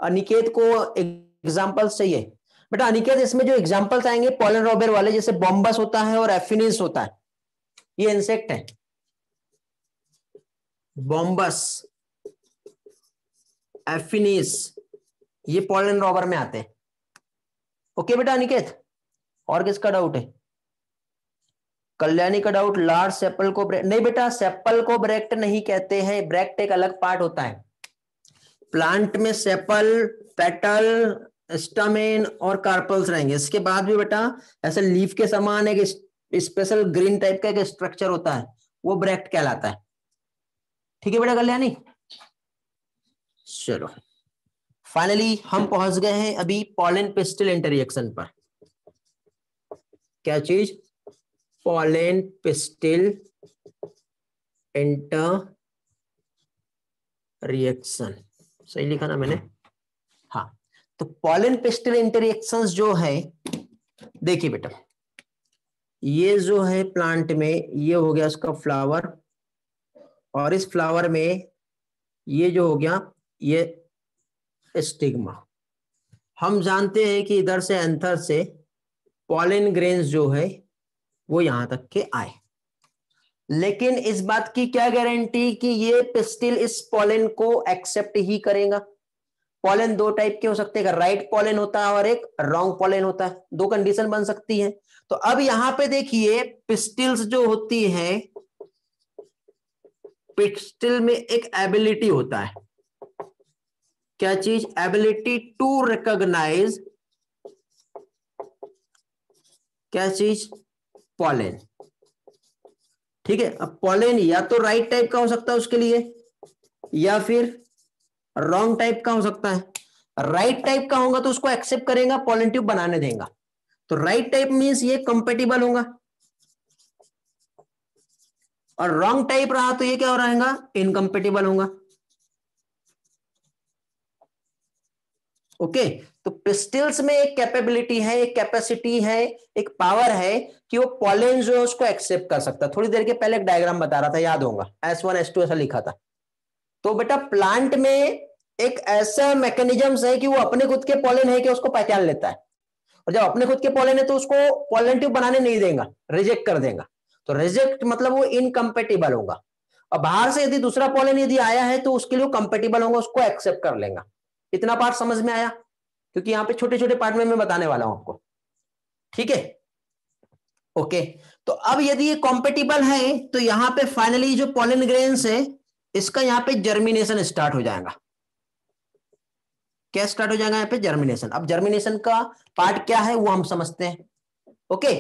अनिकेत को एग्जांपल चाहिए बेटा। अनिकेत इसमें जो एग्जांपल्स आएंगे पॉलन रॉबर वाले, जैसे बॉम्बस होता है और एफिनिस होता है, ये इंसेक्ट है, बॉम्बस, एफिनिस, ये पॉलन रॉबर में आते हैं। ओके बेटा अनिकेत, और किसका डाउट है? कल्याणी का डाउट, लार्ज सेपल को ब्रेक्ट, नहीं बेटा सेपल को ब्रेक्ट नहीं कहते हैं, ब्रेक्ट एक अलग पार्ट होता है। प्लांट में सेपल, पेटल, स्टामेन और कार्पल्स रहेंगे। इसके बाद भी बेटा ऐसे लीफ के समान एक स्पेशल ग्रीन टाइप का एक स्ट्रक्चर होता है, वो ब्रेक्ट कहलाता है। ठीक है बेटा कल्याणी, चलो फाइनली हम पहुंच गए हैं अभी पॉलन पिस्टिल इंटररिएक्शन पर। क्या चीज? पॉलन पिस्टिल इंटर रिएक्शन, सही लिखा ना मैंने? हाँ, तो पॉलन पिस्टिल इंटररिएक्शंस जो है, देखिए बेटा ये जो है प्लांट में, ये हो गया इसका फ्लावर, और इस फ्लावर में ये जो हो गया ये स्टिग्मा। हम जानते हैं कि इधर से एंथर से पॉलन ग्रेन्स जो है वो यहां तक के आए, लेकिन इस बात की क्या गारंटी कि ये पिस्टिल इस पॉलन को एक्सेप्ट ही करेगा? पॉलन दो टाइप के हो सकते हैं, राइट पॉलन होता है और एक रॉन्ग पॉलन होता है, दो कंडीशन बन सकती है। तो अब यहां पे देखिए पिस्टिल्स जो होती है, पिस्टिल में एक एबिलिटी होता है, क्या चीज? एबिलिटी टू रिकॉग्नाइज, क्या चीज? पॉलन। ठीक है, अब पॉलन या तो राइट टाइप का हो सकता है उसके लिए, या फिर रॉन्ग टाइप का हो सकता है। राइट टाइप का होगा तो उसको एक्सेप्ट करेगा, पॉलन ट्यूब बनाने देगा। तो राइट टाइप मींस ये कंपेटिबल होगा, और रॉन्ग टाइप रहा तो ये क्या हो रहेगा? इनकम्पेटिबल होगा। ओके, तो पिस्टिल्स में एक कैपेबिलिटी है, एक कैपेसिटी है, एक पावर है कि वो पॉलन जो है उसको एक्सेप्ट कर सकता है। थोड़ी देर के पहले एक डायग्राम बता रहा था, याद होगा, S1 S2 ऐसा लिखा था। तो बेटा प्लांट में एक ऐसा मैकेनिज्म है कि वो अपने खुद के पॉलन है कि उसको पहचान लेता है, और जब अपने खुद के पॉलन है तो उसको पॉलन ट्यूब बनाने नहीं देगा, रिजेक्ट कर देगा। तो रिजेक्ट मतलब वो इनकम्पेटिबल होगा। और बाहर से यदि दूसरा पॉलन यदि आया है तो उसके लिए कंपेटिबल होगा, उसको एक्सेप्ट कर लेगा। इतना पार्ट समझ में आया? क्योंकि यहां पे छोटे छोटे पार्ट में मैं बताने वाला हूं आपको। ठीक है, ओके। तो अब यदि ये कॉम्पेटिबल है तो यहां पे फाइनली जो पॉलन ग्रेन्स है इसका यहां पे जर्मिनेशन स्टार्ट हो जाएगा। क्या स्टार्ट हो जाएगा? यहां पे जर्मिनेशन। अब जर्मिनेशन का पार्ट क्या है वो हम समझते हैं। ओके,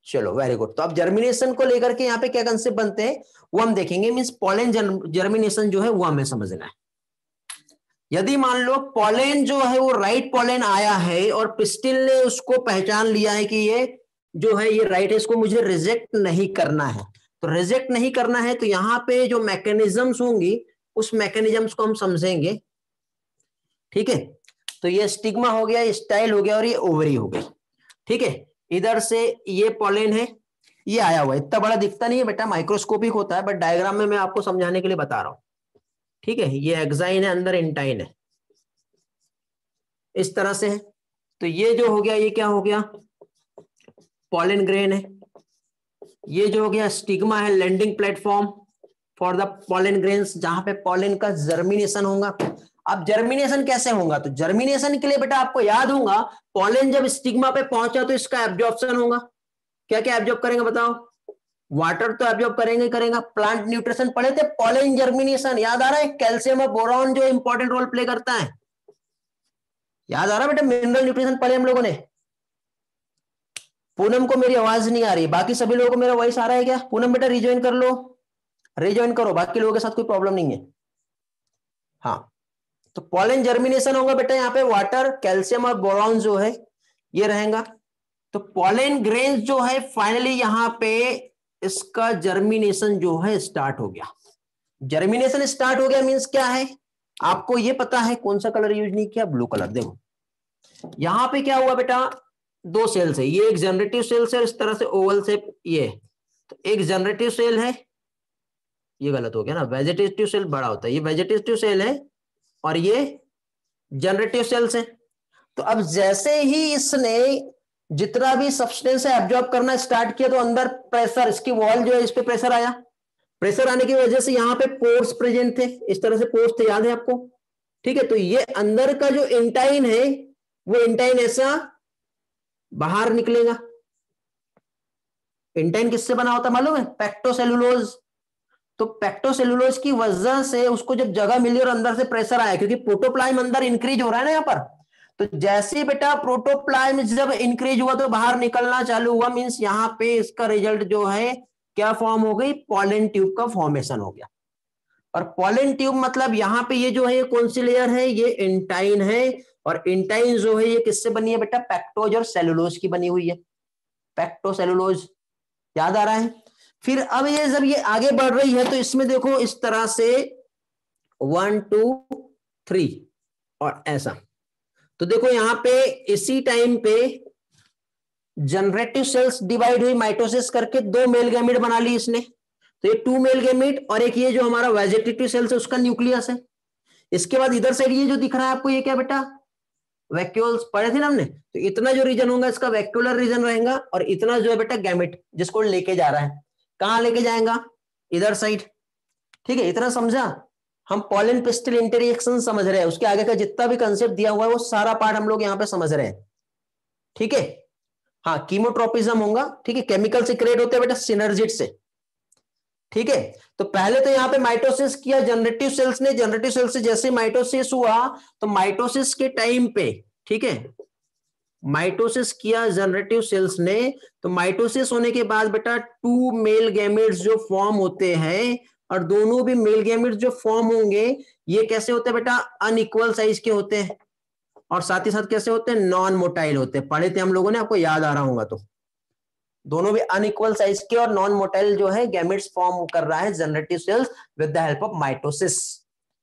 चलो वेरी गुड। तो अब जर्मिनेशन को लेकर के यहाँ पे क्या कंसेप्ट बनते हैं वो हम देखेंगे। मींस पॉलन जर्मिनेशन जो है वो हमें समझना है। यदि मान लो पॉलन जो है वो राइट पॉलन आया है और पिस्टिल ने उसको पहचान लिया है कि ये जो है ये राइट है, इसको मुझे रिजेक्ट नहीं करना है, तो रिजेक्ट नहीं करना है तो यहाँ पे जो मैकेनिज्म्स होंगी उस मैकेनिज्म्स को हम समझेंगे। ठीक है, तो ये स्टिग्मा हो गया, स्टाइल हो गया, और ये ओवरी हो गई। ठीक है, इधर से ये पॉलन है, ये आया हुआ है, इतना बड़ा दिखता नहीं है बेटा, माइक्रोस्कोपिक होता है, बट डायग्राम में मैं आपको समझाने के लिए बता रहा हूं। ठीक है, ये एक्साइन है, अंदर इंटाइन है, इस तरह से है। तो ये जो हो गया ये क्या हो गया? पॉलन ग्रेन है। ये जो हो गया स्टिग्मा है, landing platform for the pollen grains, जहां पे पॉलन का जर्मिनेशन होगा। अब जर्मिनेशन कैसे होगा? तो जर्मिनेशन के लिए बेटा आपको याद होगा, पॉलन जब स्टिग्मा पे पहुंचा तो इसका एब्जॉर्प्शन होगा। क्या क्या एब्जॉर्ब करेंगे बताओ? वाटर तो एब्जॉर्ब करेंगे करेगा। प्लांट न्यूट्रिशन पढ़े थे, पॉलन जर्मिनेशन याद आ रहा है? कैल्शियम और बोरॉन जो इंपॉर्टेंट रोल प्ले करता है, याद आ रहा है बेटा? मिनरल न्यूट्रिशन पढ़े हम लोगों ने। पूनम को मेरी आवाज नहीं आ रही, बाकी सभी लोगों को मेरा वॉइस आ रहा है क्या? पूनम बेटा रिज्वाइन कर लो, रिज्वाइन करो, बाकी लोगों के साथ कोई प्रॉब्लम नहीं है। हाँ, तो पॉलन जर्मिनेशन होगा बेटा, यहाँ पे वाटर, कैल्शियम और बोरॉन जो है ये रहेगा। तो पॉलन ग्रेन्स जो है फाइनली यहाँ पे इसका जर्मिनेशन जो है स्टार्ट हो गया। जर्मिनेशन स्टार्ट हो गया मींस क्या है? आपको ये पता है कौन सा कलर यूज नहीं किया? Blue colour. देखो यहां पे क्या हुआ बेटा, दो सेल्स है, ये एक जनरेटिव सेल्स है, इस तरह से ओवल शेप ये। तो एक जनरेटिव सेल है, ये गलत हो गया ना, वेजिटेटिव सेल बड़ा होता है, ये वेजिटेटिव सेल है और ये जनरेटिव सेल्स है। तो अब जैसे ही इसने जितना भी सब्सटेंस है एब्जॉर्ब करना स्टार्ट किया तो अंदर प्रेशर, इसकी वॉल जो है इस पे प्रेशर आया, प्रेशर आने की वजह से यहाँ पे पोर्स प्रेजेंट थे, इस तरह से पोर्स थे, याद है आपको? ठीक है, तो ये अंदर का जो इंटाइन है वो इंटाइन ऐसा बाहर निकलेगा। इंटाइन किससे बना होता मालूम है? पेक्टोसेलुलोज। तो पेक्टोसेलुलोज की वजह से उसको जब जगह मिली और अंदर से प्रेशर आया, क्योंकि प्रोटोप्लाज्म अंदर इंक्रीज हो रहा है ना यहाँ पर, तो जैसे ही बेटा प्रोटोप्लाज्म जब इंक्रीज हुआ तो बाहर निकलना चालू हुआ, मींस यहाँ पे इसका रिजल्ट जो है क्या फॉर्म हो गई? पॉलन ट्यूब का फॉर्मेशन हो गया। और पॉलन ट्यूब मतलब यहाँ पे ये जो है ये कौन सी लेयर है? ये इंटाइन है। और इंटाइन जो है ये किससे बनी है बेटा? पेक्टोज और सेलुलोज की बनी हुई है, पेक्टोसेलुलोज। याद आ रहा है? फिर अब ये जब ये आगे बढ़ रही है तो इसमें देखो इस तरह से 1 2 3 और ऐसा। तो देखो यहां पे इसी टाइम पे जनरेटिव सेल्स डिवाइड हुई माइटोसिस करके, 2 मेल गैमेट बना ली इसने। तो ये 2 मेल गैमेट और एक ये जो हमारा वेजिटेटिव सेल्स है उसका न्यूक्लियस है। इसके बाद इधर साइड ये जो दिख रहा है आपको, ये क्या बेटा? वैक्यूल्स पढ़े थे ना हमने। तो इतना जो रीजन होगा इसका वैक्यूलर रीजन रहेगा, और इतना जो है बेटा गैमेट जिसको लेके जा रहा है। कहां लेके जाएगा? इधर साइड। ठीक है, इतना समझा? हम पॉलन पिस्टल इंटरेक्शन समझ रहे हैं, उसके आगे का जितना भी कंसेप्ट दिया हुआ है वो सारा पार्ट हम लोग यहाँ पे समझ रहे हैं। ठीक है, हाँ, कीमोट्रोपिज्म होगा। ठीक है, केमिकल से क्रिएट होते हैं बेटा सिनर्जिड से। ठीक है, तो पहले तो यहाँ पे माइटोसिस किया जनरेटिव सेल्स ने, जनरेटिव सेल्स से जैसे माइटोसिस हुआ तो माइटोसिस के टाइम पे, ठीक है, माइटोसिस किया जनरेटिव सेल्स ने, तो माइटोसिस होने के बाद बेटा 2 मेल गैमेट्स जो फॉर्म होते हैं, और दोनों भी मेल गैमेट्स जो फॉर्म होंगे ये कैसे होते हैं बेटा? अनइक्वल साइज के होते हैं, और साथ ही साथ कैसे होते हैं? नॉन मोटाइल होते हैं। पढ़े थे हम लोगों ने, आपको याद आ रहा होगा। तो दोनों भी अनइक्वल साइज के और नॉन मोटाइल जो है गैमेट्स फॉर्म कर रहा है generative cells with the help of mitosis.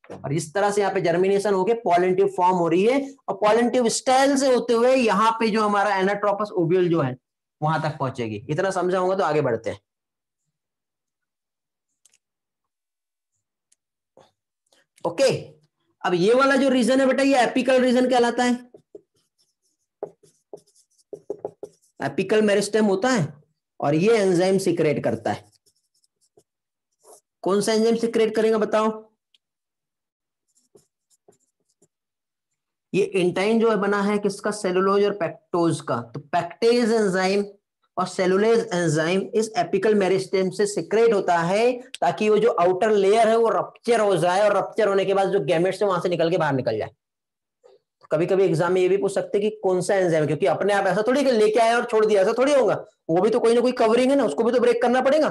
और इस तरह से यहाँ पे जर्मिनेशन होके पॉलन ट्यूब फॉर्म हो रही है, और पॉलन ट्यूब स्टाइल से होते हुए यहाँ पे जो हमारा एनाट्रोपस ओव्यूल जो है वहां तक पहुंचेगी। इतना समझा होगा तो आगे बढ़ते हैं। ओके, अब ये वाला जो रीजन है बेटा ये एपिकल रीजन कहलाता है। एपिकल मेरिस्टेम होता है और ये एंजाइम सीक्रेट करता है। कौन सा एंजाइम सीक्रेट करेगा बताओ? ये इंटाइन जो है बना है किसका? सेलुलोज और पेक्टोज का। तो पेक्टेज एंजाइम और सेलुलेज एंजाइम इस एपिकल मेरिस्टेम से सीक्रेट होता है, ताकि वो जो आउटर लेयर है वो रप्चर हो जाए, और रप्चर होने के बाद जो गैमेट्स है वहां से निकल के बाहर निकल जाए। कभी कभी एग्जाम में ये भी पूछ सकते हैं कि कौन सा एंजाइम है, क्योंकि अपने आप ऐसा थोड़ी कि लेके आया और छोड़ दिया, ऐसा थोड़ी होगा। वो भी तो कोई ना कोई कवरिंग है ना, उसको भी तो ब्रेक करना पड़ेगा।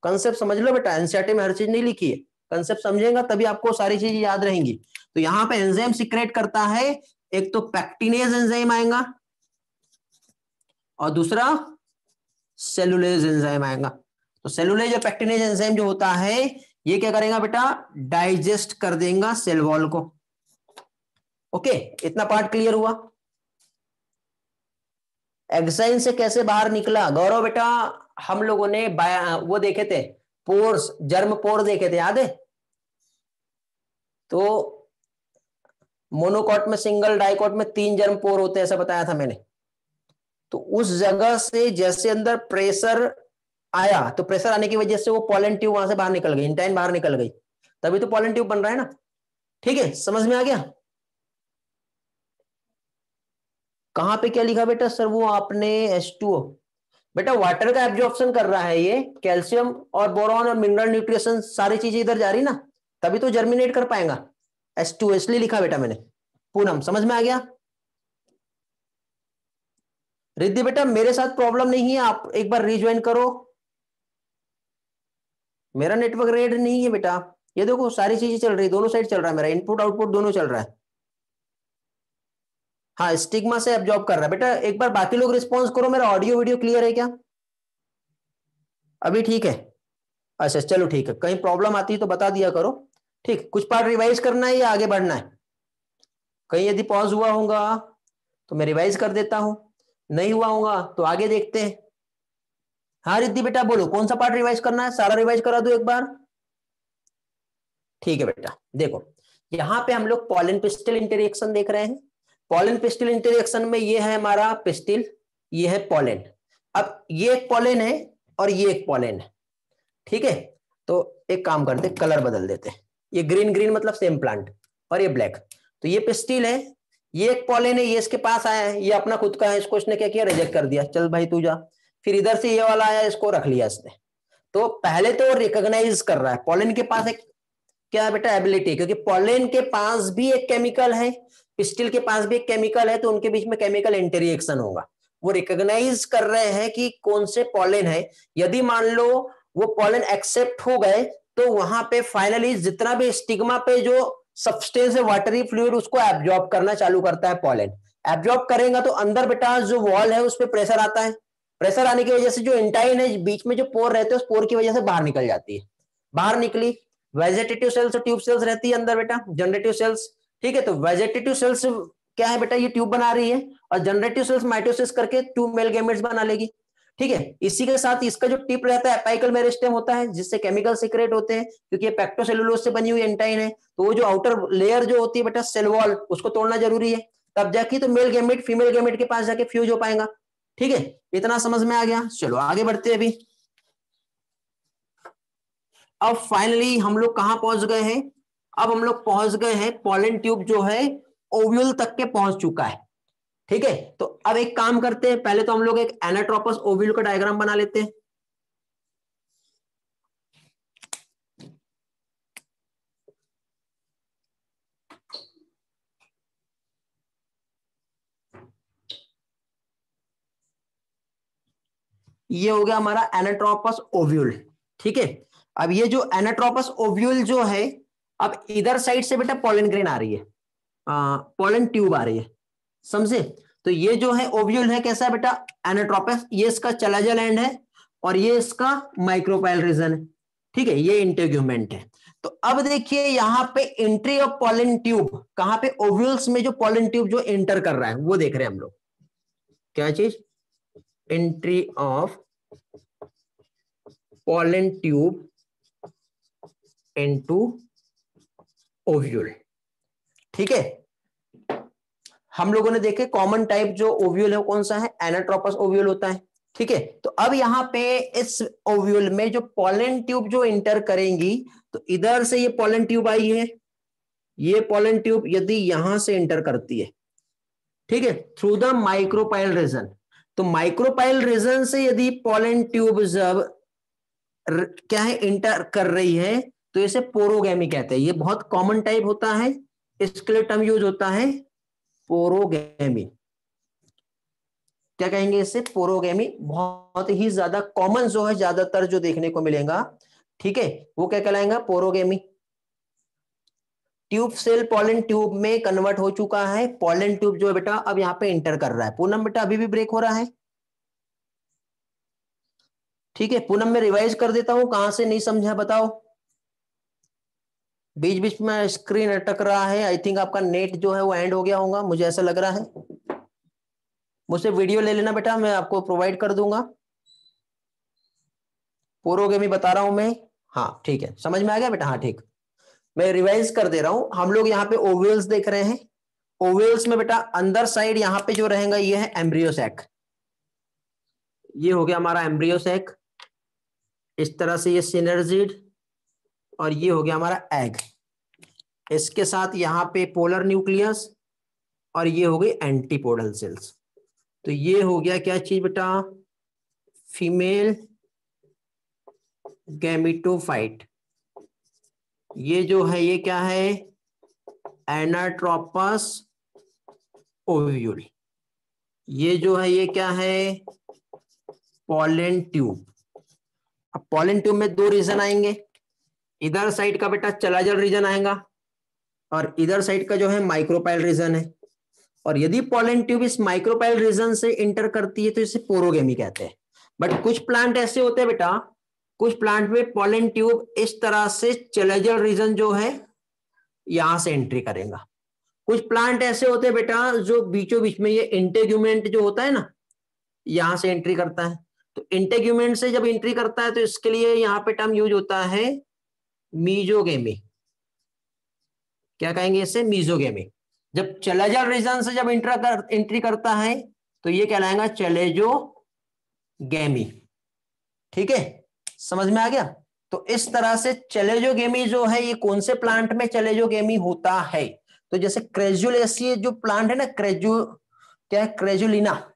कंसेप्ट समझ लो बेटा, एनसीईआरटी में हर चीज नहीं लिखी है, कंसेप्ट समझेगा तभी आपको सारी चीजें याद रहेंगी। तो यहाँ पे एंजाइम सीक्रेट करता है, एक तो पैक्टिनेज एंजाइम आएगा और दूसरा सेलुलेज एंजाइम आएगा। तो सेलुलेज और पैक्टिनेज एंजाइम जो होता है ये क्या करेगा बेटा? डाइजेस्ट कर देगा सेल वॉल को। ओके, इतना पार्ट क्लियर हुआ। एक्साइन से कैसे बाहर निकला गौरव बेटा? हम लोगों ने वो देखे थे, पोर्स, जर्म पोर देखे थे, याद है? तो मोनोकॉट में सिंगल, डाइकॉट में 3 जर्म पोर होते हैं, ऐसा बताया था मैंने। तो उस जगह से जैसे अंदर प्रेशर आया, तो प्रेशर आने की वजह से वो पॉलन ट्यूब वहां से बाहर निकल गई, इंटाइन बाहर निकल गई, तभी तो पॉलन ट्यूब बन रहा है ना। ठीक है, समझ में आ गया? कहां पे क्या लिखा बेटा? सर वो आपने H2O, बेटा वाटर का एब्जॉर्प्शन कर रहा है ये, कैल्शियम और बोरॉन और मिनरल न्यूट्रिशन सारी चीजें इधर जा रही ना, तभी तो जर्मिनेट कर पाएगा। H2O इसलिए लिखा बेटा मैंने। पूनम समझ में आ गया? रिद्धि बेटा मेरे साथ प्रॉब्लम नहीं है, आप एक बार रिज्वाइन करो। मेरा नेटवर्क रेड नहीं है बेटा, ये देखो सारी चीजें चल रही, दोनों साइड चल रहा है, मेरा इनपुट आउटपुट दोनों चल रहा है। हाँ, स्टिग्मा से एब्जॉर्ब कर रहा है बेटा। एक बार बाकी लोग रिस्पॉन्स करो, मेरा ऑडियो वीडियो क्लियर है क्या? अभी ठीक है? अच्छा चलो ठीक है, कहीं प्रॉब्लम आती है तो बता दिया करो। ठीक, कुछ पार्ट रिवाइज करना है या आगे बढ़ना है? कहीं यदि पॉज हुआ होगा तो मैं रिवाइज कर देता हूं, नहीं हुआ होगा तो आगे देखते हैं। हाँ रिद्धि बेटा बोलो, कौन सा पार्ट रिवाइज करना है? सारा रिवाइज करा दो एक बार। ठीक है बेटा, देखो यहां पे हम लोग पॉलन पिस्टल इंटरेक्शन देख रहे हैं। पॉलन पिस्टल इंटरेक्शन में ये है हमारा पिस्टिल, ये है पॉलेन। अब ये एक पॉलेन है और ये एक पॉलेन है, ठीक है। तो एक काम करते, कलर बदल देते, ये ग्रीन ग्रीन मतलब सेम प्लांट, और ये ब्लैक। तो ये पिस्टिल है, ये एक पॉलेन है, ये इसके पास आया है, ये अपना खुद का है, इसको इसने क्या किया, रिजेक्ट कर दिया, चल भाई तू जा। फिर इधर से ये वाला आया, इसको रख लिया इसने। तो पहले तो रिकॉग्नाइज कर रहा है, पॉलेन के पास एक क्या है बेटा, एबिलिटी, क्योंकि पॉलेन के पास भी एक केमिकल है, पिस्टिल के पास भी एक केमिकल है, तो उनके बीच में केमिकल इंटरेक्शन होगा। वो रिकॉग्नाइज कर रहे हैं कि कौन से पॉलेन है। यदि मान लो वो पॉलेन एक्सेप्ट हो गए, तो वहां पे फाइनली जितना भी स्टिग्मा पे जो सब्सटेंस है, वाटरी फ्लूइड, उसको एब्जॉर्ब करना चालू करता है पॉलेन। एब्जॉर्ब करेगा तो अंदर बेटा जो वॉल है उस पर प्रेशर आता है, प्रेशर आने की वजह से जो इंटाइन है, बीच में जो पोर रहते हैं, उस पोर की वजह से बाहर निकल जाती है। बाहर निकली, वेजिटेटिव सेल्स और ट्यूब सेल्स रहती है अंदर बेटा, जनरेटिव सेल्स, ठीक है। तो वेजिटेटिव सेल्स क्या है बेटा, ये ट्यूब बना रही है, और जनरेटिव सेल्स माइटोसिस करके 2 मेल गैमेट्स बना लेगी, ठीक है। इसी के साथ इसका जो टिप रहता है एपाइकल मेरिस्टेम होता है, जिससे केमिकल सीक्रेट होते हैं, क्योंकि ये पेक्टोसेलुलोज से बनी हुई एंटाइन है। तो वो जो आउटर लेयर जो होती है बेटा सेल वॉल, उसको तोड़ना जरूरी है, तब जाके तो मेल गैमेट फीमेल गैमेट के पास जाके फ्यूज हो पाएगा, ठीक है। इतना समझ में आ गया, चलो आगे बढ़ते हैं अभी। अब फाइनली हम लोग कहां पहुंच गए हैं, अब हम लोग पहुंच गए हैं पॉलन ट्यूब जो है ओव्यूल तक के पहुंच चुका है, ठीक है। तो अब एक काम करते हैं, पहले तो हम लोग एक एनाट्रोपस ओव्यूल का डायग्राम बना लेते हैं। ये हो गया हमारा एनाट्रोपस ओव्यूल, ठीक है। अब ये जो एनाट्रोपस ओव्यूल जो है, अब इधर साइड से बेटा पॉलन ग्रेन आ रही है, पॉलन ट्यूब आ रही है, समझे। तो ये जो है ओव्यूल है, कैसा है बेटा, एनाट्रोपस, ये इसका चलाजल एंड है, और ये इसका माइक्रोपाइल रीजन है, ठीक है, ये इंटेग्यूमेंट है। तो अब देखिए यहाँ पे एंट्री ऑफ पॉलन ट्यूब, कहां पे, ओव्यूल्स में जो पॉलन ट्यूब जो एंटर कर रहा है वो देख रहे हैं हम लोग, क्या चीज, entry of pollen tube into ovule, ठीक है। हम लोगों ने देखे कॉमन टाइप जो ओव्यूल है कौन सा है, एनाट्रोपस ओव्यूल होता है, ठीक है। तो अब यहाँ पे इस ओव्यूल में जो पॉलन ट्यूब जो इंटर करेंगी, तो इधर से ये पॉलन ट्यूब आई है, ये पॉलन ट्यूब यदि यहां से इंटर करती है, ठीक है, थ्रू द माइक्रोपाइल रीजन, तो माइक्रोपाइल रीजन से यदि पॉलन ट्यूब जब क्या है इंटर कर रही है, तो इसे पोरोगेमी कहते हैं। ये बहुत कॉमन टाइप होता है, इसके लिए टर्म यूज होता है पोरोगेमी। क्या कहेंगे इसे, पोरोगेमी, बहुत ही ज्यादा कॉमन जो है, ज्यादातर जो देखने को मिलेगा, ठीक है, वो क्या कहलाएगा, porogamy. Tube cell pollen tube में कन्वर्ट हो चुका है, पॉलन ट्यूब जो है बेटा अब यहाँ पे इंटर कर रहा है। पूनम बेटा अभी भी ब्रेक हो रहा है, ठीक है। पूनम में रिवाइज कर देता हूं, कहां से नहीं समझा बताओ, बीच बीच में स्क्रीन अटक रहा है, आई थिंक आपका नेट जो है वो एंड हो गया होगा, मुझे ऐसा लग रहा है। मुझसे वीडियो ले लेना बेटा, मैं आपको प्रोवाइड कर दूंगा, पोरोगेमी बता रहा हूं मैं, हाँ ठीक है, समझ में आ गया बेटा, हाँ ठीक। मैं रिवाइज कर दे रहा हूं, हम लोग यहाँ पे ओवेल्स देख रहे हैं, ओवेल्स में बेटा अंदर साइड यहाँ पे जो रहेगा ये है एम्ब्रियो सैक, ये हो गया हमारा एम्ब्रियो सैक, इस तरह से ये सिनर्जिड, और ये हो गया हमारा एग, इसके साथ यहाँ पे पोलर न्यूक्लियस, और ये हो गई एंटीपोडल सेल्स। तो ये हो गया क्या चीज बेटा, फीमेल गैमिटोफाइट। ये जो है ये क्या है, एनाट्रोपस ओव्यूल। ये जो है ये क्या है, पॉलन ट्यूब। अब पॉलन ट्यूब में दो रीजन आएंगे, इधर साइड का बेटा चलाजल रीजन आएगा, और इधर साइड का जो है माइक्रोपाइल रीजन है। और यदि पॉलन ट्यूब इस माइक्रोपाइल रीजन से इंटर करती है तो इसे पोरोगेमी कहते हैं। बट कुछ प्लांट ऐसे होते हैं बेटा, कुछ प्लांट में पॉलन ट्यूब इस तरह से चलाजल रीजन जो है यहां से एंट्री करेगा। कुछ प्लांट ऐसे होते हैं बेटा जो बीचों बीच में ये इंटेग्यूमेंट जो होता है ना, यहां से एंट्री करता है। तो इंटेग्यूमेंट से जब एंट्री करता है तो इसके लिए यहां पे टर्म यूज होता है मीजोगेमी। क्या कहेंगे इसे, मीजोगेमी। जब चलाजल रीजन से जब एंट्री करता है तो ये कहलाएगा चलेजो गेमी। ठीक है, समझ में आ गया। तो इस तरह से चलेजोगेमी जो है ये कौन से प्लांट में चलेजोगेमी होता है, तो जैसे क्रेजुलेसी जो प्लांट है ना, क्या है, क्रेजुलिना।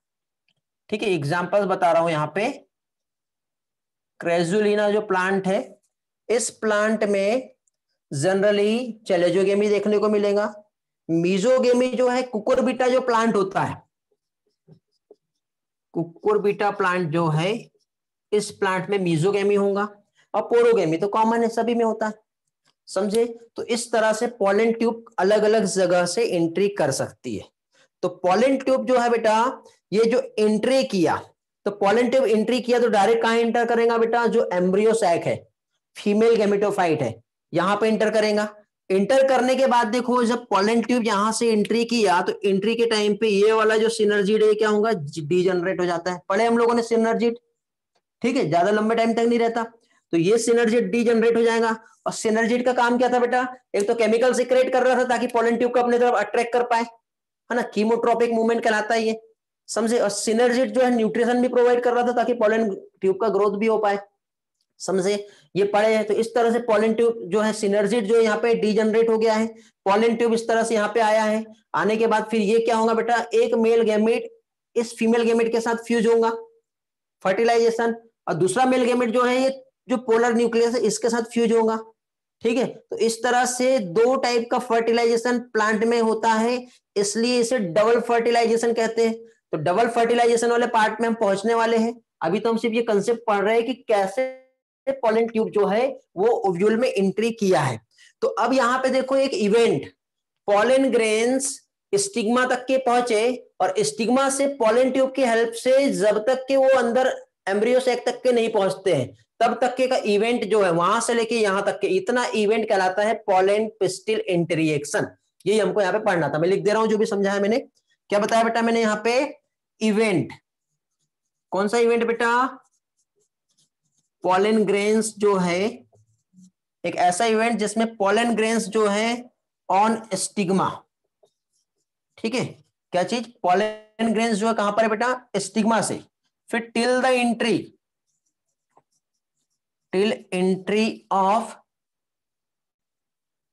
ठीक है, एग्जांपल्स बता रहा हूं यहां पे। क्रेजुलिना जो प्लांट है, इस प्लांट में जनरली चलेजोगेमी देखने को मिलेगा। मीजोगेमी जो है, कुकुरबिटा जो प्लांट होता है, कुकुरबिटा प्लांट जो है, इस प्लांट में मीजोगेमी होगा। और पोरोगेमी तो कॉमन है, सभी में होता है, समझे। तो इस तरह से पॉलन ट्यूब अलग अलग जगह से एंट्री कर सकती है। तो पॉलन ट्यूब जो है बेटा, ये जो एंट्री किया, तो पॉलन ट्यूब एंट्री किया तो डायरेक्ट कहां एंटर करेगा बेटा, जो एम्ब्रियो सैक है, फीमेल गेमेटोफाइट है, यहां पे एंटर करेगा। एंटर करने के बाद देखो, जब पॉलन ट्यूब यहां से एंट्री किया, तो एंट्री के टाइम पे ये वाला जो सिनर्जिड है क्या होगा, डीजनरेट हो जाता है। पढ़े हम लोगों ने सिनर्जिड, ठीक है, ज्यादा लंबे टाइम तक नहीं रहता। तो ये सिनर्जिड डीजनरेट हो जाएगा। और सिनर्जिड का काम क्या था बेटा, एक तो केमिकल सिक्रेट कर रहा था ताकि पॉलन ट्यूब को अपनी तरफ अट्रैक्ट कर पाए, है ना, कीमोट्रोपिक मूवमेंट कहलाता है ये, समझे। और सिनर्जिड जो है न्यूट्रिशन भी प्रोवाइड कर रहा था ताकि पॉलन ट्यूब का ग्रोथ भी हो पाए, समझे। ये पढ़े हैं। तो इस तरह से पॉलन ट्यूब जो है, सिनर्जिड जो यहाँ पे डीजनरेट हो गया है, पॉलन ट्यूब इस तरह से यहाँ पे आया है। आने के बाद फिर ये क्या होगा बेटा, एक मेल गैमेट इस फीमेल गैमेट के साथ फ्यूज होगा, फर्टिलाइजेशन। और दूसरा मेल गैमेट जो है, ये जो पोलर न्यूक्लियस है इसके साथ फ्यूज होगा। ठीक है, तो इस तरह से दो टाइप का फर्टिलाइजेशन प्लांट में होता है, इसलिए इसे डबल फर्टिलाइजेशन कहते हैं। तो डबल फर्टिलाइजेशन वाले पार्ट में हम पहुंचने वाले हैं। अभी तो हम सिर्फ ये कंसेप्ट पढ़ रहे हैं कि कैसे पॉलन ट्यूब जो है वो ओव्यूल में एंट्री किया है। तो अब यहां पे देखो एक इवेंट, पॉलन ग्रेन्स स्टिग्मा तक के पहुंचे, और स्टिग्मा से पॉलन ट्यूब की हेल्प से जब तक के वो अंदर एम्ब्रियो सैक तक के नहीं पहुंचते हैं, तब तक के का इवेंट जो है, वहां से लेके यहां तक के इतना इवेंट कहलाता है पॉलन पिस्टिल इंटरेक्शन। यही हमको यहाँ पे पढ़ना था, मैं लिख दे रहा हूं जो भी समझाया मैंने। क्या बताया बेटा मैंने यहाँ पे, इवेंट, कौन सा इवेंट बेटा, पॉलन ग्रेन्स जो है, एक ऐसा इवेंट जिसमें पॉलन ग्रेन्स जो है ऑन स्टिग्मा। ठीक है, क्या चीज, पॉलन ग्रेन्स जो है कहां पर है बेटा, स्टिग्मा से। फिर टिल एंट्री ऑफ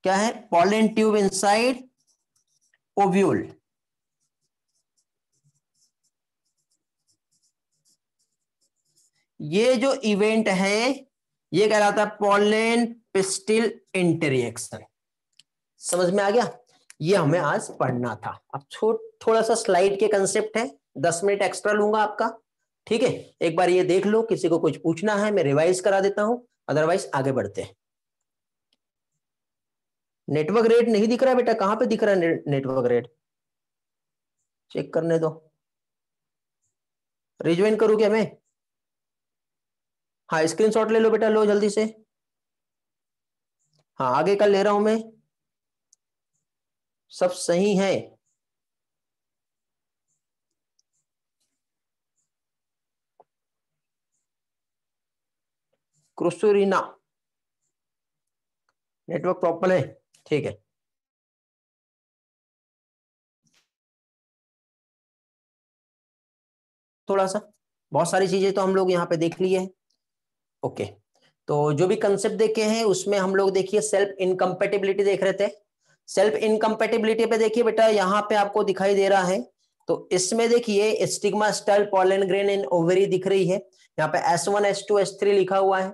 क्या है, पॉलन ट्यूब इनसाइड ओव्यूल। ये जो इवेंट है ये कहलाता है पॉलन पिस्टिल इंटरेक्शन। समझ में आ गया। ये हमें आज पढ़ना था। अब थोड़ा सा स्लाइड के कंसेप्ट है, 10 मिनट एक्स्ट्रा लूंगा आपका। ठीक है, एक बार ये देख लो, किसी को कुछ पूछना है मैं रिवाइज करा देता हूं, अदरवाइज आगे बढ़ते हैं। नेटवर्क रेट नहीं दिख रहा है बेटा, कहां पे दिख रहा है नेटवर्क रेट, चेक करने दो। रिज्वाइन करूं क्या मैं, हाँ स्क्रीनशॉट ले लो बेटा, लो जल्दी से। हाँ आगे का ले रहा हूं मैं, सब सही है। क्रोस्टोरिना, नेटवर्क प्रॉपर है, ठीक है। थोड़ा सा, बहुत सारी चीजें तो हम लोग यहाँ पे देख लिए हैं। ओके, तो जो भी कंसेप्ट देखे हैं उसमें हम लोग देखिए सेल्फ इनकम्पेटिबिलिटी देख रहे थे। सेल्फ इनकम्पेटिबिलिटी पे देखिए बेटा, यहाँ पे आपको दिखाई दे रहा है। तो इसमें देखिए stigma style pollen grain in ovary दिख रही है, यहाँ पे S1 S2 S3 लिखा हुआ है।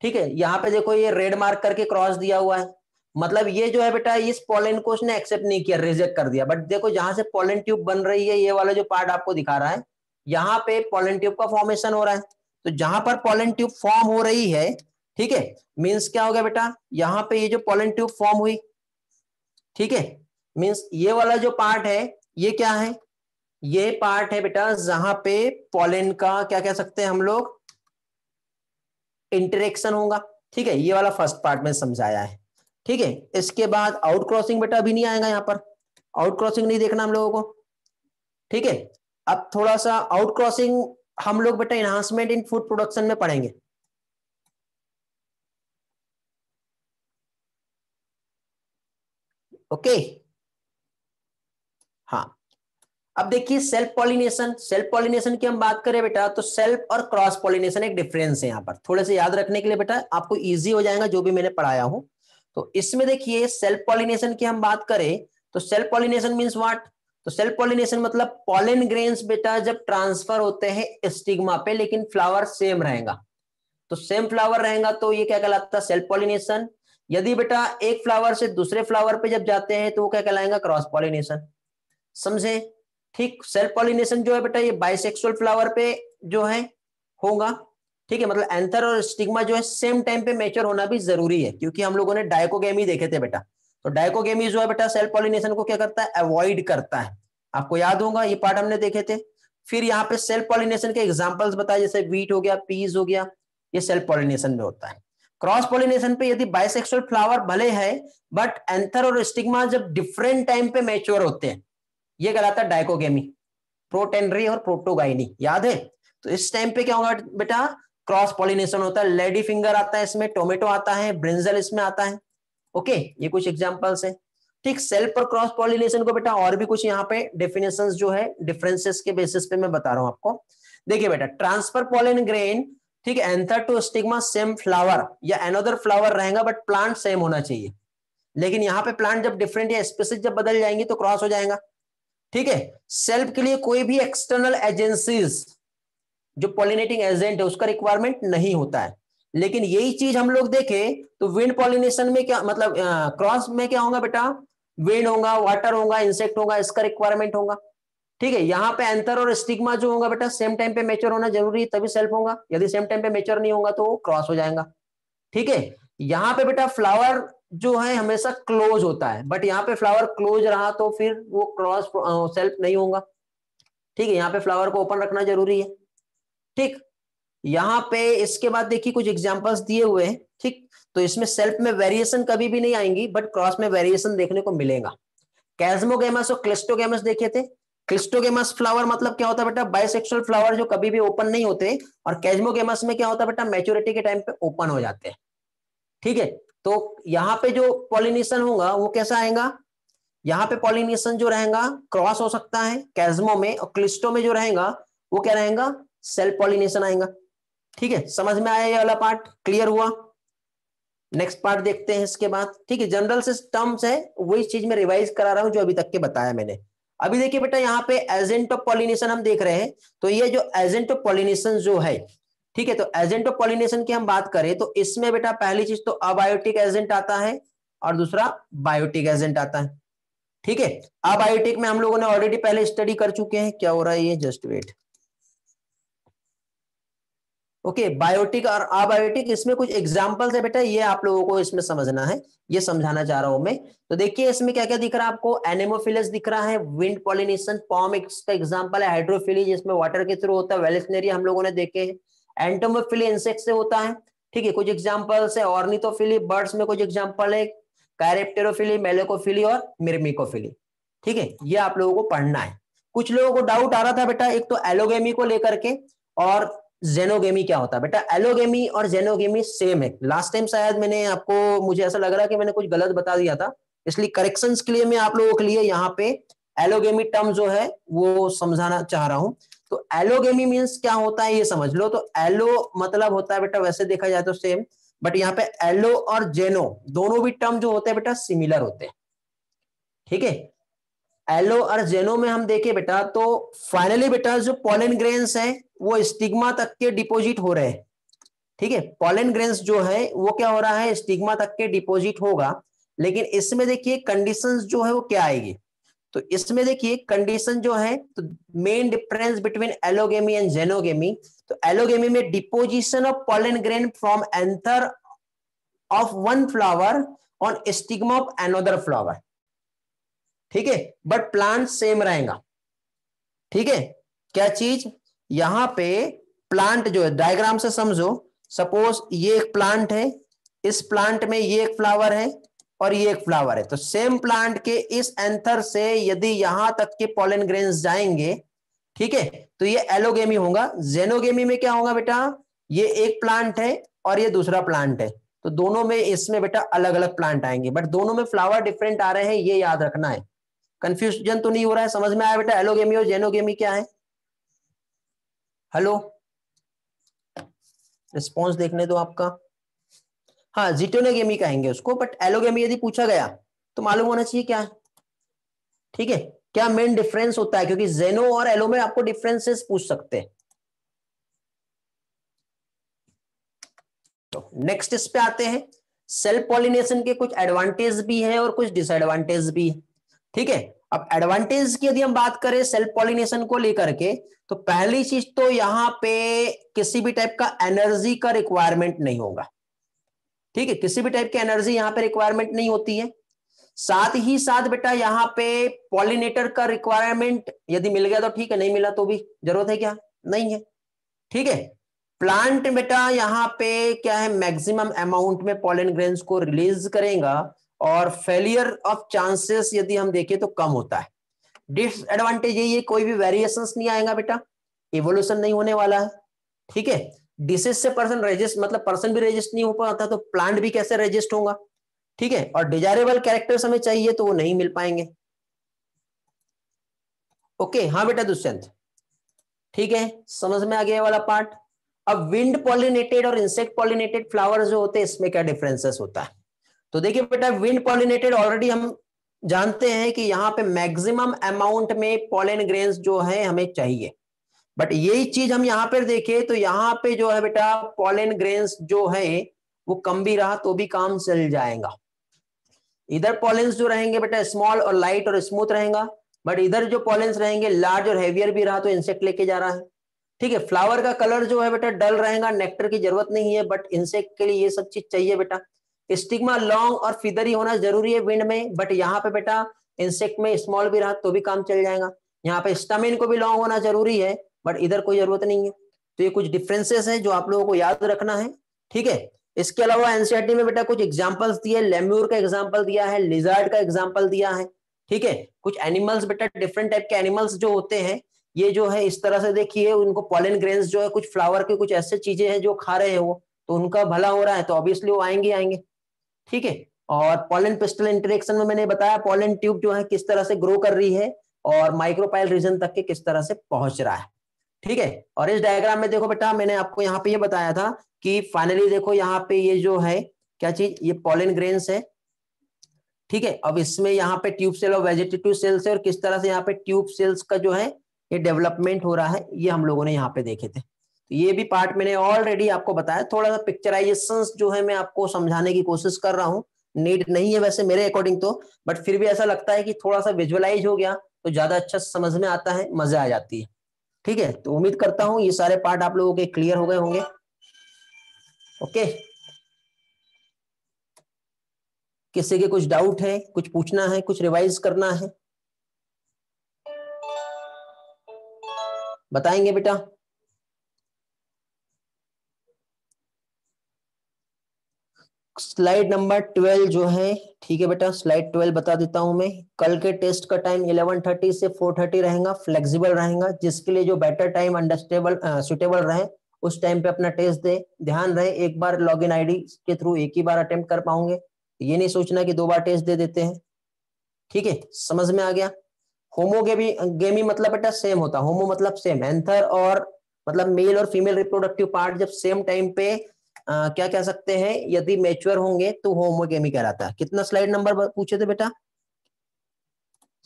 ठीक है, यहाँ पे देखो ये रेड मार्क करके क्रॉस दिया हुआ है, मतलब ये जो है बेटा इस पॉलन को उसने एक्सेप्ट नहीं किया, रिजेक्ट कर दिया। बट देखो जहां से पॉलन ट्यूब बन रही है, ये वाला जो पार्ट आपको दिखा रहा है, यहाँ पे पॉलन ट्यूब का फॉर्मेशन हो रहा है। तो जहां पर पॉलन ट्यूब फॉर्म हो रही है, ठीक है, मींस क्या हो गया बेटा, यहाँ पे ये जो पॉलन ट्यूब फॉर्म हुई, ठीक है, मींस ये वाला जो पार्ट है ये क्या है, ये पार्ट है बेटा जहां पे पॉलन का क्या कह सकते हैं हम लोग, इंटरेक्शन होगा। ठीक है, ये वाला फर्स्ट पार्ट में समझाया है। ठीक है, इसके बाद आउट क्रॉसिंग बेटा अभी नहीं आएगा, यहाँ पर आउट क्रॉसिंग नहीं देखना हम लोगों को। ठीक है, अब थोड़ा सा आउट क्रॉसिंग हम लोग बेटा इनहांसमेंट इन फूड प्रोडक्शन में पढ़ेंगे। ओके, हाँ, अब देखिए सेल्फ पॉलिनेशन की हम बात करें बेटा, तो सेल्फ और क्रॉस पॉलिनेशन एक डिफरेंस है यहाँ पर, थोड़े से याद रखने के लिए बेटा, आपको इजी हो जाएगा जो भी मैंने पढ़ाया हूं। तो इसमें देखिए सेल्फ पॉलिनेशन की हम बात करें तो सेल्फ पॉलिनेशन मींस व्हाट, तो सेल्फ पॉलिनेशन मतलब पॉलन ग्रेन्स बेटा जब ट्रांसफर होते हैं स्टिग्मा पे, लेकिन फ्लावर सेम रहेगा, तो सेम फ्लावर रहेगा तो ये क्या कहलाता है, सेल्फ पॉलिनेशन। यदि बेटा एक फ्लावर से दूसरे फ्लावर पे जब जाते हैं तो वो क्या कहलाएगा, क्रॉस पॉलिनेशन। समझे? ठीक, सेल्फ पॉलिनेशन जो है बेटा ये बाइसेक्सुअल फ्लावर पे जो है होगा, ठीक है, मतलब एंथर और स्टिग्मा जो है सेम टाइम पे मैच्योर होना भी जरूरी है, क्योंकि हम लोगों ने डायकोगेमी देखे थे बेटा, तो डायकोगेमी जो है बेटा सेल्फ पॉलिनेशन को क्या करता है, अवॉइड करता है। आपको याद होगा ये पार्ट हमने देखे थे। फिर यहाँ पे सेल्फ पॉलिनेशन के एग्जांपल्स बताए, जैसे वीट हो गया, पीज हो गया, ये सेल्फ पॉलिनेशन में होता है। क्रॉस पॉलिनेशन पे यदि बाइसेक्सुअल फ्लावर भले है बट एंथर और स्टिग्मा जब डिफरेंट टाइम पे मैच्योर होते हैं, ये कहलाता है डायकोगेमी, प्रोटेनरी और प्रोटोगाइनी, याद है? तो इस टाइम पे क्या होगा बेटा, क्रॉस पॉलिनेशन होता है। लेडी फिंगर आता है इसमें, टोमेटो आता है, ब्रिंजल इसमें आता है। ओके, ये कुछ एग्जांपल्स है। ठीक, सेल्फ और क्रॉस पॉलिनेशन को बेटा और भी कुछ यहाँ पे डेफिनेशंस जो है डिफरेंसेस के बेसिस पे मैं बता रहा हूं आपको। देखिए बेटा, ट्रांसफर पॉलन ग्रेन, ठीक है, anther to stigma same flower या अनदर फ्लावर रहेगा बट प्लांट सेम होना चाहिए, लेकिन यहाँ पे प्लांट जब डिफरेंट या स्पीसीज जब बदल जाएंगी तो क्रॉस हो जाएगा। ठीक है, सेल्फ के लिए कोई भी एक्सटर्नल एजेंसीज जो पॉलिनेटिंग एजेंट है उसका रिक्वायरमेंट नहीं होता है, लेकिन यही चीज हम लोग देखें तो विंड पॉलिनेशन में क्या मतलब, क्रॉस में क्या होगा बेटा, विंड होगा, वाटर होगा, इंसेक्ट होगा, इसका रिक्वायरमेंट होगा। ठीक है, यहाँ पे एंथर और स्टिग्मा जो होगा बेटा सेम टाइम पे मेच्योर होना जरूरी है तभी सेल्फ होगा, यदि सेम टाइम पे मेच्योर नहीं होगा तो क्रॉस हो जाएगा। ठीक है, यहाँ पे बेटा फ्लावर जो है हमेशा क्लोज होता है, बट यहाँ पे फ्लावर क्लोज रहा तो फिर वो क्रॉस सेल्फ नहीं होगा। ठीक है, यहाँ पे फ्लावर को ओपन रखना जरूरी है। ठीक, यहाँ पे इसके बाद देखिए कुछ एग्जांपल्स दिए हुए हैं। ठीक, तो इसमें सेल्फ में वेरिएशन कभी भी नहीं आएंगी बट क्रॉस में वेरिएशन देखने को मिलेगा। कैस्मोगेमस और क्लिस्टोगेमस देखे थे। क्लिस्टोगेमस फ्लावर मतलब क्या होता है बेटा, बाइसेक्सुअल फ्लावर जो कभी भी ओपन नहीं होते, और कैस्मोगेमस में क्या होता है बेटा, मैच्योरिटी के टाइम पे ओपन हो जाते हैं। ठीक है, तो यहाँ पे जो पॉलिनेशन होगा वो कैसा आएगा, यहाँ पे पॉलिनेशन जो रहेगा क्रॉस हो सकता है कैस्मो में, और क्लिस्टो में जो रहेगा वो क्या रहेगा, सेल्फ पॉलिनेशन आएगा। ठीक है, समझ में आया ये वाला पार्ट, क्लियर हुआ? नेक्स्ट पार्ट देखते हैं इसके बाद। ठीक है, जनरल से टर्म्स है वही चीज मैं रिवाइज करा रहा हूं जो अभी तक के बताया मैंने। अभी देखिए बेटा यहाँ पे एजेंट ऑफ पॉलिनेशन हम देख रहे हैं, तो ये जो एजेंट ऑफ पॉलिनेशन जो है, ठीक है, तो एजेंट ऑफ पॉलिनेशन की हम बात करें तो इसमें बेटा पहली चीज तो अबायोटिक एजेंट आता है और दूसरा बायोटिक एजेंट आता है। ठीक है, अबायोटिक में हम लोगों ने ऑलरेडी पहले स्टडी कर चुके हैं। क्या हो रहा है ये, जस्ट वेट। ओके, बायोटिक और अबायोटिक, इसमें कुछ एग्जांपल्स है बेटा, ये आप लोगों को इसमें समझना है, ये समझाना चाह रहा हूं मैं। तो देखिए इसमें क्या क्या दिख रहा है आपको, एनेमोफिलस दिख रहा है, विंड पॉलिनेशन, पॉम का एग्जांपल है, हाइड्रोफिली जिसमें वाटर के थ्रू होता है, वेलेस्नेरिया हम लोगों ने देखे हैं, एंटोमोफिली इंसेक्ट से होता है। ठीक है, कुछ एग्जाम्पल्स है, ऑर्निथोफिली बर्ड्स में कुछ एग्जाम्पल है, कैरेप्टेरोफिली, मेलेकोफिली और मिर्मिकोफिली। ठीक है, ये आप लोगों को पढ़ना है। कुछ लोगों को डाउट आ रहा था बेटा, एक तो एलोगेमी को लेकर के और जेनोगेमी क्या होता है बेटा। एलोगेमी और जेनोगेमी सेम है, लास्ट टाइम शायद मैंने आपको, मुझे ऐसा लग रहा है कि मैंने कुछ गलत बता दिया था, इसलिए करेक्शंस के लिए मैं आप लोगों के लिए यहाँ पे एलोगेमी टर्म जो है वो समझाना चाह रहा हूं। तो एलोगेमी मींस क्या होता है ये समझ लो। तो एलो मतलब होता है बेटा, वैसे देखा जाए तो सेम, बट यहाँ पे एलो और जेनो दोनों भी टर्म जो होते हैं बेटा सिमिलर होते हैं। ठीक है, एलो और जेनो में हम देखें बेटा तो फाइनली बेटा जो पॉलन ग्रेन्स है वो स्टिग्मा तक के डिपोजिट हो रहे हैं। ठीक है, पॉलन ग्रेन्स जो है वो क्या हो रहा है, स्टिग्मा तक के डिपोजिट होगा, लेकिन इसमें देखिए कंडीशंस जो है वो क्या आएगी। तो इसमें देखिए कंडीशन जो है, तो main difference between allogamy and xenogamy, तो एलोगेमी में deposition of pollen grain from anther of one flower on stigma of another flower. ठीक है, बट प्लांट सेम रहेगा। ठीक है, क्या चीज, यहां पे प्लांट जो है डायग्राम से समझो, सपोज ये एक प्लांट है, इस प्लांट में ये एक फ्लावर है और ये एक फ्लावर है, तो सेम प्लांट के इस एंथर से यदि यहां तक के पॉलन ग्रेन्स जाएंगे, ठीक है, तो ये एलोगेमी होगा। जेनोगेमी में क्या होगा बेटा, ये एक प्लांट है और ये दूसरा प्लांट है, तो दोनों में इसमें बेटा अलग अलग प्लांट आएंगे, बट दोनों में फ्लावर डिफरेंट आ रहे हैं, ये याद रखना है। कंफ्यूजन तो नहीं हो रहा है? समझ में आया बेटा एलोगेमी और जेनोगेमी क्या है? हेलो, रिस्पॉन्स देखने दो आपका। हाँ, जिटोनोगेमी कहेंगे उसको, बट एलोगेमी यदि पूछा गया तो मालूम होना चाहिए क्या है। ठीक है, क्या मेन डिफरेंस होता है, क्योंकि जेनो और एलो में आपको डिफरेंसेस पूछ सकते हैं। तो नेक्स्ट इस पे आते हैं। सेल्फ पॉलिनेशन के कुछ एडवांटेज भी है और कुछ डिसएडवांटेज भी है। ठीक है, अब एडवांटेज की यदि हम बात करें सेल्फ पॉलिनेशन को लेकर के, तो पहली चीज तो यहां पे किसी भी टाइप का एनर्जी का रिक्वायरमेंट नहीं होगा। ठीक है, किसी भी टाइप की एनर्जी यहां पे रिक्वायरमेंट नहीं होती है। साथ ही साथ बेटा यहाँ पे पॉलिनेटर का रिक्वायरमेंट यदि मिल गया तो ठीक है, नहीं मिला तो भी जरूरत है क्या? नहीं है। ठीक है, प्लांट बेटा यहाँ पे क्या है, मैक्सिमम अमाउंट में पॉलन ग्रेन्स को रिलीज करेगा और फेलियर ऑफ चांसेस यदि हम देखें तो कम होता है। डिसएडवांटेज ये कोई भी वेरिएशंस नहीं आएगा बेटा, इवोल्यूशन नहीं होने वाला है। ठीक है, डिसीज से पर्सन रेजिस्ट, मतलब पर्सन भी रेजिस्ट नहीं हो पाता तो प्लांट भी कैसे रेजिस्ट होगा। ठीक है, और डिजायरेबल कैरेक्टर्स हमें चाहिए तो वो नहीं मिल पाएंगे। ओके, हाँ बेटा दुष्यंत, ठीक है, समझ में आ गया वाला पार्ट। अब विंड पॉलिनेटेड और इंसेक्ट पॉलिनेटेड फ्लावर्स जो होते हैं इसमें क्या डिफरेंसेस होता है? तो देखिए बेटा, विंड पॉलिनेटेड ऑलरेडी हम जानते हैं कि यहाँ पे मैक्सिमम अमाउंट में पॉलन ग्रेन्स जो है हमें चाहिए, बट यही चीज हम यहाँ पर देखें तो यहाँ पे जो है बेटा पॉलन ग्रेन्स जो है वो कम भी रहा तो भी काम चल जाएगा। इधर पॉलेंस जो रहेंगे बेटा स्मॉल और लाइट और स्मूथ रहेगा, बट इधर जो पॉलेंस रहेंगे लार्ज और हेवियर भी रहा तो इंसेक्ट लेके जा रहा है। ठीक है, फ्लावर का कलर जो है बेटा डल रहेगा, नेक्टर की जरूरत नहीं है, बट इंसेक्ट के लिए ये सब चीज चाहिए बेटा। स्टिग्मा लॉन्ग और फिदरी होना जरूरी है विंड में, बट यहाँ पे बेटा इंसेक्ट में स्मॉल भी रहा तो भी काम चल जाएगा। यहाँ पे स्टमेन को भी लॉन्ग होना जरूरी है, बट इधर कोई जरूरत नहीं है। तो ये कुछ डिफरेंसेस है जो आप लोगों को याद रखना है। ठीक है, इसके अलावा एनसीईआरटी में बेटा कुछ एग्जांपल्स दिए, लेम्यूर का एग्जांपल दिया है, लिजर्ड का एग्जांपल दिया है। ठीक है, कुछ एनिमल्स बेटा डिफरेंट टाइप के एनिमल्स जो होते हैं ये जो है इस तरह से देखिए, उनको पॉलन ग्रेन्स जो है कुछ फ्लावर के कुछ ऐसे चीजें हैं जो खा रहे हैं वो, तो उनका भला हो रहा है तो ऑब्वियसली वो आएंगे आएंगे। ठीक है, और पॉलन पिस्टल इंटरेक्शन में मैंने बताया पॉलन ट्यूब जो है किस तरह से ग्रो कर रही है और माइक्रोपाइल रीजन तक के किस तरह से पहुंच रहा है। ठीक है, और इस डायग्राम में देखो बेटा मैंने आपको यहाँ पे ये बताया था कि फाइनली देखो यहाँ पे ये जो है क्या चीज, ये पॉलन ग्रेन्स है। ठीक है, अब इसमें यहाँ पे ट्यूब सेल और वेजिटेटिव सेल्स है और किस तरह से यहाँ पे ट्यूब सेल्स का जो है ये डेवलपमेंट हो रहा है, ये हम लोगों ने यहाँ पे देखे थे। तो ये भी पार्ट मैंने ऑलरेडी आपको बताया, थोड़ा सा पिक्चराइजेशन जो है मैं आपको समझाने की कोशिश कर रहा हूँ। नीड नहीं है वैसे मेरे अकॉर्डिंग तो, बट फिर भी ऐसा लगता है कि थोड़ा सा विजुअलाइज हो गया तो ज्यादा अच्छा समझ में आता है, मजा आ जाती है। ठीक है, तो उम्मीद करता हूं ये सारे पार्ट आप लोगों के क्लियर हो गए होंगे। ओके, किसी के कुछ डाउट है, कुछ पूछना है, कुछ रिवाइज करना है, बताएंगे बेटा। स्लाइड नंबर 12 जो है, ठीक है बेटा, स्लाइड 12 बता देता हूं मैं। कल के टेस्ट का टाइम 11:30 से 4:30 रहेगा, फ्लेक्सिबल रहेगा, जिसके लिए जो बेटर टाइम अंडरस्टेबल सुटेबल रहे उस टाइम पे अपना टेस्ट दे। ध्यान रहे एक बार लॉगिन आईडी के थ्रू एक ही बार अटेम्प्ट कर पाओगे, ये नहीं सोचना कि 2 बार टेस्ट दे देते हैं। ठीक है, समझ में आ गया। होमोगेमी गेमी मतलब बेटा सेम होता, होमो मतलब सेम, एंथर और मतलब मेल और फीमेल रिप्रोडक्टिव पार्ट जब सेम टाइम पे क्या कह सकते हैं यदि मैच्योर होंगे तो होमोगेमी कहलाता है। कितना स्लाइड नंबर पूछे थे बेटा?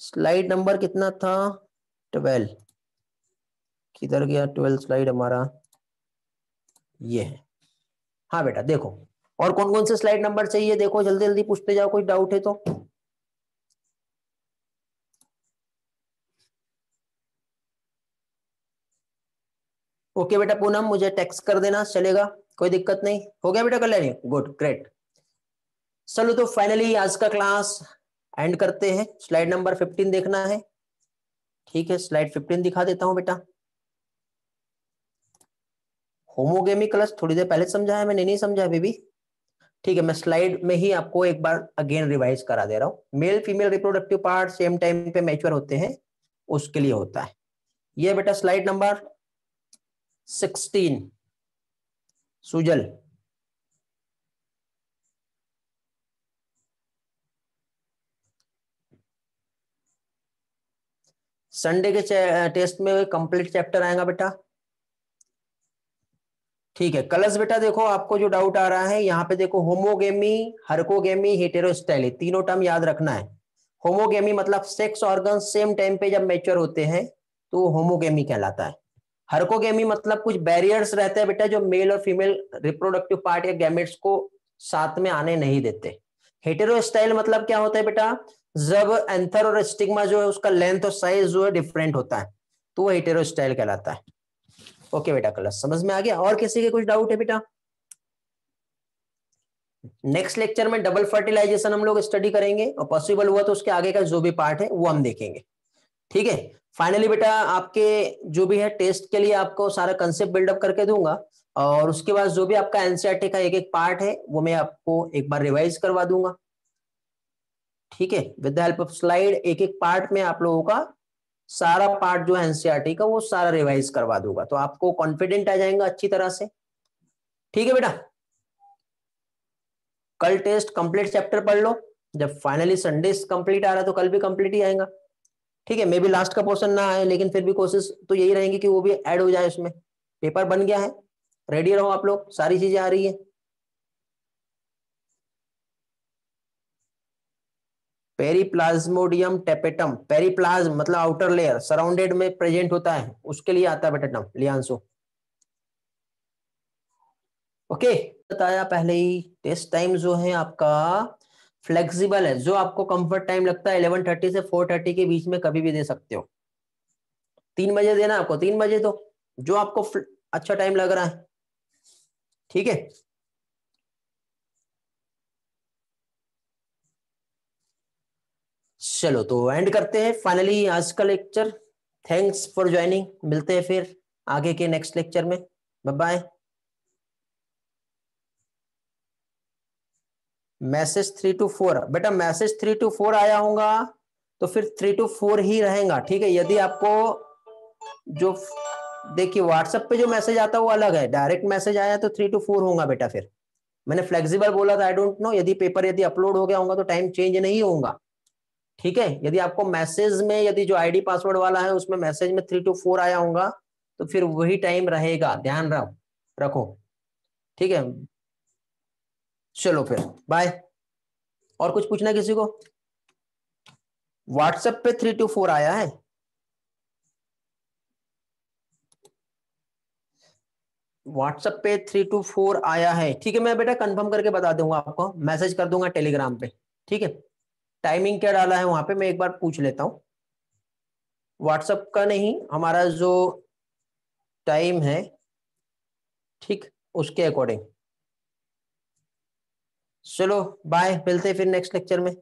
स्लाइड नंबर कितना था? 12। किधर गया 12 स्लाइड हमारा? ये है। हाँ बेटा देखो, और कौन कौन से स्लाइड नंबर चाहिए देखो, जल्दी जल्दी पूछते जाओ, कोई डाउट है तो। ओके बेटा पूनम, मुझे टेक्स्ट कर देना चलेगा, कोई दिक्कत नहीं। हो गया बेटा कल्याणी? Good, great. चलो तो फाइनली आज का क्लास एंड करते हैं। स्लाइड नंबर 15 देखना है। ठीक है, स्लाइड 15 दिखा देता हूं बेटा। होमोगेमी क्लच थोड़ी देर पहले समझाया मैंने, नहीं समझा बेबी? ठीक है, मैं स्लाइड में ही आपको एक बार अगेन रिवाइज करा दे रहा हूं। Male female reproductive part same time पे मैच्योर होते हैं, उसके लिए होता है। ये बेटा स्लाइड नंबर 16, सुजल। संडे के टेस्ट में कंप्लीट चैप्टर आएगा बेटा। ठीक है, कलर्स बेटा देखो, आपको जो डाउट आ रहा है यहाँ पे देखो, होमोगेमी, हरकोगेमी, हेटेरोस्टाइल, तीनों टर्म याद रखना है। होमोगेमी मतलब सेक्स ऑर्गन सेम टाइम पे जब मैच्योर होते हैं तो वो होमोगेमी कहलाता है। हरकोगेमी मतलब कुछ बैरियर्स रहते हैं बेटा जो मेल और फीमेल रिप्रोडक्टिव पार्ट या गैमेट्स को साथ में आने नहीं देते। हेटेरोस्टाइल मतलब क्या होता है बेटा, जब एंथर और स्टिग्मा जो है उसका लेंथ और साइज जो है डिफरेंट होता है तो वो हेटेरोस्टाइल कहलाता है। ओके बेटा, कलर समझ में आ गया? और किसी के कुछ डाउट है बेटा? नेक्स्ट लेक्चर में डबल फर्टिलाइजेशन हम लोग स्टडी करेंगे और पॉसिबल हुआ तो उसके आगे का जो भी पार्ट है वो हम देखेंगे। ठीक है, फाइनली बेटा आपके जो भी है टेस्ट के लिए आपको सारा कंसेप्ट बिल्डअप करके दूंगा और उसके बाद जो भी आपका एनसीईआरटी का एक एक पार्ट है वो मैं आपको एक बार रिवाइज करवा दूंगा। ठीक है, with the help of slide एक एक पार्ट में आप लोगों का सारा पार्ट जो है एनसीईआरटी का वो सारा रिवाइज करवा दूंगा तो आपको कॉन्फिडेंट आ जाएगा अच्छी तरह से। ठीक है बेटा, कल टेस्ट कंप्लीट चैप्टर पढ़ लो, जब फाइनली संडे कंप्लीट आ रहा है तो कल भी कंप्लीट ही आएगा। ठीक है, मे बी लास्ट का पोर्शन ना आए लेकिन फिर भी कोशिश तो यही रहेंगी कि वो भी ऐड हो जाए उसमें। पेपर बन गया है, रेडी रहो आप लोग, सारी चीजें आ रही है। पेरीप्लाज्मोडियम टेपेटम, पेरीप्लाज्म मतलब आउटर लेयर, सराउंडेड में प्रेजेंट होता है, उसके लिए आता है बेटा टर्म लियांसो। ओके, बताया पहले ही, टेस्ट टाइम जो है आपका फ्लेक्सिबल है, जो आपको कंफर्ट टाइम लगता है 11:30 से 4:30 के बीच में कभी भी दे सकते हो। 3 बजे देना आपको, 3 बजे दो, जो आपको अच्छा टाइम लग रहा है। ठीक है, चलो तो एंड करते हैं फाइनली आज का लेक्चर। थैंक्स फॉर ज्वाइनिंग, मिलते हैं फिर आगे के नेक्स्ट लेक्चर में। Bye bye. मैसेज 3 to 4 बेटा, मैसेज 3 to 4 आया होगा तो फिर 3 to 4 ही रहेगा। ठीक है, यदि आपको जो देखिए व्हाट्सएप पे जो मैसेज आता है वो अलग है, डायरेक्ट मैसेज आया तो 3 to 4 होगा बेटा। फिर मैंने फ्लेक्सिबल बोला था, आई डोंट नो यदि पेपर यदि अपलोड हो गया होगा तो टाइम चेंज नहीं होगा। ठीक है, यदि आपको मैसेज में यदि जो आईडी पासवर्ड वाला है उसमें मैसेज में 3 to 4 आया होगा तो फिर वही टाइम रहेगा, ध्यान रखो। ठीक है, चलो फिर बाय। और कुछ पूछना है किसी को? व्हाट्सएप पे 3 to 4 आया है। व्हाट्सएप पे 3 to 4 आया है। ठीक है, मैं बेटा कंफर्म करके बता दूंगा आपको, मैसेज कर दूंगा टेलीग्राम पे। ठीक है, टाइमिंग क्या डाला है वहां पे मैं एक बार पूछ लेता हूँ। व्हाट्सएप का नहीं, हमारा जो टाइम है, ठीक, उसके अकॉर्डिंग। चलो बाय, मिलते हैं फिर नेक्स्ट लेक्चर में।